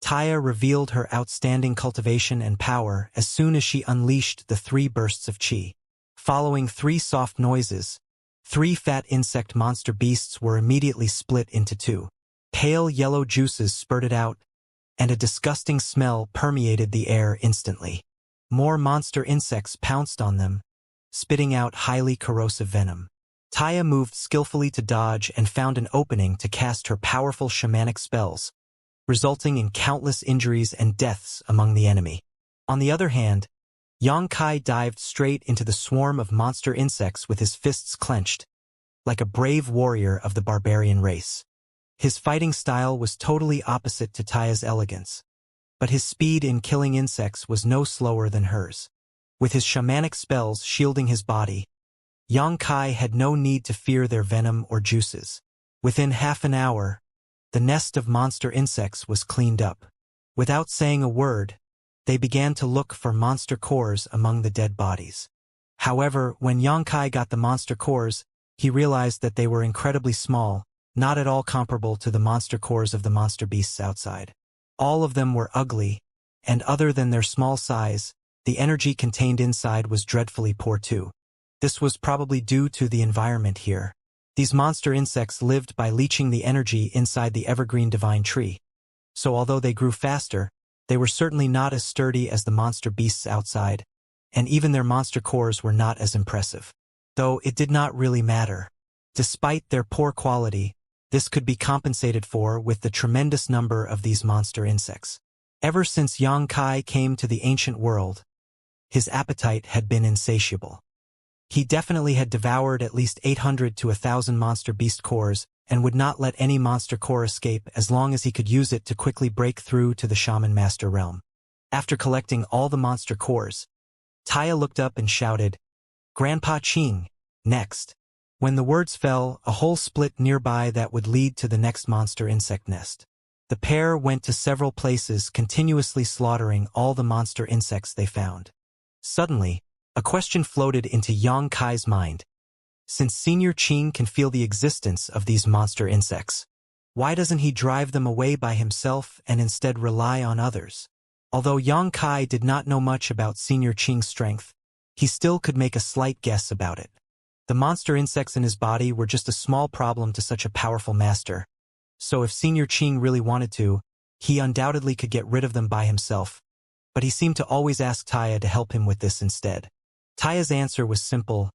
Taya revealed her outstanding cultivation and power as soon as she unleashed the 3 bursts of chi. Following 3 soft noises, 3 fat insect monster beasts were immediately split into 2. Pale yellow juices spurted out, and a disgusting smell permeated the air instantly. More monster insects pounced on them, spitting out highly corrosive venom. Taya moved skillfully to dodge and found an opening to cast her powerful shamanic spells, resulting in countless injuries and deaths among the enemy. On the other hand, Xianxia dived straight into the swarm of monster insects with his fists clenched, like a brave warrior of the barbarian race. His fighting style was totally opposite to Taya's elegance, but his speed in killing insects was no slower than hers. With his shamanic spells shielding his body, Xianxia had no need to fear their venom or juices. Within half an hour, the nest of monster insects was cleaned up. Without saying a word, they began to look for monster cores among the dead bodies. However, when Xianxia got the monster cores, he realized that they were incredibly small, not at all comparable to the monster cores of the monster beasts outside. All of them were ugly, and other than their small size, the energy contained inside was dreadfully poor too. This was probably due to the environment here. These monster insects lived by leeching the energy inside the evergreen divine tree. So although they grew faster, they were certainly not as sturdy as the monster beasts outside, and even their monster cores were not as impressive. Though it did not really matter. Despite their poor quality, this could be compensated for with the tremendous number of these monster insects. Ever since Xianxia came to the ancient world, his appetite had been insatiable. He definitely had devoured at least 800 to 1,000 monster beast cores and would not let any monster core escape as long as he could use it to quickly break through to the shaman master realm. After collecting all the monster cores, Taya looked up and shouted, "Grandpa Qing, next." When the words fell, a hole split nearby that would lead to the next monster insect nest. The pair went to several places, continuously slaughtering all the monster insects they found. Suddenly, a question floated into Xianxia's mind. Since Senior Qing can feel the existence of these monster insects, why doesn't he drive them away by himself and instead rely on others? Although Xianxia did not know much about Senior Qing's strength, he still could make a slight guess about it. The monster insects in his body were just a small problem to such a powerful master, so if Senior Qing really wanted to, he undoubtedly could get rid of them by himself, but he seemed to always ask Taya to help him with this instead. Taya's answer was simple: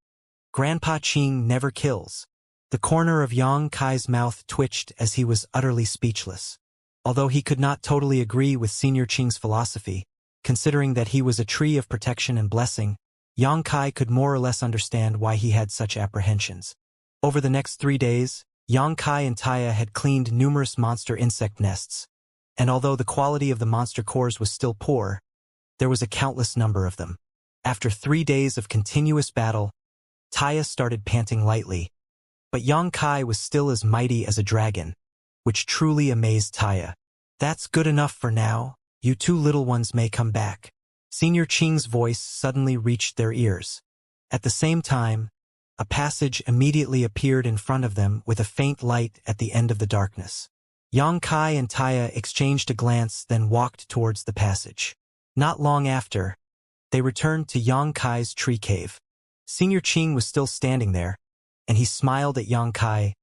Grandpa Qing never kills. The corner of Xianxia's mouth twitched as he was utterly speechless. Although he could not totally agree with Senior Qing's philosophy, considering that he was a tree of protection and blessing, Xianxia could more or less understand why he had such apprehensions. Over the next 3 days, Xianxia and Taya had cleaned numerous monster insect nests, and although the quality of the monster cores was still poor, there was a countless number of them. After 3 days of continuous battle, Taya started panting lightly, but Xianxia was still as mighty as a dragon, which truly amazed Taya. "That's good enough for now, you 2 little ones may come back." Senior Qing's voice suddenly reached their ears. At the same time, a passage immediately appeared in front of them with a faint light at the end of the darkness. Xianxia and Taya exchanged a glance, then walked towards the passage. Not long after, they returned to Xianxia's tree cave. Senior Qing was still standing there, and he smiled at Xianxia.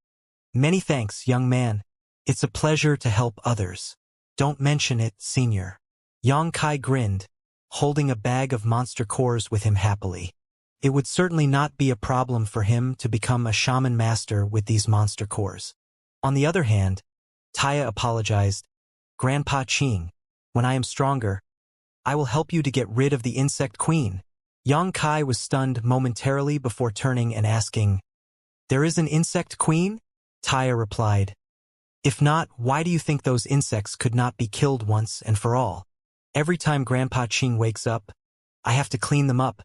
"Many thanks, young man. It's a pleasure to help others." "Don't mention it, Senior." Xianxia grinned, holding a bag of monster cores with him happily. It would certainly not be a problem for him to become a shaman master with these monster cores. On the other hand, Taya apologized. "Grandpa Qing, when I am stronger, I will help you to get rid of the insect queen." Xianxia was stunned momentarily before turning and asking, "There is an insect queen?" Taya replied, "If not, why do you think those insects could not be killed once and for all? Every time Grandpa Qing wakes up, I have to clean them up,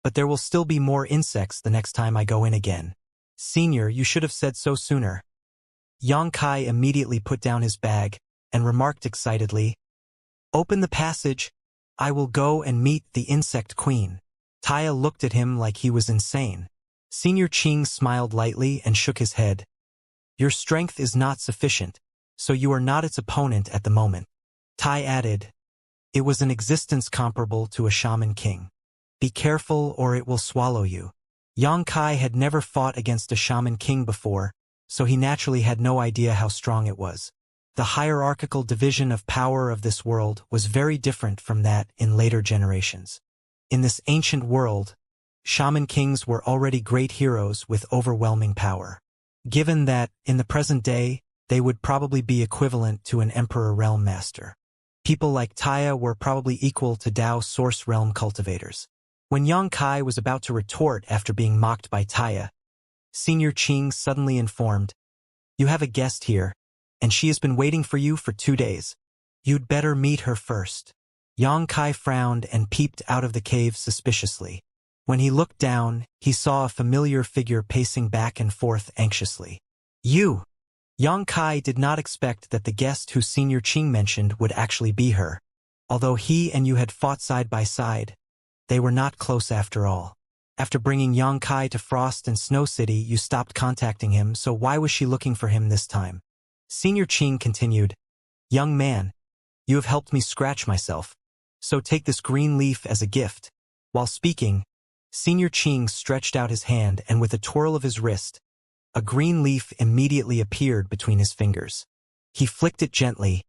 but there will still be more insects the next time I go in again." "Senior, you should have said so sooner." Xianxia immediately put down his bag and remarked excitedly, "Open the passage. I will go and meet the insect queen." Taya looked at him like he was insane. Senior Qing smiled lightly and shook his head. "Your strength is not sufficient, so you are not its opponent at the moment. Tai added, "It was an existence comparable to a shaman king. Be careful or it will swallow you." Yang Kai had never fought against a shaman king before, so he naturally had no idea how strong it was. The hierarchical division of power of this world was very different from that in later generations. In this ancient world, shaman kings were already great heroes with overwhelming power. Given that, in the present day, they would probably be equivalent to an Emperor Realm Master. People like Taya were probably equal to Dao Source Realm cultivators. When Yang Kai was about to retort after being mocked by Taya, Senior Qing suddenly informed, "You have a guest here, and she has been waiting for you for 2 days. You'd better meet her first." Yang Kai frowned and peeped out of the cave suspiciously. When he looked down, he saw a familiar figure pacing back and forth anxiously. "You!" Yang Kai did not expect that the guest who Senior Qing mentioned would actually be her. Although he and you had fought side by side, they were not close after all. After bringing Yang Kai to Frost and Snow City, you stopped contacting him, so why was she looking for him this time? Senior Qing continued, "Young man, you have helped me scratch myself, so take this green leaf as a gift." While speaking, Senior Qing stretched out his hand and with a twirl of his wrist, a green leaf immediately appeared between his fingers. He flicked it gently,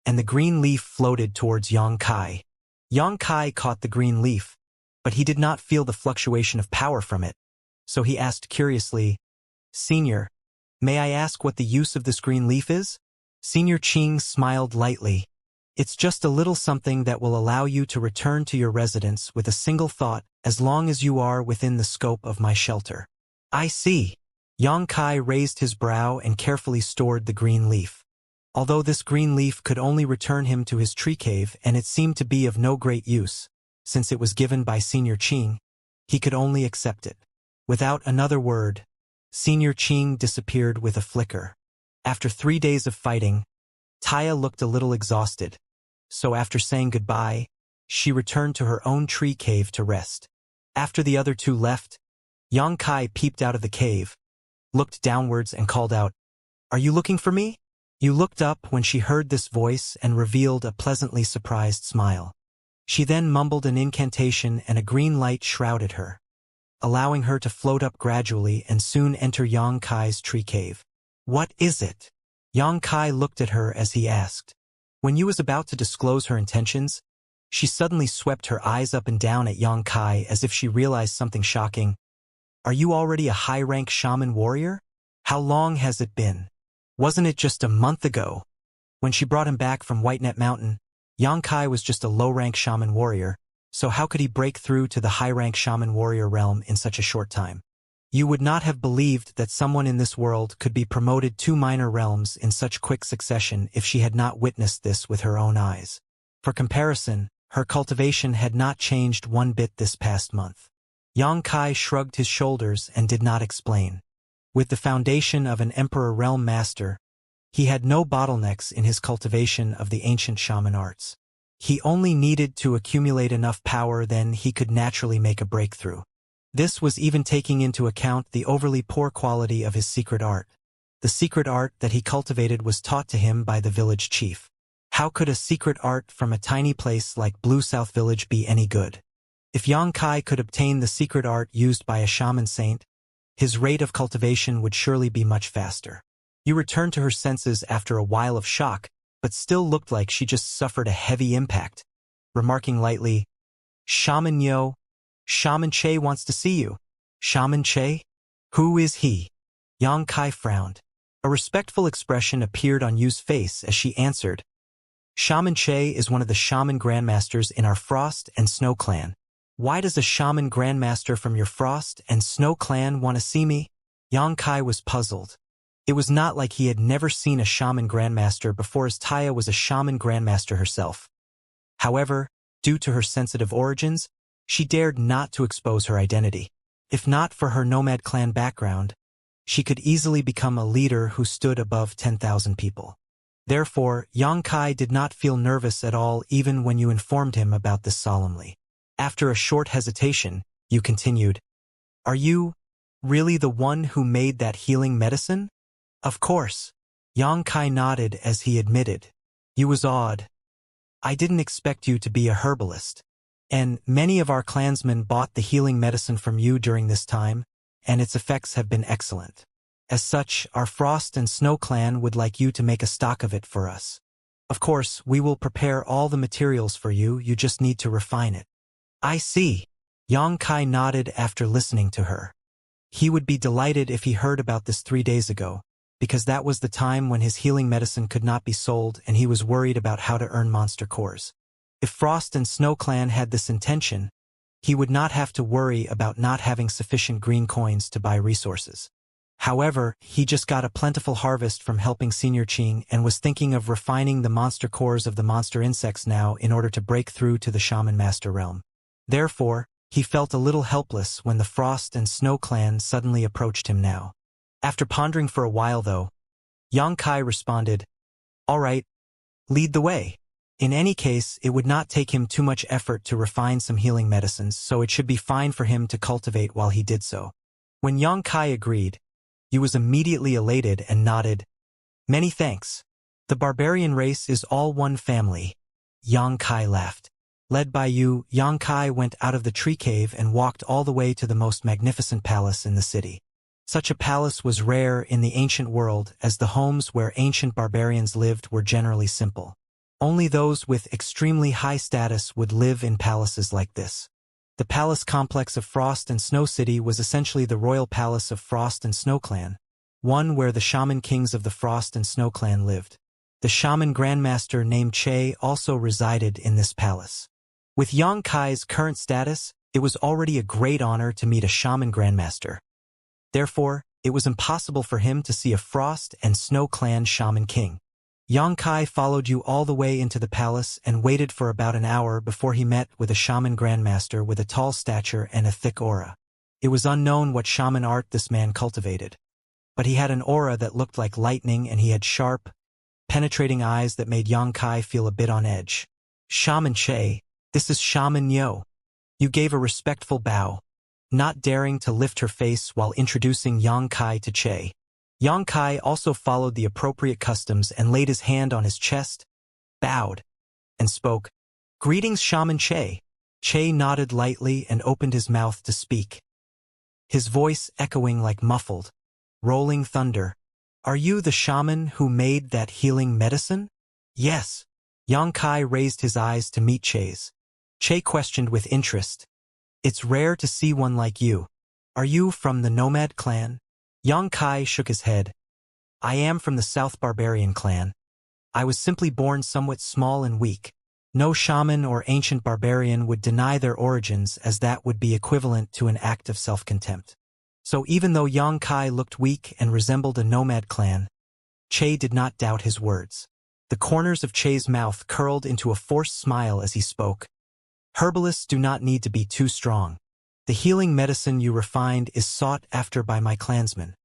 and the green leaf floated towards Yang Kai. Yang Kai caught the green leaf, but he did not feel the fluctuation of power from it, so he asked curiously, "Senior, may I ask what the use of this green leaf is?" Senior Qing smiled lightly. "It's just a little something that will allow you to return to your residence with a single thought as long as you are within the scope of my shelter." "I see." Yang Kai raised his brow and carefully stored the green leaf. Although this green leaf could only return him to his tree cave and it seemed to be of no great use, since it was given by Senior Qing, he could only accept it. Without another word, Senior Qing disappeared with a flicker. After 3 days of fighting, Taya looked a little exhausted, so after saying goodbye, she returned to her own tree cave to rest. After the other two left, Yang Kai peeped out of the cave, looked downwards and called out, "Are you looking for me?" You looked up when she heard this voice and revealed a pleasantly surprised smile. She then mumbled an incantation and a green light shrouded her, allowing her to float up gradually and soon enter Yang Kai's tree cave. "What is it?" Yang Kai looked at her as he asked. When you was about to disclose her intentions, she suddenly swept her eyes up and down at Yang Kai as if she realized something shocking. "Are you already a high-rank shaman warrior? How long has it been? Wasn't it just a month ago?" When she brought him back from Whitenet Mountain, Yang Kai was just a low-rank shaman warrior, so how could he break through to the high-rank shaman warrior realm in such a short time? You would not have believed that someone in this world could be promoted 2 minor realms in such quick succession if she had not witnessed this with her own eyes. For comparison, her cultivation had not changed one bit this past month. Yang Kai shrugged his shoulders and did not explain. With the foundation of an Emperor Realm Master, he had no bottlenecks in his cultivation of the ancient shaman arts. He only needed to accumulate enough power, then he could naturally make a breakthrough. This was even taking into account the overly poor quality of his secret art. The secret art that he cultivated was taught to him by the village chief. How could a secret art from a tiny place like Blue South Village be any good? If Yang Kai could obtain the secret art used by a shaman saint, his rate of cultivation would surely be much faster. You returned to her senses after a while of shock, but still looked like she just suffered a heavy impact, remarking lightly, "Shaman Yo, Shaman Che wants to see you." "Shaman Che? Who is he?" Yang Kai frowned. A respectful expression appeared on Yu's face as she answered, "Shaman Che is one of the shaman grandmasters in our Frost and Snow clan." "Why does a shaman grandmaster from your Frost and Snow clan want to see me?" Yang Kai was puzzled. It was not like he had never seen a shaman grandmaster before, as Taya was a shaman grandmaster herself. However, due to her sensitive origins, she dared not to expose her identity. If not for her nomad clan background, she could easily become a leader who stood above 10,000 people. Therefore, Yang Kai did not feel nervous at all even when you informed him about this solemnly. After a short hesitation, you continued, "Are you really the one who made that healing medicine?" "Of course." Yang Kai nodded as he admitted. You was awed. I didn't expect you to be a herbalist. And many of our clansmen bought the healing medicine from you during this time, and its effects have been excellent. As such, our Frost and Snow clan would like you to make a stock of it for us. Of course, we will prepare all the materials for you, you just need to refine it. I see. Yang Kai nodded after listening to her. He would be delighted if he heard about this 3 days ago, because that was the time when his healing medicine could not be sold and he was worried about how to earn monster cores. If Frost and Snow clan had this intention, he would not have to worry about not having sufficient green coins to buy resources. However, he just got a plentiful harvest from helping Senior Qing and was thinking of refining the monster cores of the monster insects now in order to break through to the Shaman Master realm. Therefore, he felt a little helpless when the Frost and Snow clan suddenly approached him now. After pondering for a while though, Yang Kai responded, "All right, lead the way." In any case, it would not take him too much effort to refine some healing medicines, so it should be fine for him to cultivate while he did so. When Yang Kai agreed, he was immediately elated and nodded, "Many thanks. The barbarian race is all one family." Yang Kai laughed. Led by you, Yang Kai went out of the tree cave and walked all the way to the most magnificent palace in the city. Such a palace was rare in the ancient world, as the homes where ancient barbarians lived were generally simple. Only those with extremely high status would live in palaces like this. The palace complex of Frost and Snow City was essentially the royal palace of Frost and Snow Clan, one where the shaman kings of the Frost and Snow Clan lived. The shaman grandmaster named Che also resided in this palace. With Yang Kai's current status, it was already a great honor to meet a shaman grandmaster. Therefore, it was impossible for him to see a Frost and Snow Clan shaman king. Yang Kai followed you all the way into the palace and waited for about an hour before he met with a shaman grandmaster with a tall stature and a thick aura. It was unknown what shaman art this man cultivated, but he had an aura that looked like lightning and he had sharp, penetrating eyes that made Yang Kai feel a bit on edge. "Shaman Che, this is Shaman Yo." You gave a respectful bow, not daring to lift her face while introducing Yang Kai to Che. Yang Kai also followed the appropriate customs and laid his hand on his chest, bowed, and spoke, "Greetings, Shaman Che." Che nodded lightly and opened his mouth to speak, his voice echoing like muffled, rolling thunder. "Are you the shaman who made that healing medicine?" "Yes." Yang Kai raised his eyes to meet Che's. Che questioned with interest, "It's rare to see one like you. Are you from the Nomad clan?" Yang Kai shook his head. "I am from the South Barbarian clan. I was simply born somewhat small and weak. No shaman or ancient barbarian would deny their origins, as that would be equivalent to an act of self-contempt." So even though Yang Kai looked weak and resembled a nomad clan, Che did not doubt his words. The corners of Che's mouth curled into a forced smile as he spoke. "Herbalists do not need to be too strong. The healing medicine you refined is sought after by my clansmen,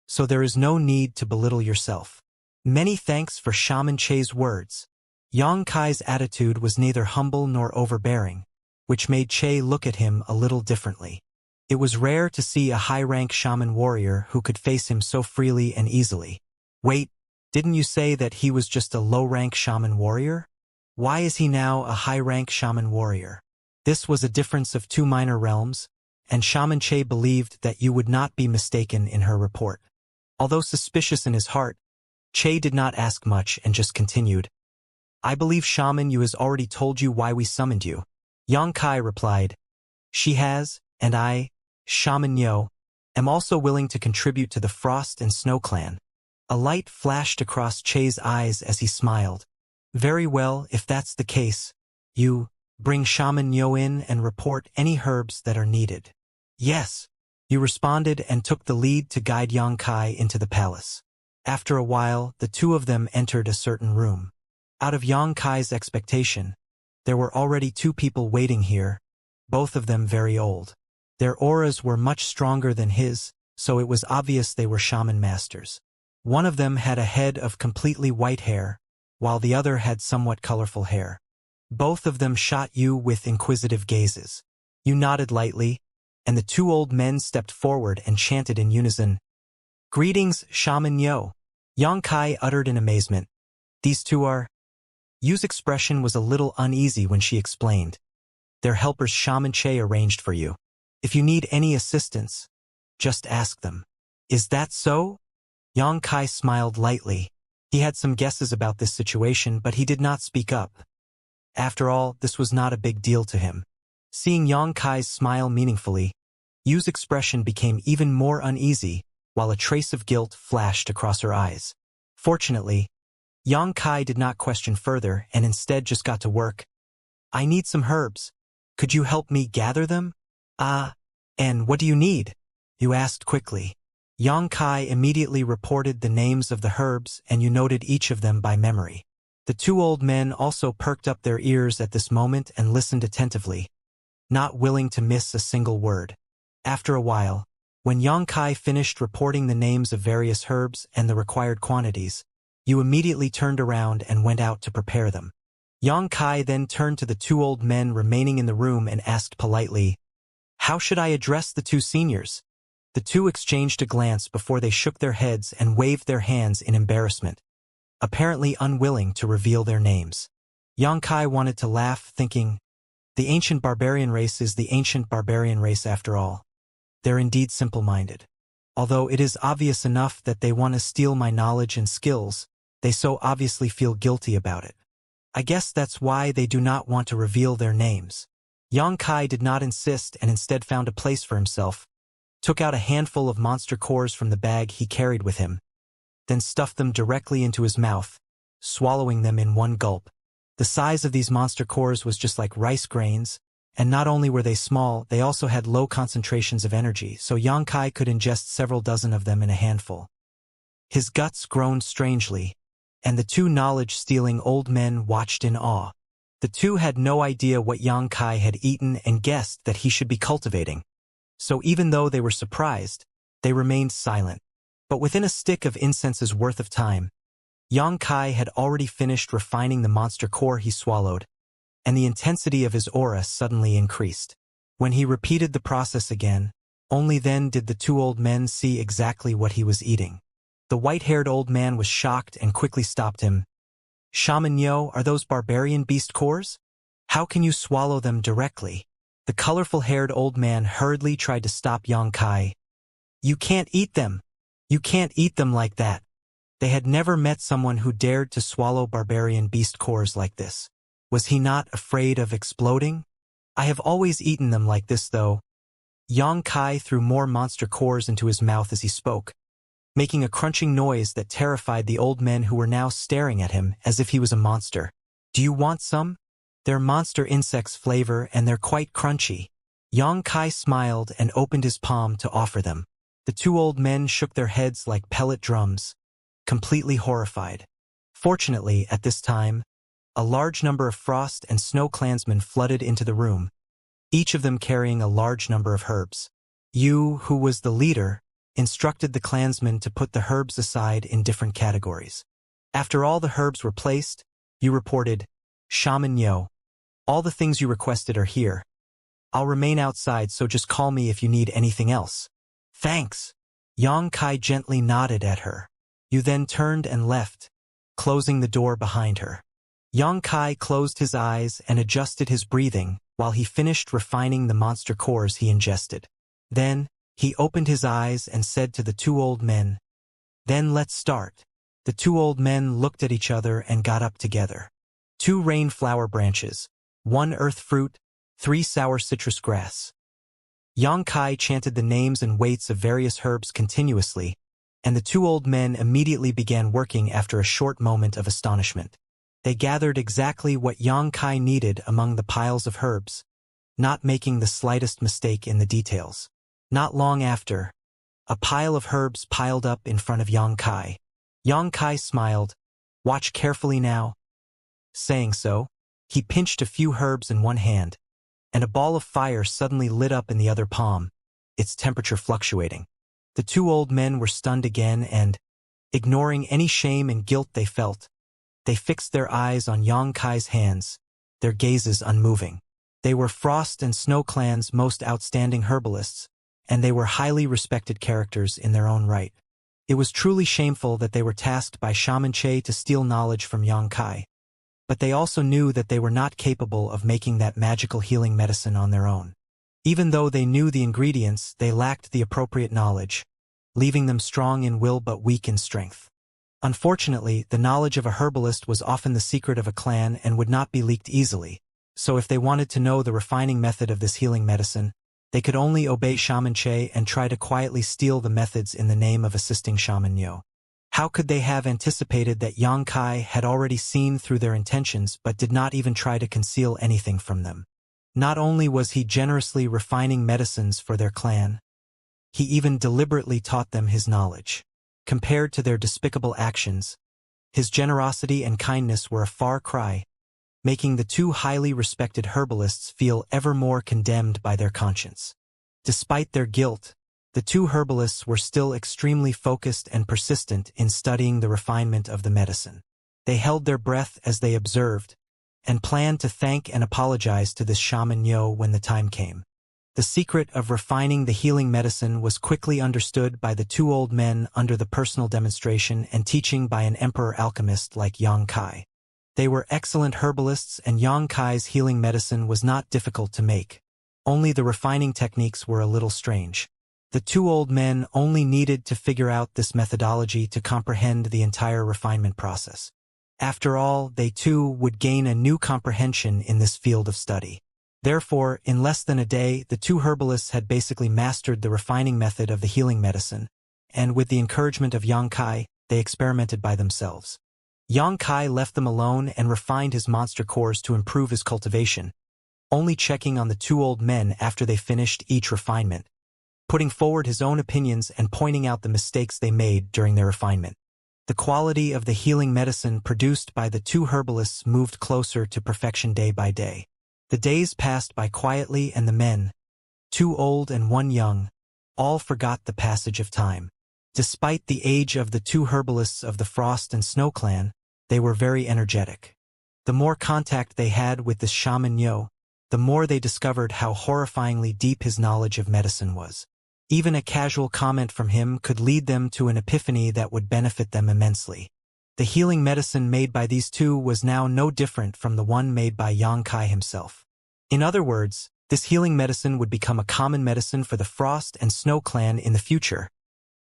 so there is no need to belittle yourself." Many thanks for Shaman Che's words. Yang Kai's attitude was neither humble nor overbearing, which made Che look at him a little differently. It was rare to see a high-rank shaman warrior who could face him so freely and easily. "Wait, didn't you say that he was just a low-rank shaman warrior? Why is he now a high-rank shaman warrior?" This was a difference of 2 minor realms, and Shaman Che believed that you would not be mistaken in her report. Although suspicious in his heart, Che did not ask much and just continued, "I believe Shaman Yu has already told you why we summoned you." Yang Kai replied, "She has, and I, Shaman Yo, am also willing to contribute to the Frost and Snow clan." A light flashed across Che's eyes as he smiled. "Very well, if that's the case, you bring Shaman Yo in and report any herbs that are needed." "Yes," you responded and took the lead to guide Yang Kai into the palace. After a while, the two of them entered a certain room. Out of Yang Kai's expectation, there were already 2 people waiting here, both of them very old. Their auras were much stronger than his, so it was obvious they were shaman masters. One of them had a head of completely white hair, while the other had somewhat colorful hair. Both of them shot you with inquisitive gazes. You nodded lightly, and the 2 old men stepped forward and chanted in unison, "Greetings, Shaman Yo." Yang Kai uttered in amazement, "These 2 are..." Yu's expression was a little uneasy when she explained. Their helpers Xianxia arranged for you. If you need any assistance, just ask them. Is that so? Xianxia smiled lightly. He had some guesses about this situation, but he did not speak up. After all, this was not a big deal to him. Seeing Xianxia's smile meaningfully, Yu's expression became even more uneasy, while a trace of guilt flashed across her eyes. Fortunately, Xianxia did not question further and instead just got to work. I need some herbs. Could you help me gather them? And what do you need? Yu asked quickly. Xianxia immediately reported the names of the herbs and Yu noted each of them by memory. The two old men also perked up their ears at this moment and listened attentively, not willing to miss a single word. After a while, when Xianxia finished reporting the names of various herbs and the required quantities, Yu immediately turned around and went out to prepare them. Xianxia then turned to the two old men remaining in the room and asked politely, "How should I address the two seniors?" The two exchanged a glance before they shook their heads and waved their hands in embarrassment, apparently unwilling to reveal their names. Xianxia wanted to laugh, thinking, the ancient barbarian race is the ancient barbarian race after all. They're indeed simple-minded. Although it is obvious enough that they want to steal my knowledge and skills, they so obviously feel guilty about it. I guess that's why they do not want to reveal their names. Xianxia did not insist and instead found a place for himself, took out a handful of monster cores from the bag he carried with him, then stuffed them directly into his mouth, swallowing them in one gulp. The size of these monster cores was just like rice grains, and not only were they small, they also had low concentrations of energy, so Xianxia could ingest several dozen of them in a handful. His guts groaned strangely, and the two knowledge-stealing old men watched in awe. The two had no idea what Xianxia had eaten and guessed that he should be cultivating. So even though they were surprised, they remained silent. But within a stick of incense's worth of time, Xianxia had already finished refining the monster core he swallowed, and the intensity of his aura suddenly increased. When he repeated the process again, only then did the two old men see exactly what he was eating. The white-haired old man was shocked and quickly stopped him. Shaman Yo, are those barbarian beast cores? How can you swallow them directly? The colorful-haired old man hurriedly tried to stop Xianxia. You can't eat them. You can't eat them like that. They had never met someone who dared to swallow barbarian beast cores like this. Was he not afraid of exploding? I have always eaten them like this, though. Xianxia threw more monster cores into his mouth as he spoke, making a crunching noise that terrified the old men who were now staring at him as if he was a monster. Do you want some? They're monster insects flavor and they're quite crunchy. Xianxia smiled and opened his palm to offer them. The two old men shook their heads like pellet drums, completely horrified. Fortunately, at this time, a large number of frost and snow clansmen flooded into the room, each of them carrying a large number of herbs. Yu, who was the leader, instructed the clansmen to put the herbs aside in different categories. After all the herbs were placed, Yu reported, Shaman Yo, all the things you requested are here. I'll remain outside, so just call me if you need anything else. Thanks. Xianxia gently nodded at her. Yu then turned and left, closing the door behind her. Xianxia closed his eyes and adjusted his breathing while he finished refining the monster cores he ingested. Then, he opened his eyes and said to the two old men, "Then let's start." The two old men looked at each other and got up together. 2 rain flower branches, 1 earth fruit, 3 sour citrus grass. Xianxia chanted the names and weights of various herbs continuously, and the two old men immediately began working after a short moment of astonishment. They gathered exactly what Xianxia needed among the piles of herbs, not making the slightest mistake in the details. Not long after, a pile of herbs piled up in front of Xianxia. Xianxia smiled. Watch carefully now. Saying so, he pinched a few herbs in one hand, and a ball of fire suddenly lit up in the other palm, its temperature fluctuating. The two old men were stunned again and, ignoring any shame and guilt they felt, they fixed their eyes on Xianxia's hands, their gazes unmoving. They were Frost and Snow Clan's most outstanding herbalists, and they were highly respected characters in their own right. It was truly shameful that they were tasked by Xianxia to steal knowledge from Xianxia. but they also knew that they were not capable of making that magical healing medicine on their own. Even though they knew the ingredients, they lacked the appropriate knowledge, leaving them strong in will but weak in strength. Unfortunately, the knowledge of a herbalist was often the secret of a clan and would not be leaked easily, so if they wanted to know the refining method of this healing medicine, they could only obey Shaman Che and try to quietly steal the methods in the name of assisting Shaman Nyo. How could they have anticipated that Yang Kai had already seen through their intentions but did not even try to conceal anything from them? Not only was he generously refining medicines for their clan, he even deliberately taught them his knowledge. Compared to their despicable actions, his generosity and kindness were a far cry, making the two highly respected herbalists feel ever more condemned by their conscience. Despite their guilt, the two herbalists were still extremely focused and persistent in studying the refinement of the medicine. They held their breath as they observed, and planned to thank and apologize to this Shaman Nyo when the time came. The secret of refining the healing medicine was quickly understood by the two old men under the personal demonstration and teaching by an emperor alchemist like Yang Kai. They were excellent herbalists, and Yang Kai's healing medicine was not difficult to make. Only the refining techniques were a little strange. The two old men only needed to figure out this methodology to comprehend the entire refinement process. After all, they too would gain a new comprehension in this field of study. Therefore, in less than a day, the two herbalists had basically mastered the refining method of the healing medicine, and with the encouragement of Yang Kai, they experimented by themselves. Yang Kai left them alone and refined his monster cores to improve his cultivation, only checking on the two old men after they finished each refinement, putting forward his own opinions and pointing out the mistakes they made during their refinement. The quality of the healing medicine produced by the two herbalists moved closer to perfection day by day. The days passed by quietly, and the men, two old and one young, all forgot the passage of time. Despite the age of the two herbalists of the Frost and Snow clan, they were very energetic. The more contact they had with this Shaman Nyo, the more they discovered how horrifyingly deep his knowledge of medicine was. Even a casual comment from him could lead them to an epiphany that would benefit them immensely. The healing medicine made by these two was now no different from the one made by Yang Kai himself. In other words, this healing medicine would become a common medicine for the Frost and Snow clan in the future,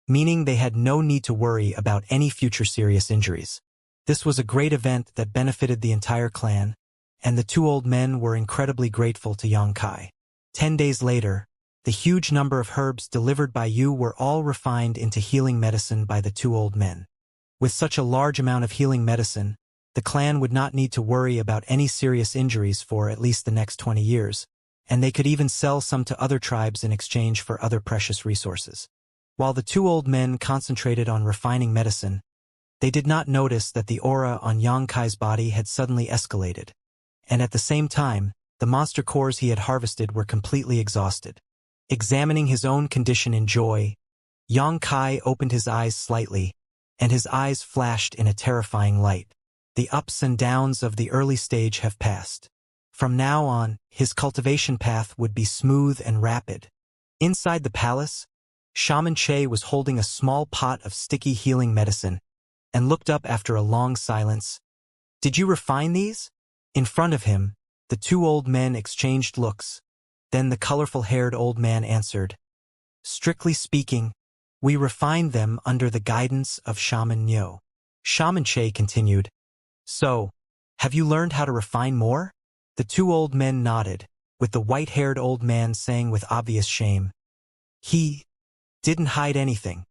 meaning they had no need to worry about any future serious injuries. This was a great event that benefited the entire clan, and the two old men were incredibly grateful to Yang Kai. 10 days later, the huge number of herbs delivered by Yu were all refined into healing medicine by the two old men. With such a large amount of healing medicine, the clan would not need to worry about any serious injuries for at least the next 20 years, and they could even sell some to other tribes in exchange for other precious resources. While the two old men concentrated on refining medicine, they did not notice that the aura on Yang Kai's body had suddenly escalated, and at the same time, the monster cores he had harvested were completely exhausted. Examining his own condition in joy, Yang Kai opened his eyes slightly, and his eyes flashed in a terrifying light. The ups and downs of the early stage have passed. From now on, his cultivation path would be smooth and rapid. Inside the palace, Shaman Che was holding a small pot of sticky healing medicine and looked up after a long silence. "Did you refine these?" In front of him, the two old men exchanged looks. Then the colorful-haired old man answered, "Strictly speaking, we refined them under the guidance of Shaman Nyo." Shaman Che continued, "So, have you learned how to refine more?" The two old men nodded, with the white-haired old man saying with obvious shame, "He didn't hide anything.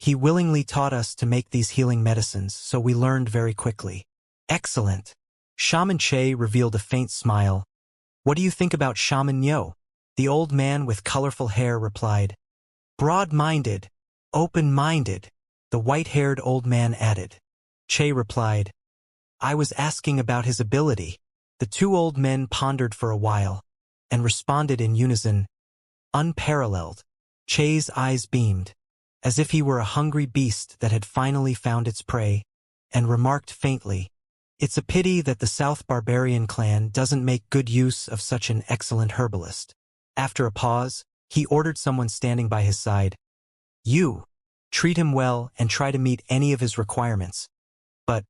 He willingly taught us to make these healing medicines, so we learned very quickly." "Excellent." Shaman Che revealed a faint smile. "What do you think about Shaman Nyo?" The old man with colorful hair replied, "Broad-minded, open-minded." The white-haired old man added. Che replied, "I was asking about his ability." The two old men pondered for a while, and responded in unison, "Unparalleled." Che's eyes beamed, as if he were a hungry beast that had finally found its prey, and remarked faintly, "It's a pity that the South Barbarian clan doesn't make good use of such an excellent herbalist." After a pause, he ordered someone standing by his side, "You, treat him well and try to meet any of his requirements. But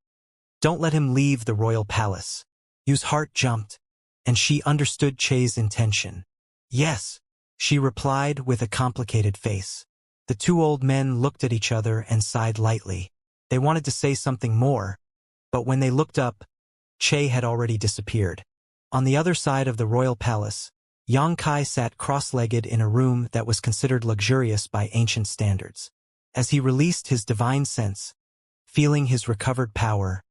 Don't let him leave the royal palace. Yu's heart jumped, and she understood Che's intention. Yes, she replied with a complicated face. The two old men looked at each other and sighed lightly. They wanted to say something more, but when they looked up, Che had already disappeared. On the other side of the royal palace, Xianxia sat cross-legged in a room that was considered luxurious by ancient standards. As he released his divine sense, feeling his recovered power,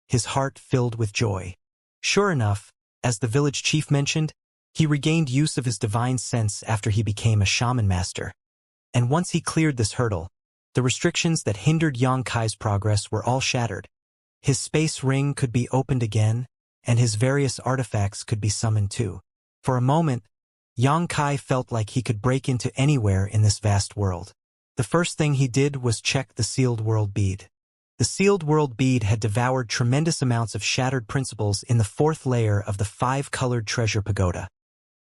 his heart filled with joy. Sure enough, as the village chief mentioned, he regained use of his divine sense after he became a shaman master. And once he cleared this hurdle, the restrictions that hindered Xianxia's progress were all shattered. His space ring could be opened again, and his various artifacts could be summoned too. For a moment, Xianxia felt like he could break into anywhere in this vast world. The first thing he did was check the sealed world bead. The sealed world bead had devoured tremendous amounts of shattered principles in the fourth layer of the five-colored treasure pagoda.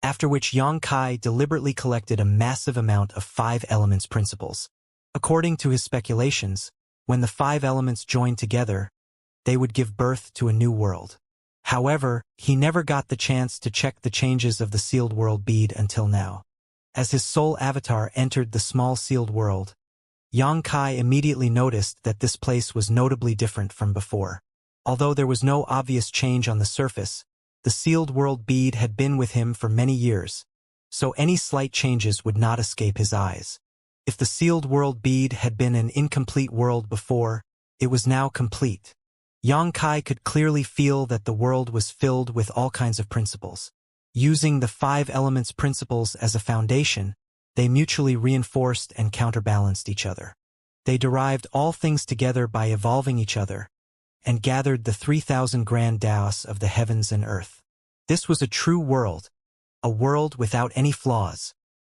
After which Xianxia deliberately collected a massive amount of five elements principles. According to his speculations, when the five elements joined together, they would give birth to a new world. However, he never got the chance to check the changes of the sealed world bead until now. As his soul avatar entered the small sealed world, Xianxia immediately noticed that this place was notably different from before. Although there was no obvious change on the surface, the sealed world bead had been with him for many years, so any slight changes would not escape his eyes. If the sealed world bead had been an incomplete world before, it was now complete. Xianxia could clearly feel that the world was filled with all kinds of principles. Using the five elements principles as a foundation, they mutually reinforced and counterbalanced each other. They derived all things together by evolving each other, and gathered the 3,000 grand Daos of the heavens and earth. This was a true world, a world without any flaws.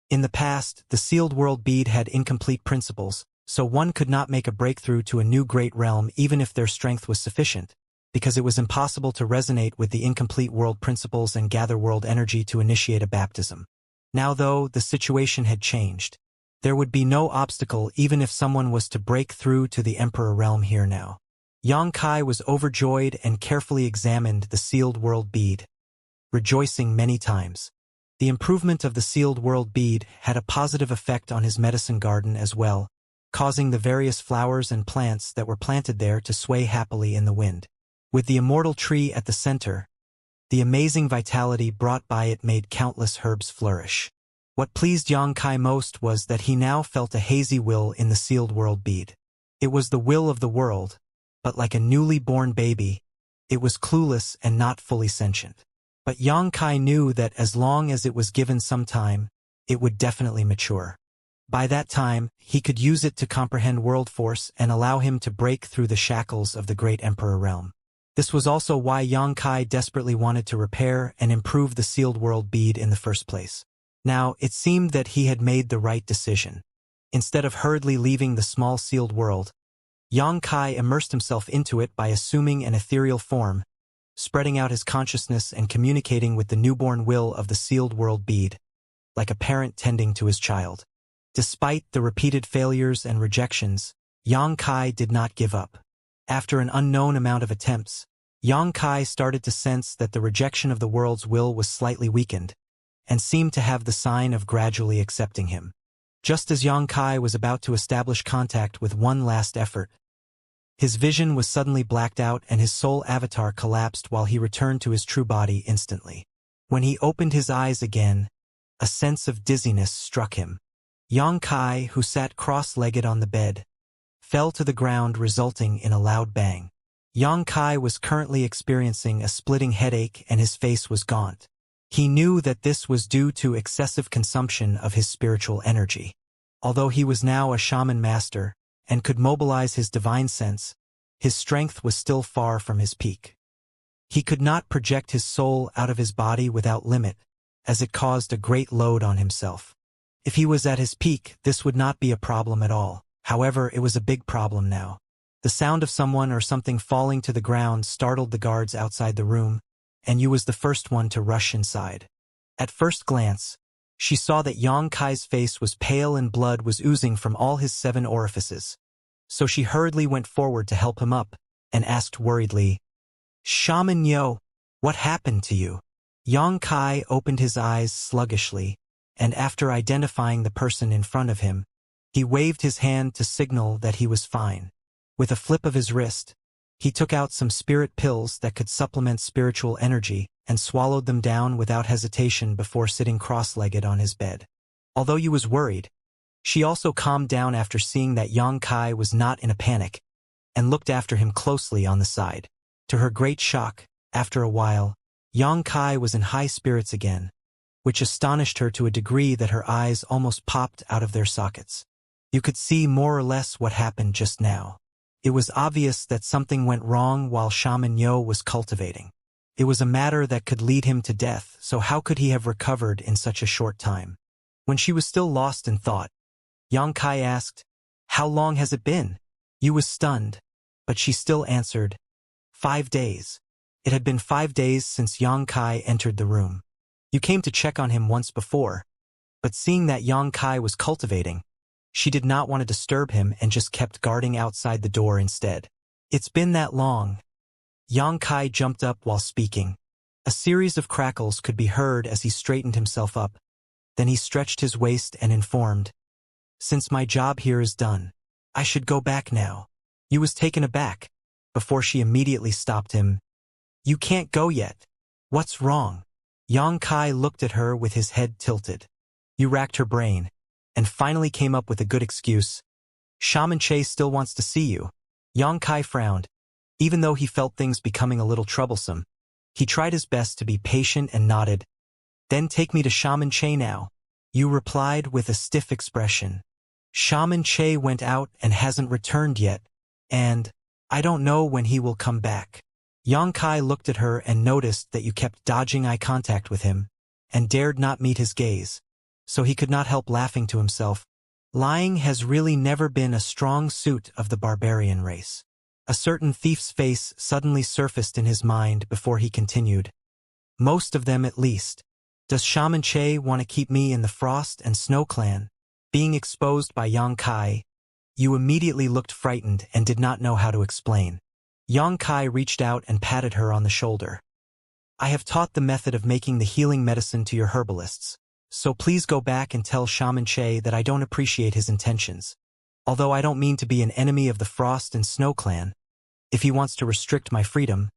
In the past, the sealed world bead had incomplete principles, so one could not make a breakthrough to a new great realm even if their strength was sufficient, because it was impossible to resonate with the incomplete world principles and gather world energy to initiate a baptism. Now though, the situation had changed. There would be no obstacle even if someone was to break through to the Emperor realm here now. Xianxia was overjoyed and carefully examined the sealed world bead, rejoicing many times. The improvement of the sealed world bead had a positive effect on his medicine garden as well, causing the various flowers and plants that were planted there to sway happily in the wind. With the immortal tree at the center, the amazing vitality brought by it made countless herbs flourish. What pleased Xianxia most was that he now felt a hazy will in the sealed world bead. It was the will of the world, but like a newly born baby, it was clueless and not fully sentient. But Xianxia knew that as long as it was given some time, it would definitely mature. By that time, he could use it to comprehend world force and allow him to break through the shackles of the great Emperor realm. This was also why Xianxia desperately wanted to repair and improve the sealed world bead in the first place. Now, it seemed that he had made the right decision. Instead of hurriedly leaving the small sealed world, Xianxia immersed himself into it by assuming an ethereal form, spreading out his consciousness and communicating with the newborn will of the sealed world bead, like a parent tending to his child. Despite the repeated failures and rejections, Xianxia did not give up. After an unknown amount of attempts, Xianxia started to sense that the rejection of the world's will was slightly weakened, and seemed to have the sign of gradually accepting him. Just as Xianxia was about to establish contact with one last effort, his vision was suddenly blacked out and his soul avatar collapsed while he returned to his true body instantly. When he opened his eyes again, a sense of dizziness struck him. Xianxia, who sat cross-legged on the bed, fell to the ground, resulting in a loud bang. Xianxia was currently experiencing a splitting headache and his face was gaunt. He knew that this was due to excessive consumption of his spiritual energy. Although he was now a shaman master and could mobilize his divine sense, his strength was still far from his peak. He could not project his soul out of his body without limit, as it caused a great load on himself. If he was at his peak, this would not be a problem at all. However, it was a big problem now. The sound of someone or something falling to the ground startled the guards outside the room, and Yu was the first one to rush inside. At first glance, she saw that Xianxia's face was pale and blood was oozing from all his 7 orifices. So she hurriedly went forward to help him up, and asked worriedly, "Shaman Yo, what happened to you?" Yang Kai opened his eyes sluggishly, and after identifying the person in front of him, he waved his hand to signal that he was fine. With a flip of his wrist, he took out some spirit pills that could supplement spiritual energy and swallowed them down without hesitation before sitting cross-legged on his bed. Although he was worried, she also calmed down after seeing that Yang Kai was not in a panic and looked after him closely on the side. To her great shock, after a while, Yang Kai was in high spirits again, which astonished her to a degree that her eyes almost popped out of their sockets. You could see more or less what happened just now. It was obvious that something went wrong while Shaman Yo was cultivating. It was a matter that could lead him to death, so how could he have recovered in such a short time? When she was still lost in thought, Yang Kai asked, "How long has it been?" Yu was stunned, but she still answered, 5 days. It had been 5 days since Yang Kai entered the room. You came to check on him once before, but seeing that Yang Kai was cultivating, she did not want to disturb him and just kept guarding outside the door instead. "It's been that long." Yang Kai jumped up while speaking. A series of crackles could be heard as he straightened himself up. Then he stretched his waist and informed, "Since my job here is done, I should go back now." Yu was taken aback, before she immediately stopped him. "You can't go yet. What's wrong?" Yang Kai looked at her with his head tilted. Yu racked her brain, and finally came up with a good excuse. "Shaman Che still wants to see you." Yang Kai frowned. Even though he felt things becoming a little troublesome, he tried his best to be patient and nodded. "Then take me to Shaman Che now." Yu replied with a stiff expression. "Shaman Che went out and hasn't returned yet, and I don't know when he will come back." Yang Kai looked at her and noticed that you kept dodging eye contact with him, and dared not meet his gaze, so he could not help laughing to himself. Lying has really never been a strong suit of the barbarian race. A certain thief's face suddenly surfaced in his mind before he continued. "Most of them at least. Does Shaman Che want to keep me in the Frost and Snow clan?" Being exposed by Yang Kai, Yu immediately looked frightened and did not know how to explain. Yang Kai reached out and patted her on the shoulder. "I have taught the method of making the healing medicine to your herbalists, so please go back and tell Shaman Che that I don't appreciate his intentions. Although I don't mean to be an enemy of the Frost and Snow clan, if he wants to restrict my freedom,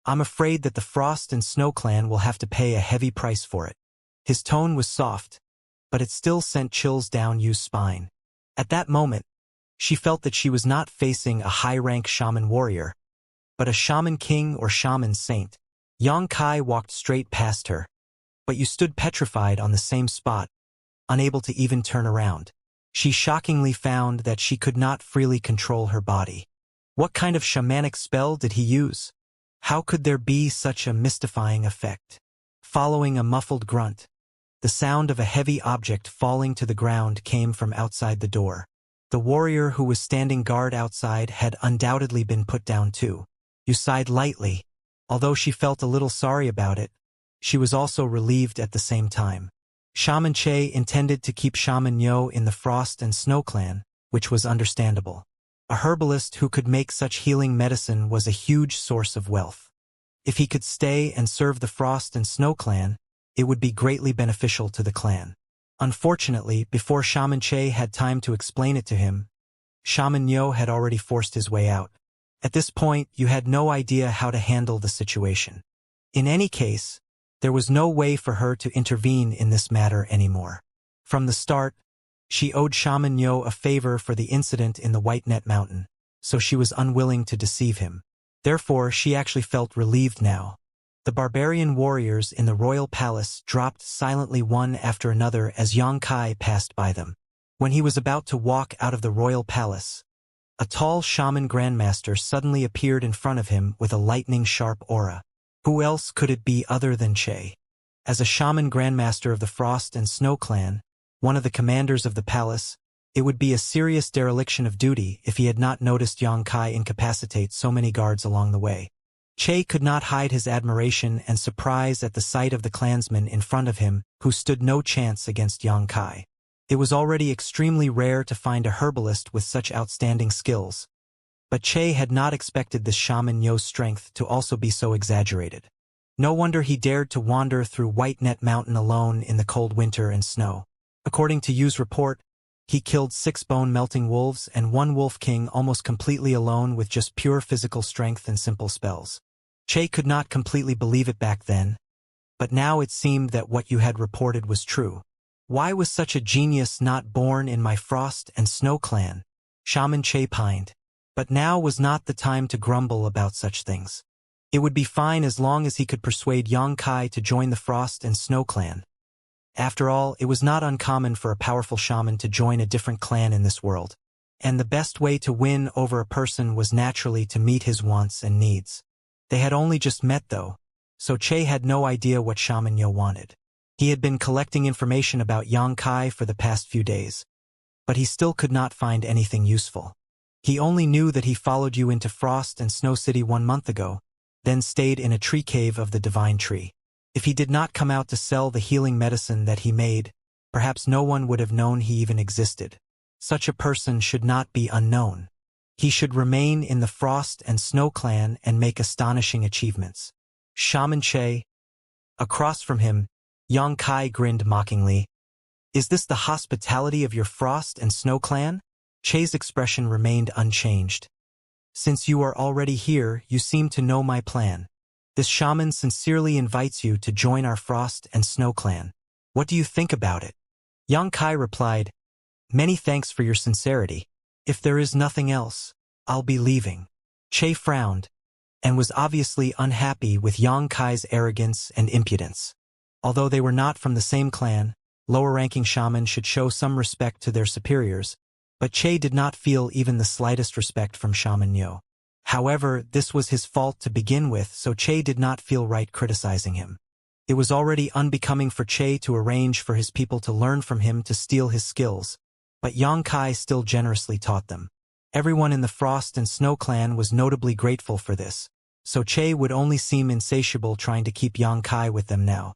I'm afraid that the Frost and Snow clan will have to pay a heavy price for it." His tone was soft, but it still sent chills down Yu's spine. At that moment, she felt that she was not facing a high-rank shaman warrior, but a shaman king or shaman saint. Yang Kai walked straight past her, but Yu stood petrified on the same spot, unable to even turn around. She shockingly found that she could not freely control her body. What kind of shamanic spell did he use? How could there be such a mystifying effect? Following a muffled grunt, the sound of a heavy object falling to the ground came from outside the door. The warrior who was standing guard outside had undoubtedly been put down too. Yu sighed lightly. Although she felt a little sorry about it, she was also relieved at the same time. Shaman Che intended to keep Shaman Yo in the Frost and Snow clan, which was understandable. A herbalist who could make such healing medicine was a huge source of wealth. If he could stay and serve the Frost and Snow clan, it would be greatly beneficial to the clan. Unfortunately, before Shaman Che had time to explain it to him, Shaman Yo had already forced his way out. At this point, you had no idea how to handle the situation. In any case, there was no way for her to intervene in this matter anymore. From the start, she owed Shaman Yo a favor for the incident in the White Net Mountain, so she was unwilling to deceive him. Therefore, she actually felt relieved now. The barbarian warriors in the royal palace dropped silently one after another as Yang Kai passed by them. When he was about to walk out of the royal palace, a tall shaman grandmaster suddenly appeared in front of him with a lightning-sharp aura. Who else could it be other than Che? As a shaman grandmaster of the Frost and Snow clan, one of the commanders of the palace, it would be a serious dereliction of duty if he had not noticed Yang Kai incapacitate so many guards along the way. Che could not hide his admiration and surprise at the sight of the clansmen in front of him, who stood no chance against Yang Kai. It was already extremely rare to find a herbalist with such outstanding skills, But Che had not expected this shaman Yo's strength to also be so exaggerated. No wonder he dared to wander through White Net Mountain alone in the cold winter and snow. According to Yu's report, he killed 6 bone-melting wolves and 1 wolf king almost completely alone with just pure physical strength and simple spells. Che could not completely believe it back then, but now it seemed that what you had reported was true. Why was such a genius not born in my Frost and Snow clan? Shaman Che pined. But now was not the time to grumble about such things. It would be fine as long as he could persuade Yang Kai to join the Frost and Snow clan. After all, it was not uncommon for a powerful shaman to join a different clan in this world, and the best way to win over a person was naturally to meet his wants and needs. They had only just met though, so Che had no idea what Shaman Yo wanted. He had been collecting information about Yang Kai for the past few days, but he still could not find anything useful. He only knew that he followed you into Frost and Snow City 1 month ago, then stayed in a tree cave of the Divine Tree. If he did not come out to sell the healing medicine that he made, perhaps no one would have known he even existed. Such a person should not be unknown. He should remain in the Frost and Snow clan and make astonishing achievements. Shaman Che. Across from him, Yang Kai grinned mockingly. Is this the hospitality of your Frost and Snow clan? Che's expression remained unchanged. Since you are already here, you seem to know my plan. This shaman sincerely invites you to join our Frost and Snow clan. What do you think about it? Yang Kai replied, Many thanks for your sincerity. If there is nothing else, I'll be leaving. Che frowned, and was obviously unhappy with Yang Kai's arrogance and impudence. Although they were not from the same clan, lower-ranking shamans should show some respect to their superiors, but Che did not feel even the slightest respect from Shaman Yo. However, this was his fault to begin with, so Che did not feel right criticizing him. It was already unbecoming for Che to arrange for his people to learn from him to steal his skills, but Yang Kai still generously taught them. Everyone in the Frost and Snow clan was notably grateful for this, so Che would only seem insatiable trying to keep Yang Kai with them now.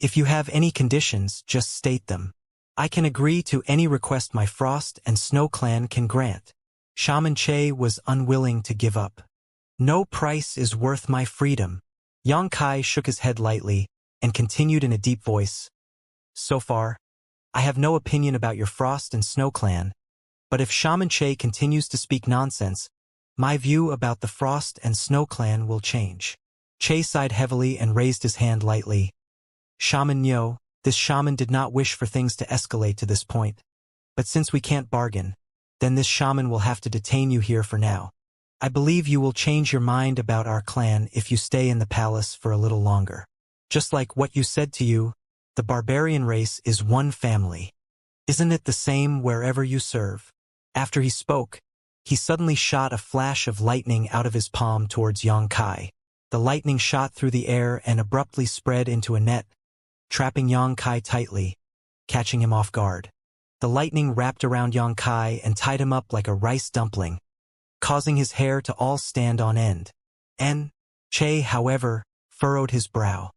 If you have any conditions, just state them. I can agree to any request my Frost and Snow clan can grant. Shaman Che was unwilling to give up. No price is worth my freedom. Yang Kai shook his head lightly and continued in a deep voice. So far, I have no opinion about your Frost and Snow clan, but if Shaman Che continues to speak nonsense, my view about the Frost and Snow clan will change. Che sighed heavily and raised his hand lightly. Shaman Yo, this shaman did not wish for things to escalate to this point. But since we can't bargain, then this shaman will have to detain you here for now. I believe you will change your mind about our clan if you stay in the palace for a little longer. Just like what you said to you, the barbarian race is one family. Isn't it the same wherever you serve? After he spoke, he suddenly shot a flash of lightning out of his palm towards Yang Kai. The lightning shot through the air and abruptly spread into a net, trapping Yang Kai tightly, catching him off guard. The lightning wrapped around Yang Kai and tied him up like a rice dumpling, causing his hair to all stand on end. Che, however, furrowed his brow.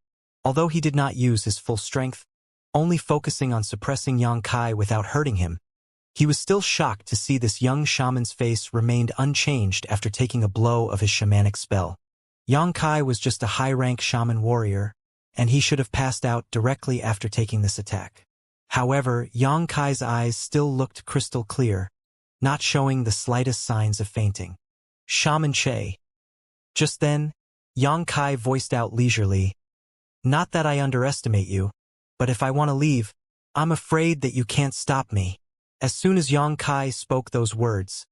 Although he did not use his full strength, only focusing on suppressing Yang Kai without hurting him, he was still shocked to see this young shaman's face remained unchanged after taking a blow of his shamanic spell. Yang Kai was just a high-rank shaman warrior, and he should have passed out directly after taking this attack. However, Yang Kai's eyes still looked crystal clear, not showing the slightest signs of fainting. Shaman Che. Just then, Yang Kai voiced out leisurely, Not that I underestimate you, but if I want to leave, I'm afraid that you can't stop me. As soon as Yang Kai spoke those words,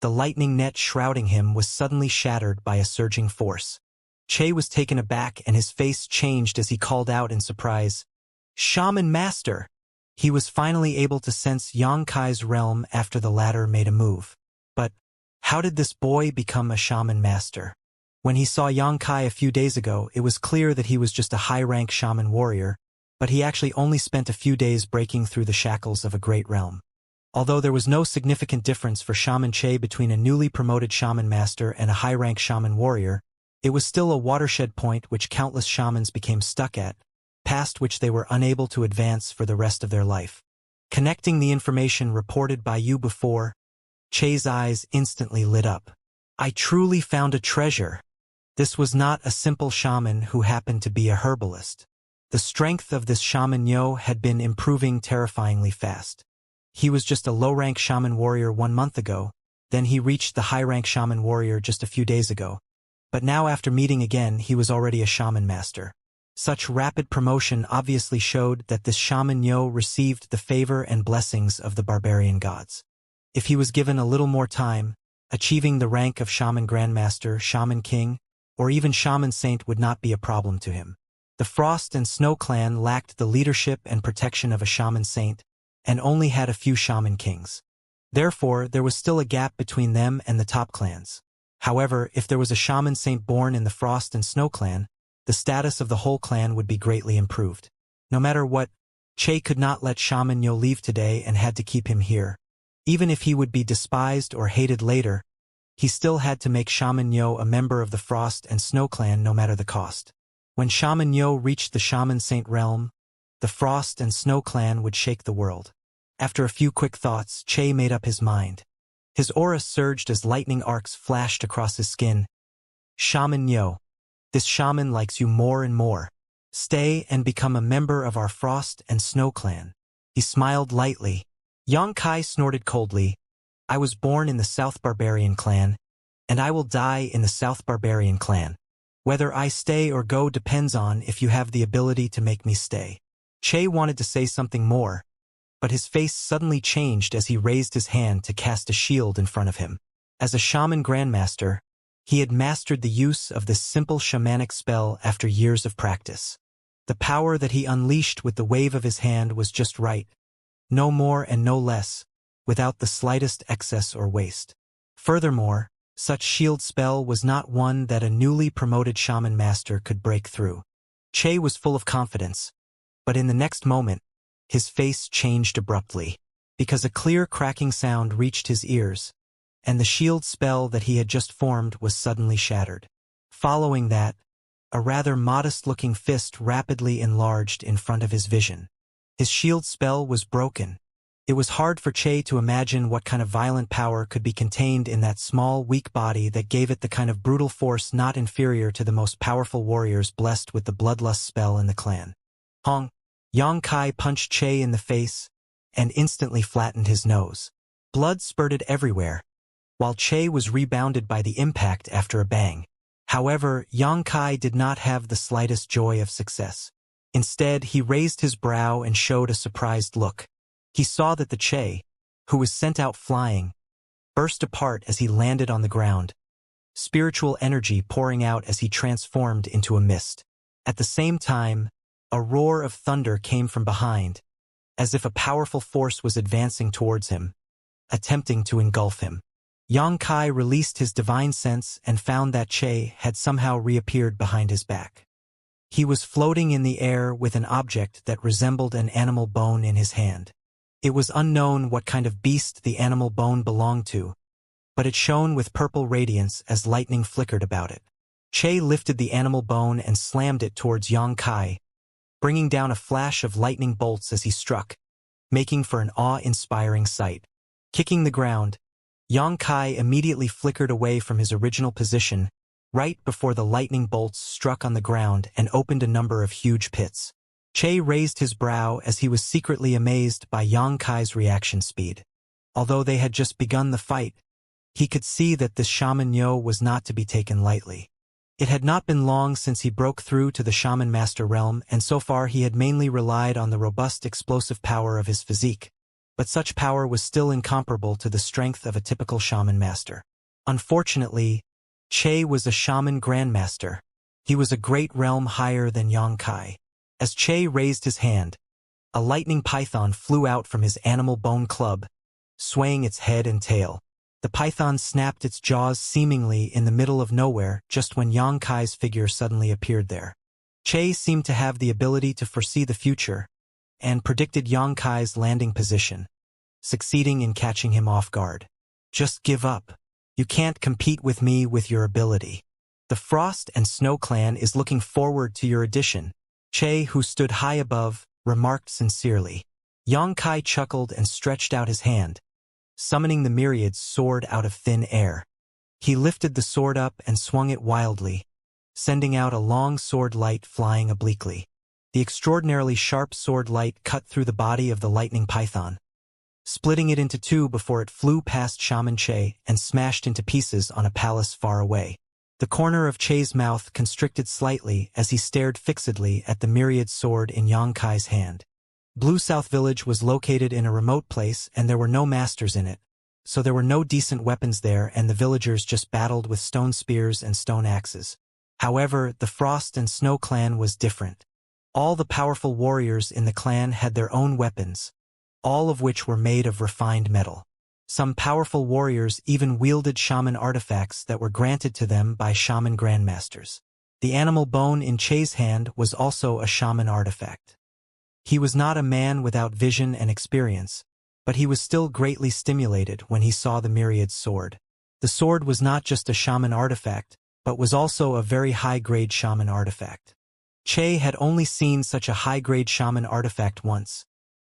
the lightning net shrouding him was suddenly shattered by a surging force. Che was taken aback and his face changed as he called out in surprise, Shaman Master! He was finally able to sense Yang Kai's realm after the latter made a move. But how did this boy become a Shaman Master? When he saw Yang Kai a few days ago, it was clear that he was just a high-rank shaman warrior, but he actually only spent a few days breaking through the shackles of a great realm. Although there was no significant difference for Shaman Che between a newly promoted Shaman Master and a high-rank shaman warrior, it was still a watershed point which countless shamans became stuck at, past which they were unable to advance for the rest of their life. Connecting the information reported by you before, Che's eyes instantly lit up. I truly found a treasure. This was not a simple shaman who happened to be a herbalist. The strength of this shaman Yo had been improving terrifyingly fast. He was just a low-rank shaman warrior 1 month ago, then he reached the high-rank shaman warrior just a few days ago. But now after meeting again, he was already a shaman master. Such rapid promotion obviously showed that this shaman Yo received the favor and blessings of the barbarian gods. If he was given a little more time, achieving the rank of shaman grandmaster, shaman king, or even shaman saint would not be a problem to him. The Frost and Snow clan lacked the leadership and protection of a shaman saint, and only had a few shaman kings. Therefore, there was still a gap between them and the top clans. However, if there was a shaman saint born in the Frost and Snow clan, the status of the whole clan would be greatly improved. No matter what, Che could not let Shaman Yo leave today and had to keep him here. Even if he would be despised or hated later, he still had to make Shaman Yo a member of the Frost and Snow clan no matter the cost. When Shaman Yo reached the Shaman Saint realm, the Frost and Snow clan would shake the world. After a few quick thoughts, Che made up his mind. His aura surged as lightning arcs flashed across his skin. Shaman Yo, this shaman likes you more and more. Stay and become a member of our Frost and Snow clan. He smiled lightly. Xianxia snorted coldly. I was born in the South Barbarian clan, and I will die in the South Barbarian clan. Whether I stay or go depends on if you have the ability to make me stay. Che wanted to say something more, but his face suddenly changed as he raised his hand to cast a shield in front of him. As a shaman grandmaster, he had mastered the use of this simple shamanic spell after years of practice. The power that he unleashed with the wave of his hand was just right, no more and no less, without the slightest excess or waste. Furthermore, such shield spell was not one that a newly promoted shaman master could break through. Che was full of confidence, but in the next moment, his face changed abruptly, because a clear cracking sound reached his ears, and the shield spell that he had just formed was suddenly shattered. Following that, a rather modest-looking fist rapidly enlarged in front of his vision. His shield spell was broken. It was hard for Che to imagine what kind of violent power could be contained in that small, weak body that gave it the kind of brutal force not inferior to the most powerful warriors blessed with the bloodlust spell in the clan. Hong! Xianxia punched Che in the face and instantly flattened his nose. Blood spurted everywhere, while Che was rebounded by the impact after a bang. However, Xianxia did not have the slightest joy of success. Instead, he raised his brow and showed a surprised look. He saw that the Che, who was sent out flying, burst apart as he landed on the ground, spiritual energy pouring out as he transformed into a mist. At the same time, a roar of thunder came from behind, as if a powerful force was advancing towards him, attempting to engulf him. Xianxia released his divine sense and found that Che had somehow reappeared behind his back. He was floating in the air with an object that resembled an animal bone in his hand. It was unknown what kind of beast the animal bone belonged to, but it shone with purple radiance as lightning flickered about it. Che lifted the animal bone and slammed it towards Xianxia, bringing down a flash of lightning bolts as he struck, making for an awe-inspiring sight. Kicking the ground, Xianxia immediately flickered away from his original position, right before the lightning bolts struck on the ground and opened a number of huge pits. Che raised his brow as he was secretly amazed by Xianxia's reaction speed. Although they had just begun the fight, he could see that this Shaman Yo was not to be taken lightly. It had not been long since he broke through to the Shaman Master realm, and so far he had mainly relied on the robust explosive power of his physique. But such power was still incomparable to the strength of a typical Shaman Master. Unfortunately, Che was a Shaman Grandmaster. He was a great realm higher than Xianxia. As Che raised his hand, a lightning python flew out from his animal bone club, swaying its head and tail. The python snapped its jaws seemingly in the middle of nowhere just when Xianxia's figure suddenly appeared there. Che seemed to have the ability to foresee the future, and predicted Xianxia's landing position, succeeding in catching him off guard. Just give up. You can't compete with me with your ability. The Frost and Snow clan is looking forward to your addition, Che, who stood high above, remarked sincerely. Xianxia chuckled and stretched out his hand, summoning the myriads soared out of thin air. He lifted the sword up and swung it wildly, sending out a long sword light flying obliquely. The extraordinarily sharp sword light cut through the body of the lightning python, splitting it into two before it flew past Shaman Che and smashed into pieces on a palace far away. The corner of Che's mouth constricted slightly as he stared fixedly at the myriad sword in Yang Kai's hand. Blue South Village was located in a remote place and there were no masters in it, so there were no decent weapons there and the villagers just battled with stone spears and stone axes. However, the Frost and Snow clan was different. All the powerful warriors in the clan had their own weapons, all of which were made of refined metal. Some powerful warriors even wielded shaman artifacts that were granted to them by shaman grandmasters. The animal bone in Che's hand was also a shaman artifact. He was not a man without vision and experience, but he was still greatly stimulated when he saw the myriad sword. The sword was not just a shaman artifact, but was also a very high-grade shaman artifact. Che had only seen such a high-grade shaman artifact once,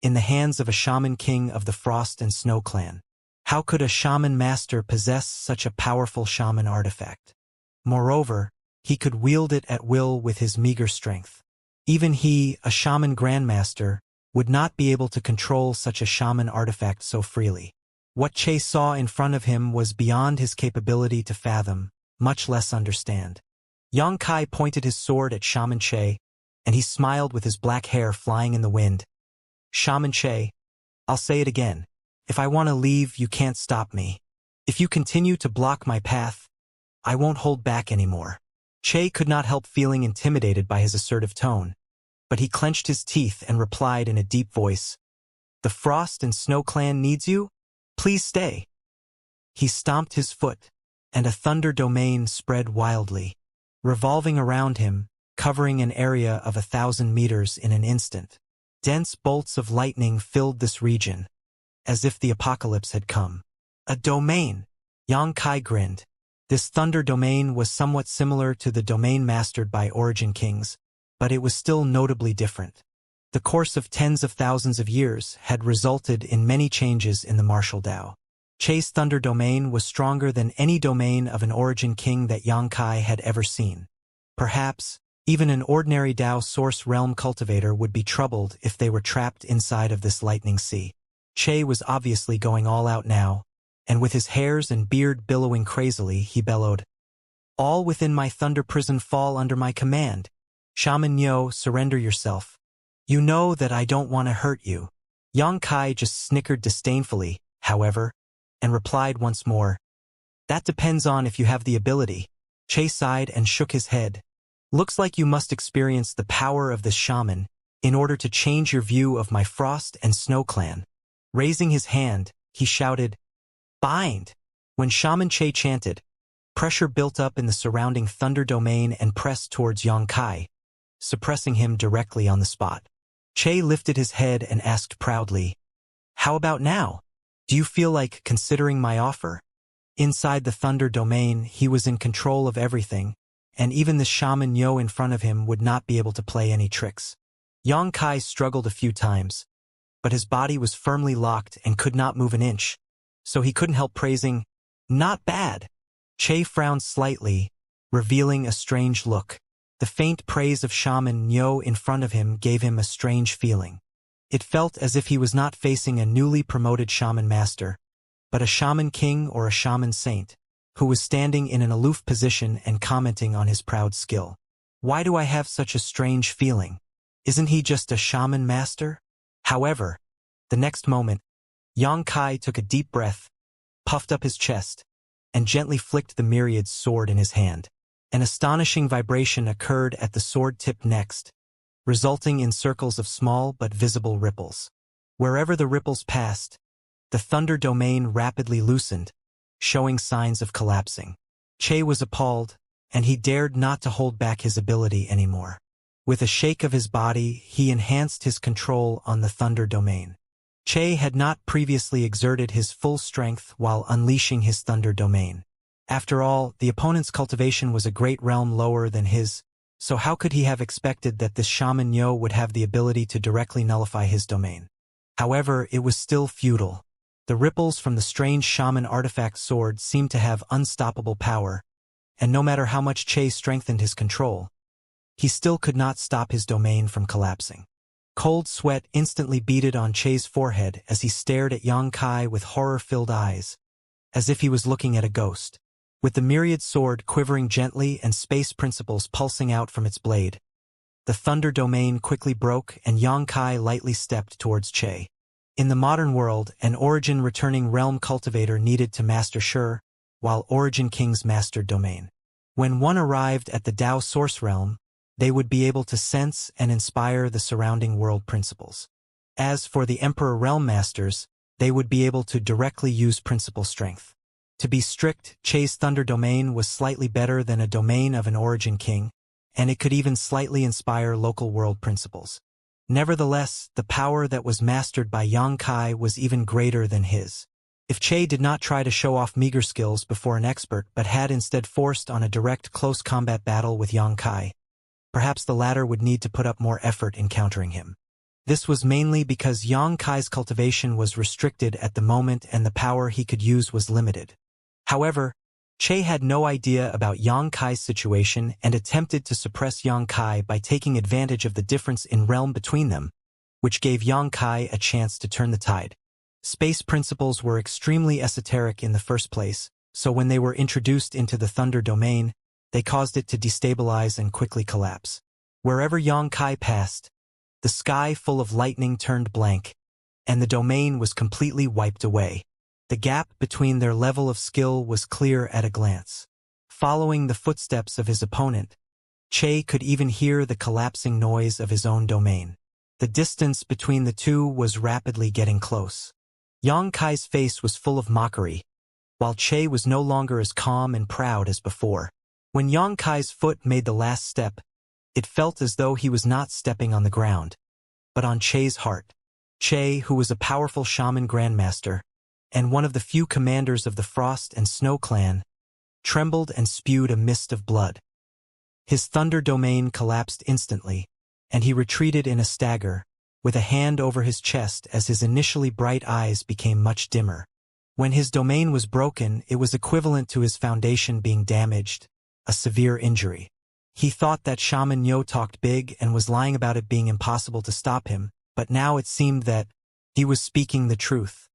in the hands of a shaman king of the Frost and Snow clan. How could a shaman master possess such a powerful shaman artifact? Moreover, he could wield it at will with his meager strength. Even he, a shaman grandmaster, would not be able to control such a shaman artifact so freely. What Che saw in front of him was beyond his capability to fathom, much less understand. Yang Kai pointed his sword at Shaman Che, and he smiled with his black hair flying in the wind. Shaman Che, I'll say it again. If I want to leave, you can't stop me. If you continue to block my path, I won't hold back anymore. Che could not help feeling intimidated by his assertive tone, but he clenched his teeth and replied in a deep voice, "The Frost and Snow clan needs you? Please stay." He stomped his foot, and a thunder domain spread wildly, revolving around him, covering an area of 1,000 meters in an instant. Dense bolts of lightning filled this region, as if the apocalypse had come. A domain! Yang Kai grinned. This thunder domain was somewhat similar to the domain mastered by Origin Kings, but it was still notably different. The course of tens of thousands of years had resulted in many changes in the martial Dao. Che's thunder domain was stronger than any domain of an Origin King that Yang Kai had ever seen. Perhaps, even an ordinary Dao Source Realm cultivator would be troubled if they were trapped inside of this lightning sea. Che was obviously going all out now, and with his hairs and beard billowing crazily, he bellowed, "All within my thunder prison fall under my command. Shaman Nyo, surrender yourself. You know that I don't want to hurt you." Yang Kai just snickered disdainfully, however, and replied once more, "That depends on if you have the ability." Che sighed and shook his head. "Looks like you must experience the power of this shaman in order to change your view of my Frost and Snow clan." Raising his hand, he shouted, "Bind!" When Shaman Che chanted, pressure built up in the surrounding thunder domain and pressed towards Yang Kai, suppressing him directly on the spot. Che lifted his head and asked proudly, "How about now? Do you feel like considering my offer?" Inside the thunder domain, he was in control of everything, and even the shaman Nyo in front of him would not be able to play any tricks. Yang Kai struggled a few times, but his body was firmly locked and could not move an inch, so he couldn't help praising, "Not bad." Che frowned slightly, revealing a strange look. The faint praise of Shaman Nyo in front of him gave him a strange feeling. It felt as if he was not facing a newly promoted shaman master, but a shaman king or a shaman saint, who was standing in an aloof position and commenting on his proud skill. Why do I have such a strange feeling? Isn't he just a shaman master? However, the next moment, Yang Kai took a deep breath, puffed up his chest, and gently flicked the myriad's sword in his hand. An astonishing vibration occurred at the sword tip next, resulting in circles of small but visible ripples. Wherever the ripples passed, the thunder domain rapidly loosened, showing signs of collapsing. Che was appalled, and he dared not to hold back his ability anymore. With a shake of his body, he enhanced his control on the thunder domain. Che had not previously exerted his full strength while unleashing his thunder domain. After all, the opponent's cultivation was a great realm lower than his, so how could he have expected that this shaman Nyo would have the ability to directly nullify his domain? However, it was still futile. The ripples from the strange shaman artifact sword seemed to have unstoppable power, and no matter how much Che strengthened his control, he still could not stop his domain from collapsing. Cold sweat instantly beaded on Che's forehead as he stared at Yang Kai with horror-filled eyes, as if he was looking at a ghost. With the myriad sword quivering gently and space principles pulsing out from its blade, the thunder domain quickly broke and Yang Kai lightly stepped towards Che. In the modern world, an origin-returning realm cultivator needed to master Shur, while Origin Kings mastered domain. When one arrived at the Dao source realm, they would be able to sense and inspire the surrounding world principles. As for the Emperor Realm Masters, they would be able to directly use principle strength. To be strict, Che's Thunder domain was slightly better than a domain of an Origin King, and it could even slightly inspire local world principles. Nevertheless, the power that was mastered by Yang Kai was even greater than his. If Che did not try to show off meager skills before an expert but had instead forced on a direct close combat battle with Yang Kai, perhaps the latter would need to put up more effort in countering him. This was mainly because Yang Kai's cultivation was restricted at the moment and the power he could use was limited. However, Che had no idea about Yang Kai's situation and attempted to suppress Yang Kai by taking advantage of the difference in realm between them, which gave Yang Kai a chance to turn the tide. Space principles were extremely esoteric in the first place, so when they were introduced into the Thunder domain, they caused it to destabilize and quickly collapse. Wherever Yang Kai passed, the sky full of lightning turned blank, and the domain was completely wiped away. The gap between their level of skill was clear at a glance. Following the footsteps of his opponent, Che could even hear the collapsing noise of his own domain. The distance between the two was rapidly getting close. Yang Kai's face was full of mockery, while Che was no longer as calm and proud as before. When Yang Kai's foot made the last step, it felt as though he was not stepping on the ground, but on Che's heart. Che, who was a powerful shaman grandmaster, and one of the few commanders of the Frost and Snow clan, trembled and spewed a mist of blood. His Thunder domain collapsed instantly, and he retreated in a stagger, with a hand over his chest as his initially bright eyes became much dimmer. When his domain was broken, it was equivalent to his foundation being damaged, a severe injury. He thought that Shaman Nyo talked big and was lying about it being impossible to stop him, but now it seemed that he was speaking the truth.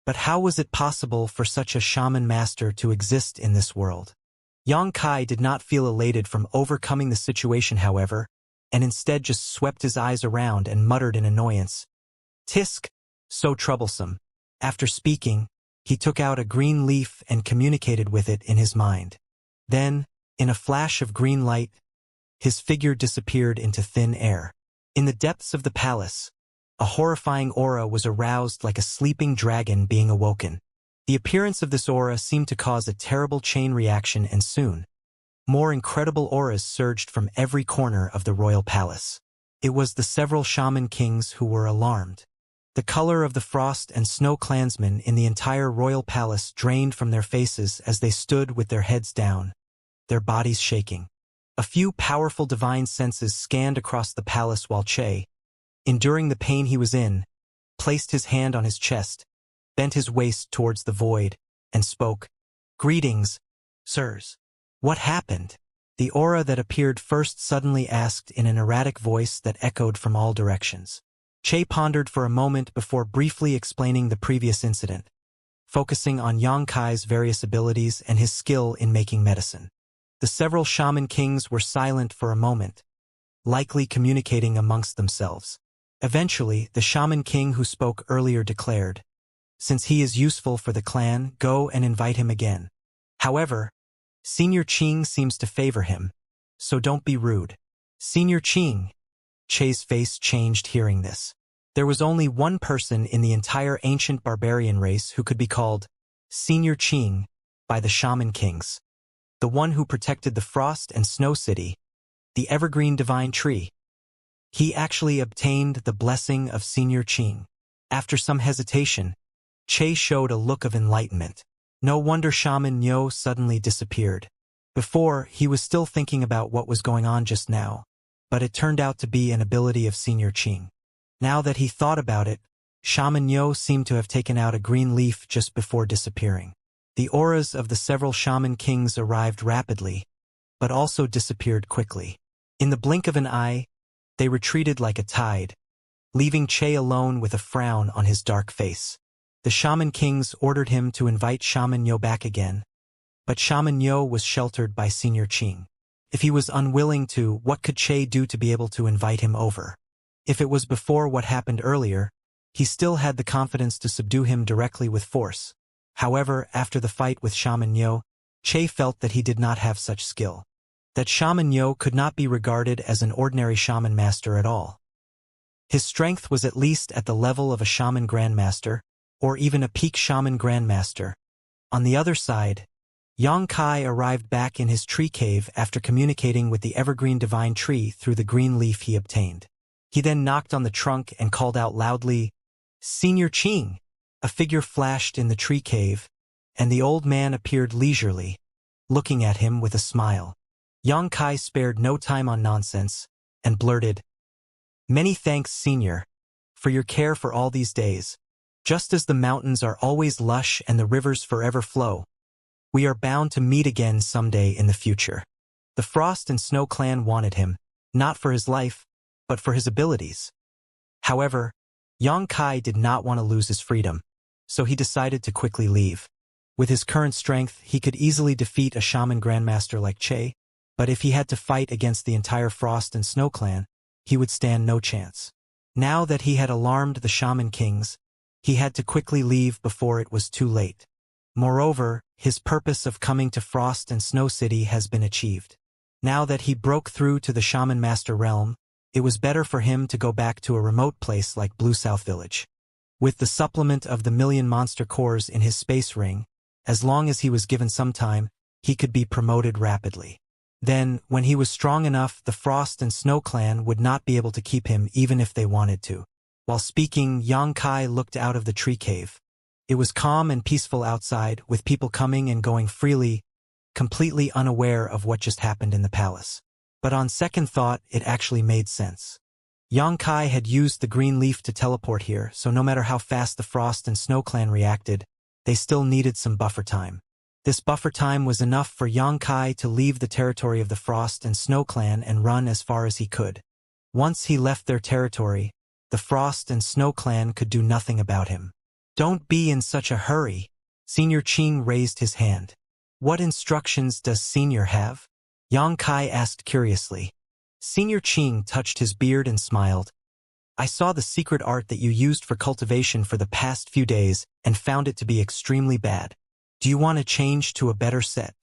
But how was it possible for such a shaman master to exist in this world? Yang Kai did not feel elated from overcoming the situation, however, and instead just swept his eyes around and muttered in annoyance, "Tisk, so troublesome." After speaking, he took out a green leaf and communicated with it in his mind. Then, in a flash of green light, his figure disappeared into thin air. In the depths of the palace, a horrifying aura was aroused like a sleeping dragon being awoken. The appearance of this aura seemed to cause a terrible chain reaction, and soon, more incredible auras surged from every corner of the royal palace. It was the several shaman kings who were alarmed. The color of the Frost and Snow clansmen in the entire royal palace drained from their faces as they stood with their heads down, their bodies shaking. A few powerful divine senses scanned across the palace while Che, enduring the pain he was in, placed his hand on his chest, bent his waist towards the void, and spoke, "Greetings, sirs." "What happened?" The aura that appeared first suddenly asked in an erratic voice that echoed from all directions. Che pondered for a moment before briefly explaining the previous incident, focusing on Yang Kai's various abilities and his skill in making medicine. The several shaman kings were silent for a moment, likely communicating amongst themselves. Eventually, the shaman king who spoke earlier declared, "Since he is useful for the clan, go and invite him again. However, Senior Qing seems to favor him, so don't be rude." "Senior Qing?" Che's face changed hearing this. There was only one person in the entire ancient barbarian race who could be called Senior Qing by the shaman kings. The one who protected the Frost and Snow City, the evergreen divine tree. He actually obtained the blessing of Senior Qing. After some hesitation, Che showed a look of enlightenment. No wonder Shaman Nyo suddenly disappeared. Before, he was still thinking about what was going on just now, but it turned out to be an ability of Senior Qing. Now that he thought about it, Shaman Yo seemed to have taken out a green leaf just before disappearing. The auras of the several shaman kings arrived rapidly, but also disappeared quickly. In the blink of an eye, they retreated like a tide, leaving Che alone with a frown on his dark face. The shaman kings ordered him to invite Shaman Yo back again, but Shaman Yo was sheltered by Senior Qing. If he was unwilling to, what could Che do to be able to invite him over? If it was before what happened earlier, he still had the confidence to subdue him directly with force. However, after the fight with Shaman Yo, Che felt that he did not have such skill. That Shaman Yo could not be regarded as an ordinary shaman master at all. His strength was at least at the level of a shaman grandmaster, or even a peak shaman grandmaster. On the other side, Yang Kai arrived back in his tree cave after communicating with the evergreen divine tree through the green leaf he obtained. He then knocked on the trunk and called out loudly, "Senior Qing!" A figure flashed in the tree cave, and the old man appeared leisurely, looking at him with a smile. Yang Kai spared no time on nonsense, and blurted, "Many thanks, Senior, for your care for all these days. Just as the mountains are always lush and the rivers forever flow, we are bound to meet again someday in the future." The Frost and Snow clan wanted him, not for his life, but for his abilities. However, Yang Kai did not want to lose his freedom, so he decided to quickly leave. With his current strength, he could easily defeat a shaman grandmaster like Che, but if he had to fight against the entire Frost and Snow clan, he would stand no chance. Now that he had alarmed the shaman kings, he had to quickly leave before it was too late. Moreover, his purpose of coming to Frost and Snow City has been achieved. Now that he broke through to the Shaman Master realm, it was better for him to go back to a remote place like Blue South Village. With the supplement of the million monster cores in his space ring, as long as he was given some time, he could be promoted rapidly. Then, when he was strong enough, the Frost and Snow clan would not be able to keep him even if they wanted to. While speaking, Yang Kai looked out of the tree cave. It was calm and peaceful outside, with people coming and going freely, completely unaware of what just happened in the palace. But on second thought, it actually made sense. Yang Kai had used the green leaf to teleport here, so no matter how fast the Frost and Snow clan reacted, they still needed some buffer time. This buffer time was enough for Yang Kai to leave the territory of the Frost and Snow clan and run as far as he could. Once he left their territory, the Frost and Snow clan could do nothing about him. "Don't be in such a hurry." Senior Qing raised his hand. "What instructions does Senior have?" Yang Kai asked curiously. Senior Qing touched his beard and smiled. "I saw the secret art that you used for cultivation for the past few days and found it to be extremely bad. Do you want to change to a better set?"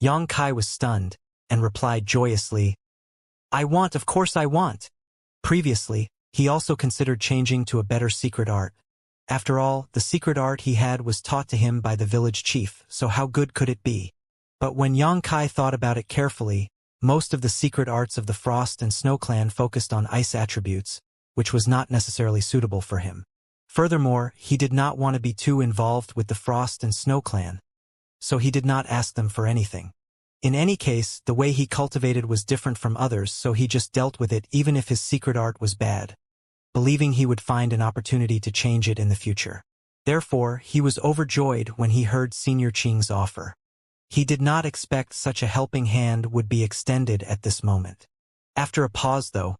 Yang Kai was stunned and replied joyously, Of course I want." Previously, he also considered changing to a better secret art. After all, the secret art he had was taught to him by the village chief, so how good could it be? But when Yang Kai thought about it carefully, most of the secret arts of the Frost and Snow clan focused on ice attributes, which was not necessarily suitable for him. Furthermore, he did not want to be too involved with the Frost and Snow clan, so he did not ask them for anything. In any case, the way he cultivated was different from others, so he just dealt with it even if his secret art was bad, believing he would find an opportunity to change it in the future. Therefore, he was overjoyed when he heard Senior Qing's offer. He did not expect such a helping hand would be extended at this moment. After a pause, though,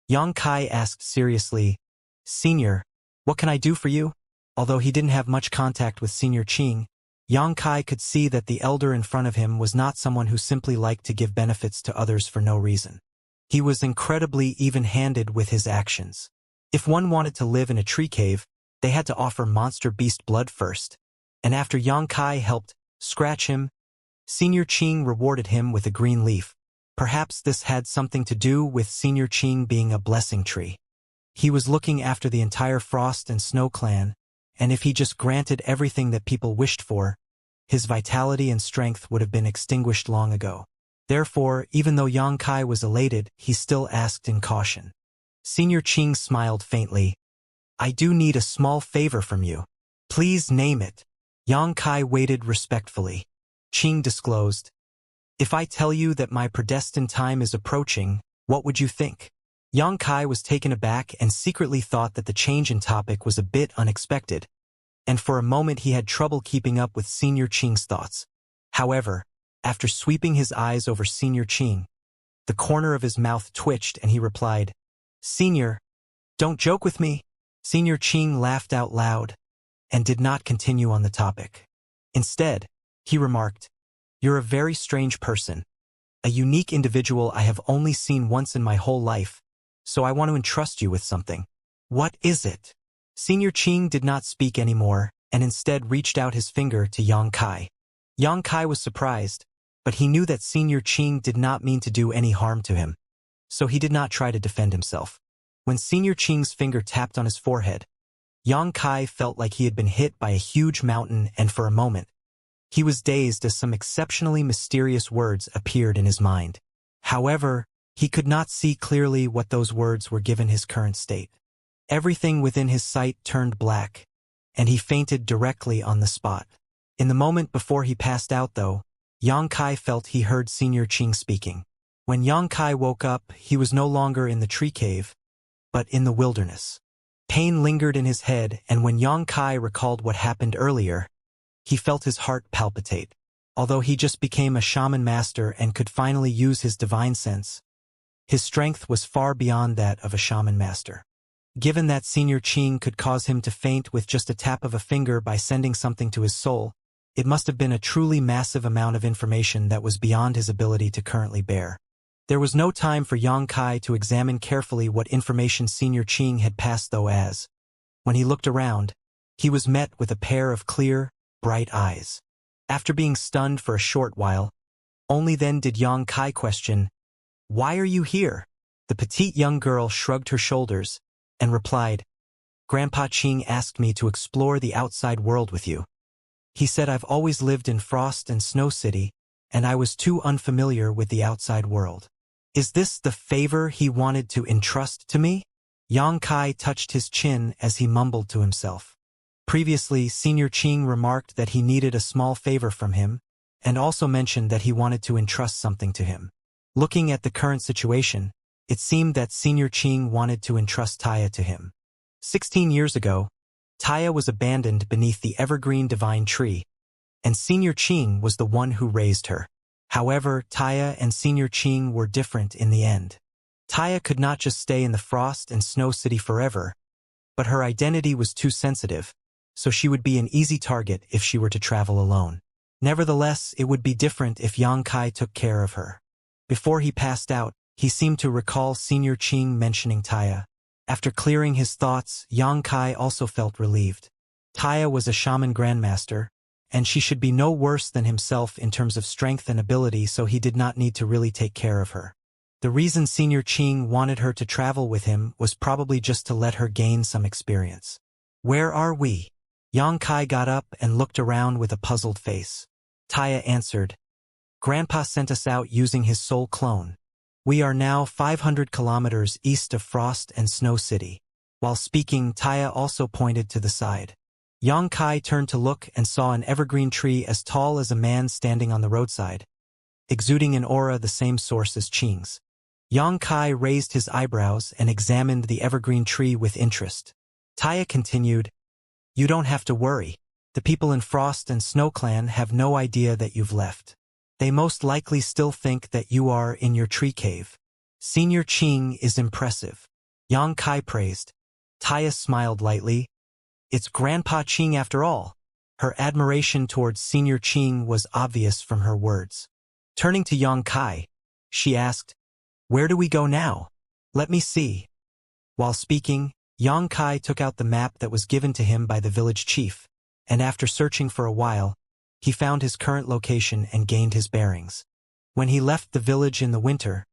Yang Kai asked seriously, "Senior, what can I do for you?" Although he didn't have much contact with Senior Qing, Yang Kai could see that the elder in front of him was not someone who simply liked to give benefits to others for no reason. He was incredibly even-handed with his actions. If one wanted to live in a tree cave, they had to offer monster beast blood first. And after Yang Kai helped scratch him, Senior Qing rewarded him with a green leaf. Perhaps this had something to do with Senior Qing being a blessing tree. He was looking after the entire Frost and Snow clan, and if he just granted everything that people wished for, his vitality and strength would have been extinguished long ago. Therefore, even though Yang Kai was elated, he still asked in caution. Senior Qing smiled faintly. "I do need a small favor from you. Please name it." Yang Kai waited respectfully. Qing disclosed, "If I tell you that my predestined time is approaching, what would you think?" Yang Kai was taken aback and secretly thought that the change in topic was a bit unexpected, and for a moment he had trouble keeping up with Senior Qing's thoughts. However, after sweeping his eyes over Senior Qing, the corner of his mouth twitched and he replied, "Senior, don't joke with me." Senior Qing laughed out loud and did not continue on the topic. Instead, he remarked, "You're a very strange person, a unique individual I have only seen once in my whole life, so I want to entrust you with something." "What is it?" Senior Qing did not speak anymore and instead reached out his finger to Yang Kai. Yang Kai was surprised, but he knew that Senior Qing did not mean to do any harm to him, so he did not try to defend himself. When Senior Qing's finger tapped on his forehead, Yang Kai felt like he had been hit by a huge mountain, and for a moment, he was dazed as some exceptionally mysterious words appeared in his mind. However, he could not see clearly what those words were given his current state. Everything within his sight turned black, and he fainted directly on the spot. In the moment before he passed out, though, Yang Kai felt he heard Senior Qing speaking. When Yang Kai woke up, he was no longer in the tree cave, but in the wilderness. Pain lingered in his head, and when Yang Kai recalled what happened earlier, he felt his heart palpitate. Although he just became a shaman master and could finally use his divine sense, his strength was far beyond that of a shaman master. Given that Senior Qing could cause him to faint with just a tap of a finger by sending something to his soul, it must have been a truly massive amount of information that was beyond his ability to currently bear. There was no time for Yang Kai to examine carefully what information Senior Qing had passed, though, as, when he looked around, he was met with a pair of clear, bright eyes. After being stunned for a short while, only then did Yang Kai question, "Why are you here?" The petite young girl shrugged her shoulders and replied, "Grandpa Qing asked me to explore the outside world with you. He said I've always lived in Frost and Snow City, and I was too unfamiliar with the outside world. Is this the favor he wanted to entrust to me?" Yang Kai touched his chin as he mumbled to himself. Previously, Senior Qing remarked that he needed a small favor from him, and also mentioned that he wanted to entrust something to him. Looking at the current situation, it seemed that Senior Qing wanted to entrust Taya to him. 16 years ago, Taya was abandoned beneath the evergreen divine tree, and Senior Qing was the one who raised her. However, Taya and Senior Qing were different in the end. Taya could not just stay in the Frost and Snow City forever, but her identity was too sensitive, so she would be an easy target if she were to travel alone. Nevertheless, it would be different if Yang Kai took care of her. Before he passed out, he seemed to recall Senior Qing mentioning Taya. After clearing his thoughts, Yang Kai also felt relieved. Taya was a shaman grandmaster, and she should be no worse than himself in terms of strength and ability, so he did not need to really take care of her. The reason Senior Qing wanted her to travel with him was probably just to let her gain some experience. "Where are we?" Yang Kai got up and looked around with a puzzled face. Taya answered, "Grandpa sent us out using his soul clone. We are now 500 kilometers east of Frost and Snow City." While speaking, Taya also pointed to the side. Yang Kai turned to look and saw an evergreen tree as tall as a man standing on the roadside, exuding an aura the same source as Qing's. Yang Kai raised his eyebrows and examined the evergreen tree with interest. Taya continued, "You don't have to worry. The people in Frost and Snow Clan have no idea that you've left. They most likely still think that you are in your tree cave." "Senior Qing is impressive," Yang Kai praised. Taya smiled lightly. "It's Grandpa Qing after all." Her admiration towards Senior Qing was obvious from her words. Turning to Yang Kai, she asked, "Where do we go now? Let me see." While speaking, Yang Kai took out the map that was given to him by the village chief, and after searching for a while, he found his current location and gained his bearings. When he left the village in the winter,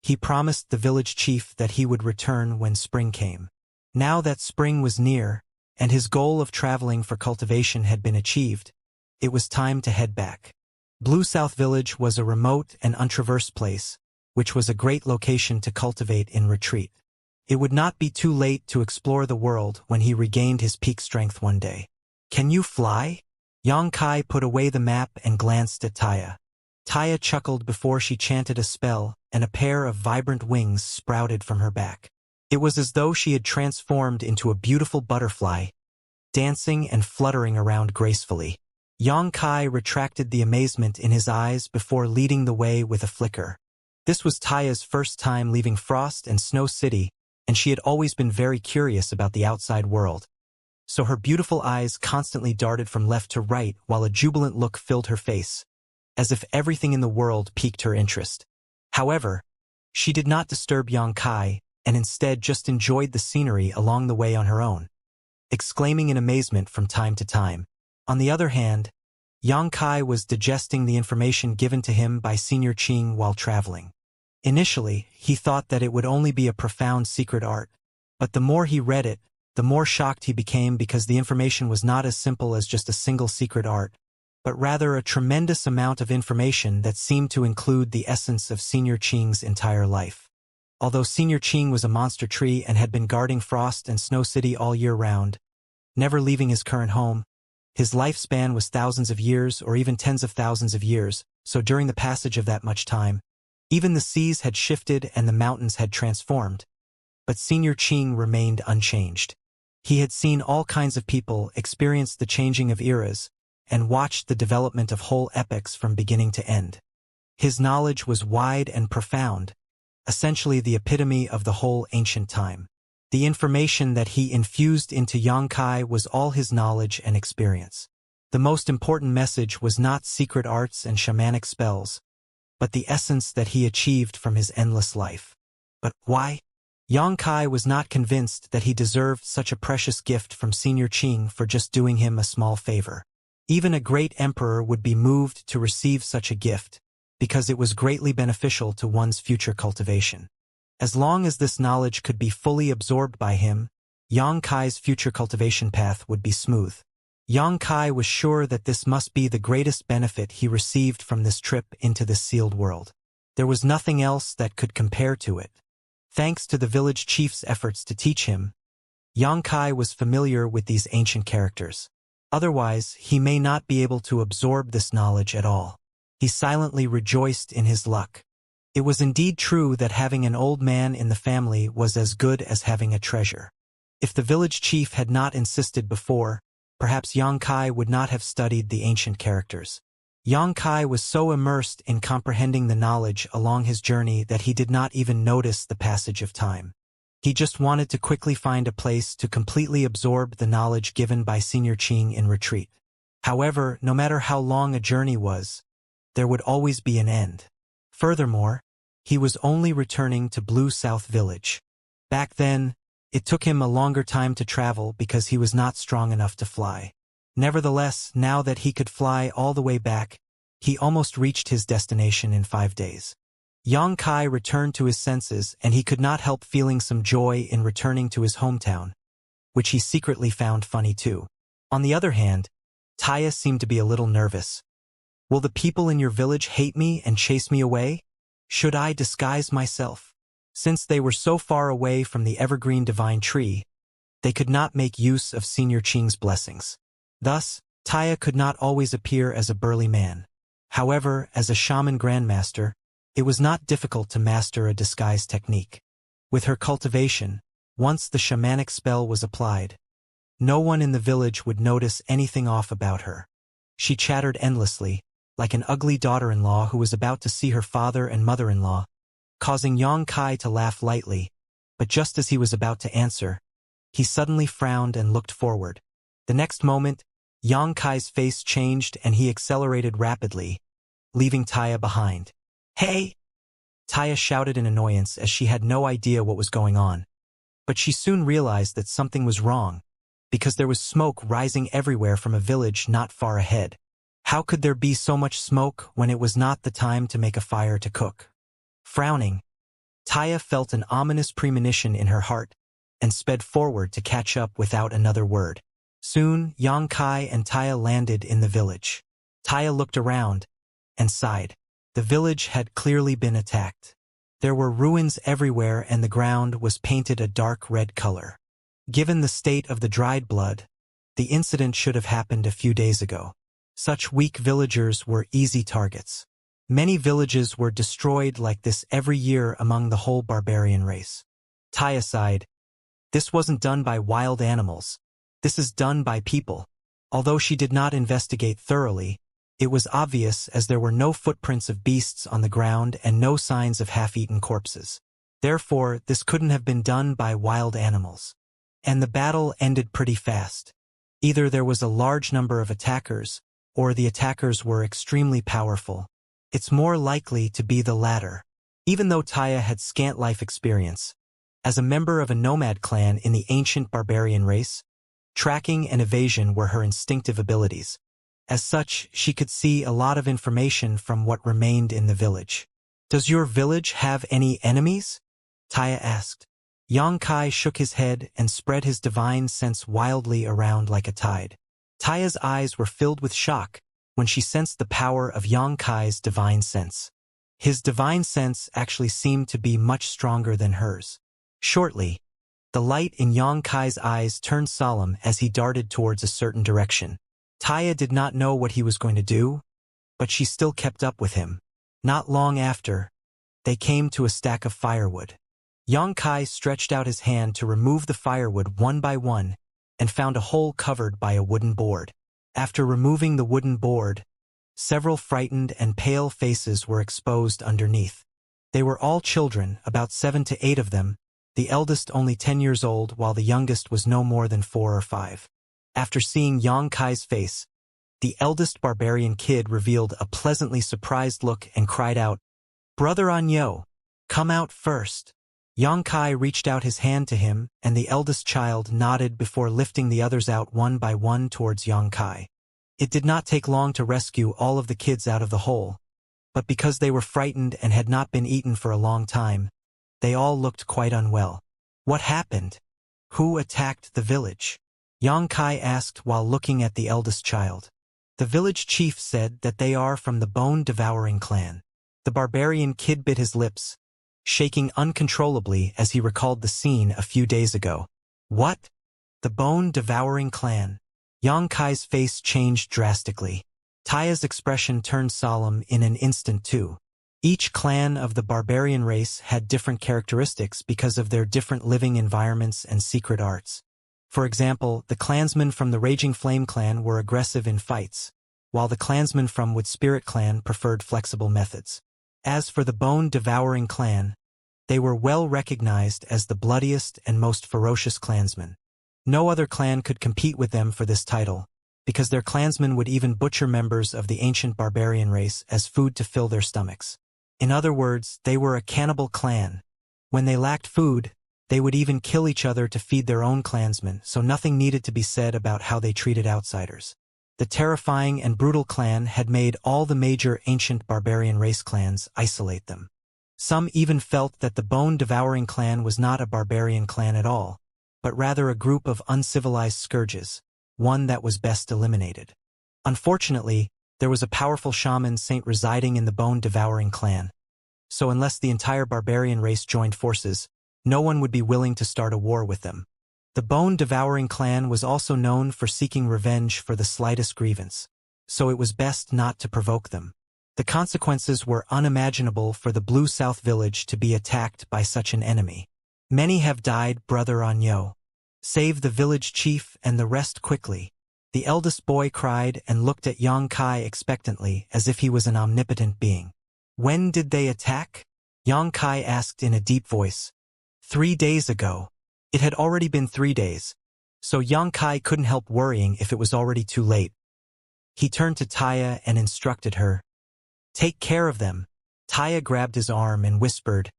he promised the village chief that he would return when spring came. Now that spring was near, and his goal of traveling for cultivation had been achieved, it was time to head back. Blue South Village was a remote and untraversed place, which was a great location to cultivate in retreat. It would not be too late to explore the world when he regained his peak strength one day. "Can you fly?" Yang Kai put away the map and glanced at Taya. Taya chuckled before she chanted a spell, and a pair of vibrant wings sprouted from her back. It was as though she had transformed into a beautiful butterfly, dancing and fluttering around gracefully. Xianxia retracted the amazement in his eyes before leading the way with a flicker. This was Taya's first time leaving Frost and Snow City, and she had always been very curious about the outside world. So her beautiful eyes constantly darted from left to right while a jubilant look filled her face, as if everything in the world piqued her interest. However, she did not disturb Xianxia, and instead just enjoyed the scenery along the way on her own, exclaiming in amazement from time to time. On the other hand, Xianxia was digesting the information given to him by Senior Qing while traveling. Initially, he thought that it would only be a profound secret art, but the more he read it, the more shocked he became because the information was not as simple as just a single secret art, but rather a tremendous amount of information that seemed to include the essence of Senior Qing's entire life. Although Senior Qing was a monster tree and had been guarding Frost and Snow City all year round, never leaving his current home, his lifespan was thousands of years or even tens of thousands of years, so during the passage of that much time, even the seas had shifted and the mountains had transformed. But Senior Qing remained unchanged. He had seen all kinds of people, experienced the changing of eras, and watched the development of whole epochs from beginning to end. His knowledge was wide and profound, essentially the epitome of the whole ancient time. The information that he infused into Xianxia was all his knowledge and experience. The most important message was not secret arts and shamanic spells, but the essence that he achieved from his endless life. But why? Xianxia was not convinced that he deserved such a precious gift from Senior Qing for just doing him a small favor. Even a great emperor would be moved to receive such a gift, because it was greatly beneficial to one's future cultivation. As long as this knowledge could be fully absorbed by him, Xianxia's future cultivation path would be smooth. Xianxia was sure that this must be the greatest benefit he received from this trip into this sealed world. There was nothing else that could compare to it. Thanks to the village chief's efforts to teach him, Xianxia was familiar with these ancient characters. Otherwise, he may not be able to absorb this knowledge at all. He silently rejoiced in his luck. It was indeed true that having an old man in the family was as good as having a treasure. If the village chief had not insisted before, perhaps Xianxia would not have studied the ancient characters. Xianxia was so immersed in comprehending the knowledge along his journey that he did not even notice the passage of time. He just wanted to quickly find a place to completely absorb the knowledge given by Senior Qing in retreat. However, no matter how long a journey was, there would always be an end. Furthermore, he was only returning to Blue South Village. Back then, it took him a longer time to travel because he was not strong enough to fly. Nevertheless, now that he could fly all the way back, he almost reached his destination in 5 days. Xianxia returned to his senses and he could not help feeling some joy in returning to his hometown, which he secretly found funny too. On the other hand, Taya seemed to be a little nervous. Will the people in your village hate me and chase me away? Should I disguise myself? Since they were so far away from the evergreen divine tree, they could not make use of Senior Qing's blessings. Thus, Taya could not always appear as a burly man. However, as a shaman grandmaster, it was not difficult to master a disguise technique. With her cultivation, once the shamanic spell was applied, no one in the village would notice anything off about her. She chattered endlessly, like an ugly daughter-in-law who was about to see her father and mother-in-law, causing Xianxia to laugh lightly, but just as he was about to answer, he suddenly frowned and looked forward. The next moment, Xianxia's face changed and he accelerated rapidly, leaving Taya behind. "Hey!" Taya shouted in annoyance as she had no idea what was going on. But she soon realized that something was wrong, because there was smoke rising everywhere from a village not far ahead. How could there be so much smoke when it was not the time to make a fire to cook? Frowning, Taya felt an ominous premonition in her heart and sped forward to catch up without another word. Soon, Xianxia and Taya landed in the village. Taya looked around and sighed. The village had clearly been attacked. There were ruins everywhere and the ground was painted a dark red color. Given the state of the dried blood, the incident should have happened a few days ago. Such weak villagers were easy targets. Many villages were destroyed like this every year among the whole barbarian race. Taya sighed. This wasn't done by wild animals. This is done by people. Although she did not investigate thoroughly, it was obvious as there were no footprints of beasts on the ground and no signs of half-eaten corpses. Therefore, this couldn't have been done by wild animals. And the battle ended pretty fast. Either there was a large number of attackers, or the attackers were extremely powerful. It's more likely to be the latter. Even though Taya had scant life experience, as a member of a nomad clan in the ancient barbarian race, tracking and evasion were her instinctive abilities. As such, she could see a lot of information from what remained in the village. "Does your village have any enemies?" Taya asked. Xianxia shook his head and spread his divine sense wildly around like a tide. Taya's eyes were filled with shock when she sensed the power of Xianxia's divine sense. His divine sense actually seemed to be much stronger than hers. Shortly, the light in Xianxia's eyes turned solemn as he darted towards a certain direction. Taya did not know what he was going to do, but she still kept up with him. Not long after, they came to a stack of firewood. Xianxia stretched out his hand to remove the firewood one by one and found a hole covered by a wooden board. After removing the wooden board, several frightened and pale faces were exposed underneath. They were all children, about 7 to 8 of them, the eldest only 10 years old while the youngest was no more than 4 or 5. After seeing Xianxia's face, the eldest barbarian kid revealed a pleasantly surprised look and cried out, "Brother Anyo, come out first." Xianxia reached out his hand to him, and the eldest child nodded before lifting the others out one by one towards Xianxia. It did not take long to rescue all of the kids out of the hole, but because they were frightened and had not been eaten for a long time, they all looked quite unwell. "What happened? Who attacked the village?" Xianxia asked while looking at the eldest child. The village chief said that they are from the bone-devouring clan. The barbarian kid bit his lips, shaking uncontrollably as he recalled the scene a few days ago. "What? The bone-devouring clan?" Xianxia's face changed drastically. Taya's expression turned solemn in an instant too. Each clan of the barbarian race had different characteristics because of their different living environments and secret arts. For example, the clansmen from the Raging Flame clan were aggressive in fights, while the clansmen from Wood Spirit clan preferred flexible methods. As for the bone-devouring clan, they were well recognized as the bloodiest and most ferocious clansmen. No other clan could compete with them for this title, because their clansmen would even butcher members of the ancient barbarian race as food to fill their stomachs. In other words, they were a cannibal clan. When they lacked food, they would even kill each other to feed their own clansmen, so nothing needed to be said about how they treated outsiders. The terrifying and brutal clan had made all the major ancient barbarian race clans isolate them. Some even felt that the bone-devouring clan was not a barbarian clan at all, but rather a group of uncivilized scourges, one that was best eliminated. Unfortunately, there was a powerful shaman saint residing in the bone-devouring clan, so unless the entire barbarian race joined forces, no one would be willing to start a war with them. The bone-devouring clan was also known for seeking revenge for the slightest grievance, so it was best not to provoke them. The consequences were unimaginable for the Blue South village to be attacked by such an enemy. "Many have died, Brother Anyo. Save the village chief and the rest quickly." The eldest boy cried and looked at Xianxia expectantly as if he was an omnipotent being. "When did they attack?" Xianxia asked in a deep voice. 3 days ago. It had already been 3 days, so Xianxia couldn't help worrying if it was already too late. He turned to Taya and instructed her. "Take care of them." Taya grabbed his arm and whispered,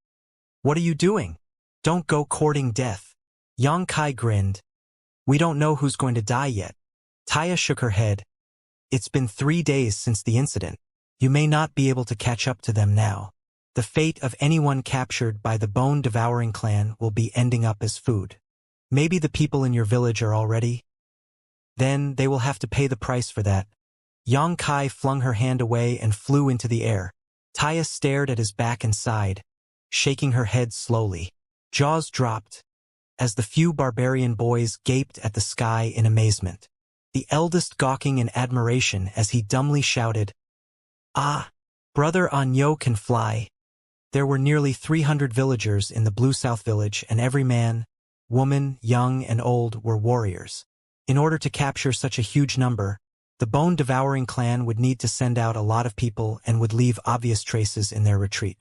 "What are you doing? Don't go courting death." Xianxia grinned. "We don't know who's going to die yet." Taya shook her head. "It's been 3 days since the incident. You may not be able to catch up to them now. The fate of anyone captured by the bone-devouring clan will be ending up as food. Maybe the people in your village are already? Then they will have to pay the price for that." Xianxia flung her hand away and flew into the air. Taya stared at his back and sighed, shaking her head slowly. Jaws dropped, as the few barbarian boys gaped at the sky in amazement. The eldest gawking in admiration as he dumbly shouted, "Ah, Brother Anyo can fly. There were nearly 300 villagers in the Blue South village, and every man, woman, young and old were warriors. In order to capture such a huge number, the bone-devouring clan would need to send out a lot of people and would leave obvious traces in their retreat.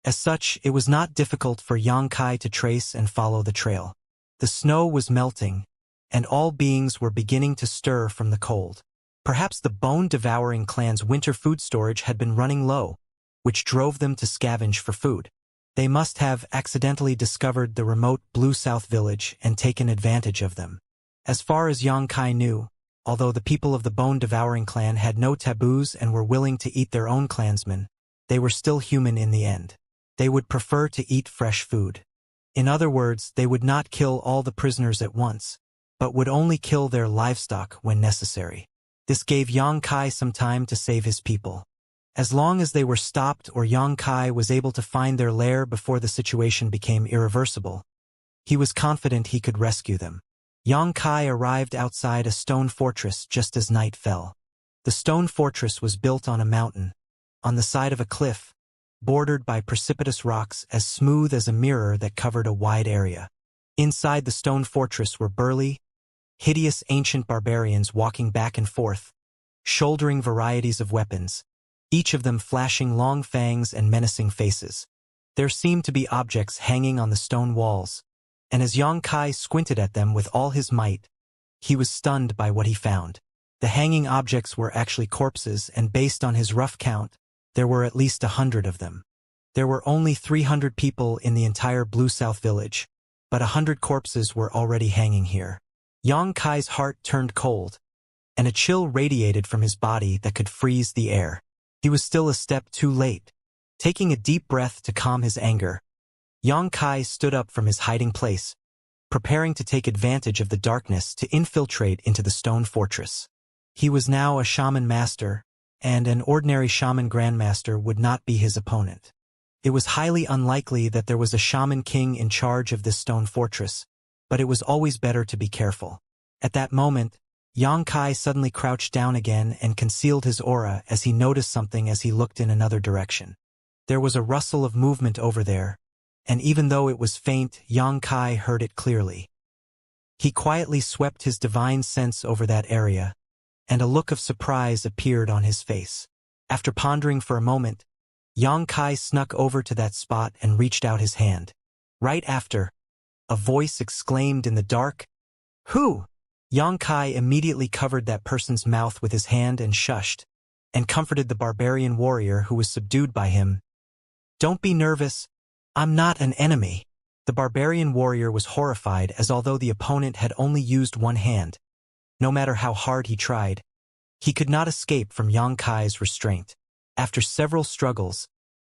As such, it was not difficult for Xianxia to trace and follow the trail. The snow was melting, and all beings were beginning to stir from the cold. Perhaps the bone-devouring clan's winter food storage had been running low, which drove them to scavenge for food. They must have accidentally discovered the remote Blue South village and taken advantage of them. As far as Xianxia knew, although the people of the bone-devouring clan had no taboos and were willing to eat their own clansmen, they were still human in the end. They would prefer to eat fresh food. In other words, they would not kill all the prisoners at once, but would only kill their livestock when necessary. This gave Xianxia some time to save his people. As long as they were stopped or Xianxia was able to find their lair before the situation became irreversible, he was confident he could rescue them. Xianxia arrived outside a stone fortress just as night fell. The stone fortress was built on a mountain, on the side of a cliff, bordered by precipitous rocks as smooth as a mirror that covered a wide area. Inside the stone fortress were burly, hideous ancient barbarians walking back and forth, shouldering varieties of weapons, each of them flashing long fangs and menacing faces. There seemed to be objects hanging on the stone walls, and as Xianxia squinted at them with all his might, he was stunned by what he found. The hanging objects were actually corpses, and based on his rough count, there were at least 100 of them. There were only 300 people in the entire Blue South village, but 100 corpses were already hanging here. Xianxia's heart turned cold, and a chill radiated from his body that could freeze the air. He was still a step too late. Taking a deep breath to calm his anger, Xianxia stood up from his hiding place, preparing to take advantage of the darkness to infiltrate into the stone fortress. He was now a shaman master, and an ordinary shaman grandmaster would not be his opponent. It was highly unlikely that there was a shaman king in charge of this stone fortress, but it was always better to be careful. At that moment, Xianxia suddenly crouched down again and concealed his aura as he noticed something as he looked in another direction. There was a rustle of movement over there, and even though it was faint, Xianxia heard it clearly. He quietly swept his divine sense over that area, and a look of surprise appeared on his face. After pondering for a moment, Xianxia snuck over to that spot and reached out his hand. Right after, a voice exclaimed in the dark, "Who?" Xianxia immediately covered that person's mouth with his hand and shushed, and comforted the barbarian warrior who was subdued by him. "Don't be nervous. I'm not an enemy." The barbarian warrior was horrified, as although the opponent had only used one hand, no matter how hard he tried, he could not escape from Xianxia's restraint. After several struggles,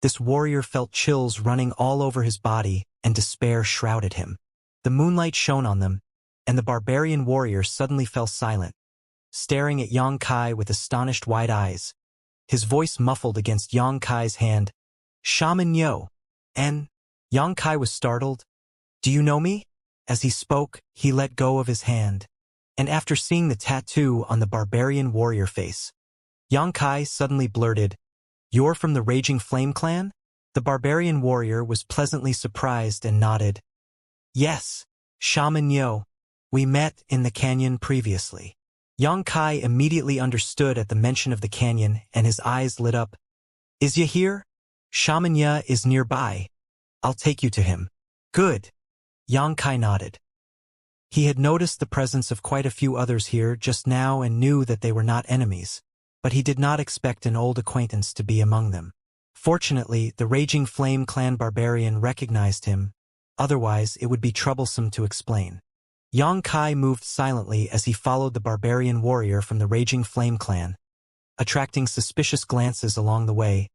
this warrior felt chills running all over his body, and despair shrouded him. The moonlight shone on them, and the barbarian warrior suddenly fell silent, staring at Xianxia with astonished wide eyes. His voice muffled against Xianxia's hand. "Shaman Yo." And Xianxia was startled. "Do you know me?" As he spoke, he let go of his hand, and after seeing the tattoo on the barbarian warrior face, Xianxia suddenly blurted, "You're from the Raging Flame clan?" The barbarian warrior was pleasantly surprised and nodded. "Yes, Shaman Yo. We met in the canyon previously." Xianxia immediately understood at the mention of the canyon, and his eyes lit up. "Is ya here? Shaman Ya is nearby. I'll take you to him." "Good." Xianxia nodded. He had noticed the presence of quite a few others here just now and knew that they were not enemies, but he did not expect an old acquaintance to be among them. Fortunately, the Raging Flame clan barbarian recognized him, otherwise it would be troublesome to explain. Xianxia moved silently as he followed the barbarian warrior from the Raging Flame clan, attracting suspicious glances along the way,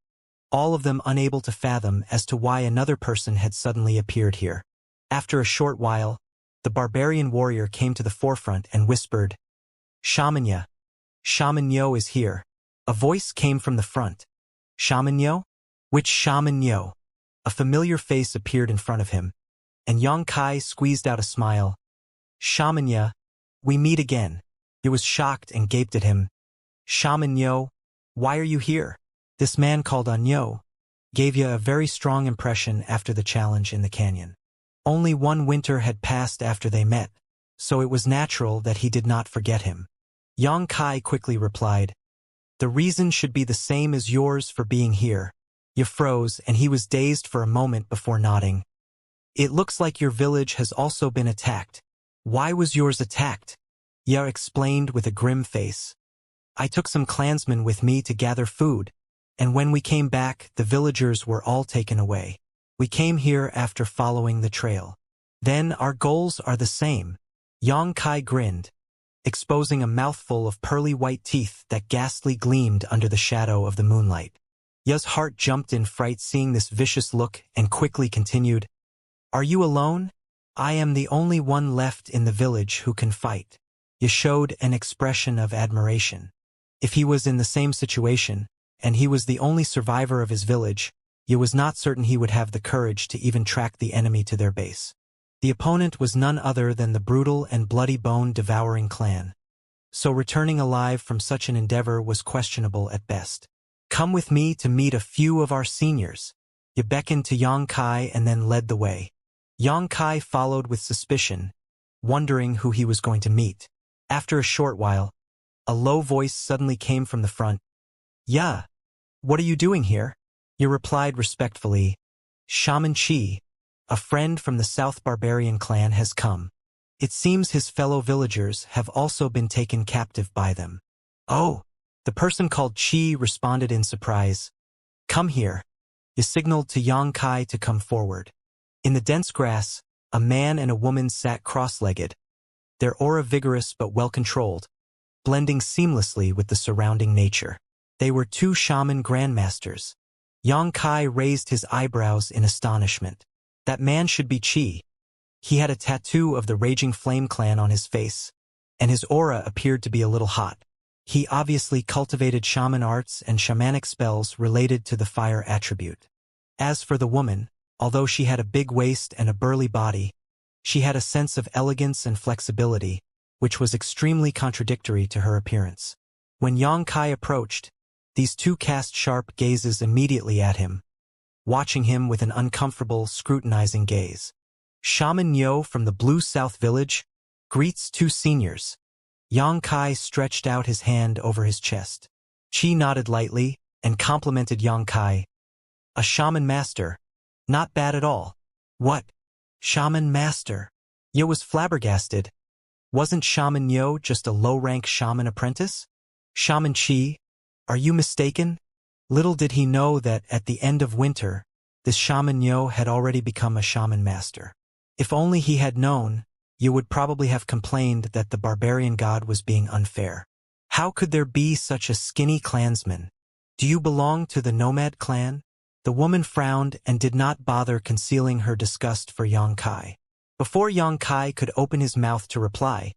all of them unable to fathom as to why another person had suddenly appeared here. After a short while, the barbarian warrior came to the forefront and whispered, "Shaman Ya. Shaman Yo is here." A voice came from the front. "Shaman Yo? Which Shaman Yo?" A familiar face appeared in front of him, and Xianxia squeezed out a smile. "Shaman Ya, we meet again." He was shocked and gaped at him. "Shaman Yo, why are you here?" This man called Anyo gave you a very strong impression after the challenge in the canyon. Only one winter had passed after they met, so it was natural that he did not forget him. Yang Kai quickly replied, "The reason should be the same as yours for being here." You froze, and he was dazed for a moment before nodding. "It looks like your village has also been attacked." "Why was yours attacked?" Ya explained with a grim face. "I took some clansmen with me to gather food, and when we came back, the villagers were all taken away. We came here after following the trail. Then our goals are the same." Yang Kai grinned, exposing a mouthful of pearly white teeth that ghastly gleamed under the shadow of the moonlight. Ya's heart jumped in fright seeing this vicious look and quickly continued, "Are you alone? I am the only one left in the village who can fight." Ya showed an expression of admiration. If he was in the same situation, and he was the only survivor of his village, Ya was not certain he would have the courage to even track the enemy to their base. The opponent was none other than the brutal and bloody bone-devouring clan. So returning alive from such an endeavor was questionable at best. "Come with me to meet a few of our seniors." Ya beckoned to Yang Kai and then led the way. Yang Kai followed with suspicion, wondering who he was going to meet. After a short while, a low voice suddenly came from the front. "Ya, what are you doing here?" Ya replied respectfully, "Shaman Chi, a friend from the South Barbarian clan, has come. It seems his fellow villagers have also been taken captive by them." "Oh," the person called Chi responded in surprise. "Come here." Ya signaled to Yang Kai to come forward. In the dense grass, a man and a woman sat cross-legged, their aura vigorous but well-controlled, blending seamlessly with the surrounding nature. They were two shaman grandmasters. Yang Kai raised his eyebrows in astonishment. That man should be Chi. He had a tattoo of the Raging Flame clan on his face, and his aura appeared to be a little hot. He obviously cultivated shaman arts and shamanic spells related to the fire attribute. As for the woman, although she had a big waist and a burly body, she had a sense of elegance and flexibility, which was extremely contradictory to her appearance. When Yang Kai approached, these two cast sharp gazes immediately at him, watching him with an uncomfortable, scrutinizing gaze. "Shaman Nyo from the Blue South Village greets two seniors." Yang Kai stretched out his hand over his chest. Chi nodded lightly and complimented Yang Kai. "A shaman master. Not bad at all." "What? Shaman master?" Yo was flabbergasted. Wasn't Shaman Nyo just a low-rank shaman apprentice? "Shaman Chi, are you mistaken?" Little did he know that at the end of winter, this Shaman Nyo had already become a shaman master. If only he had known, you would probably have complained that the barbarian god was being unfair. How could there be such a skinny clansman? "Do you belong to the nomad clan?" The woman frowned and did not bother concealing her disgust for Yang Kai. Before Yang Kai could open his mouth to reply,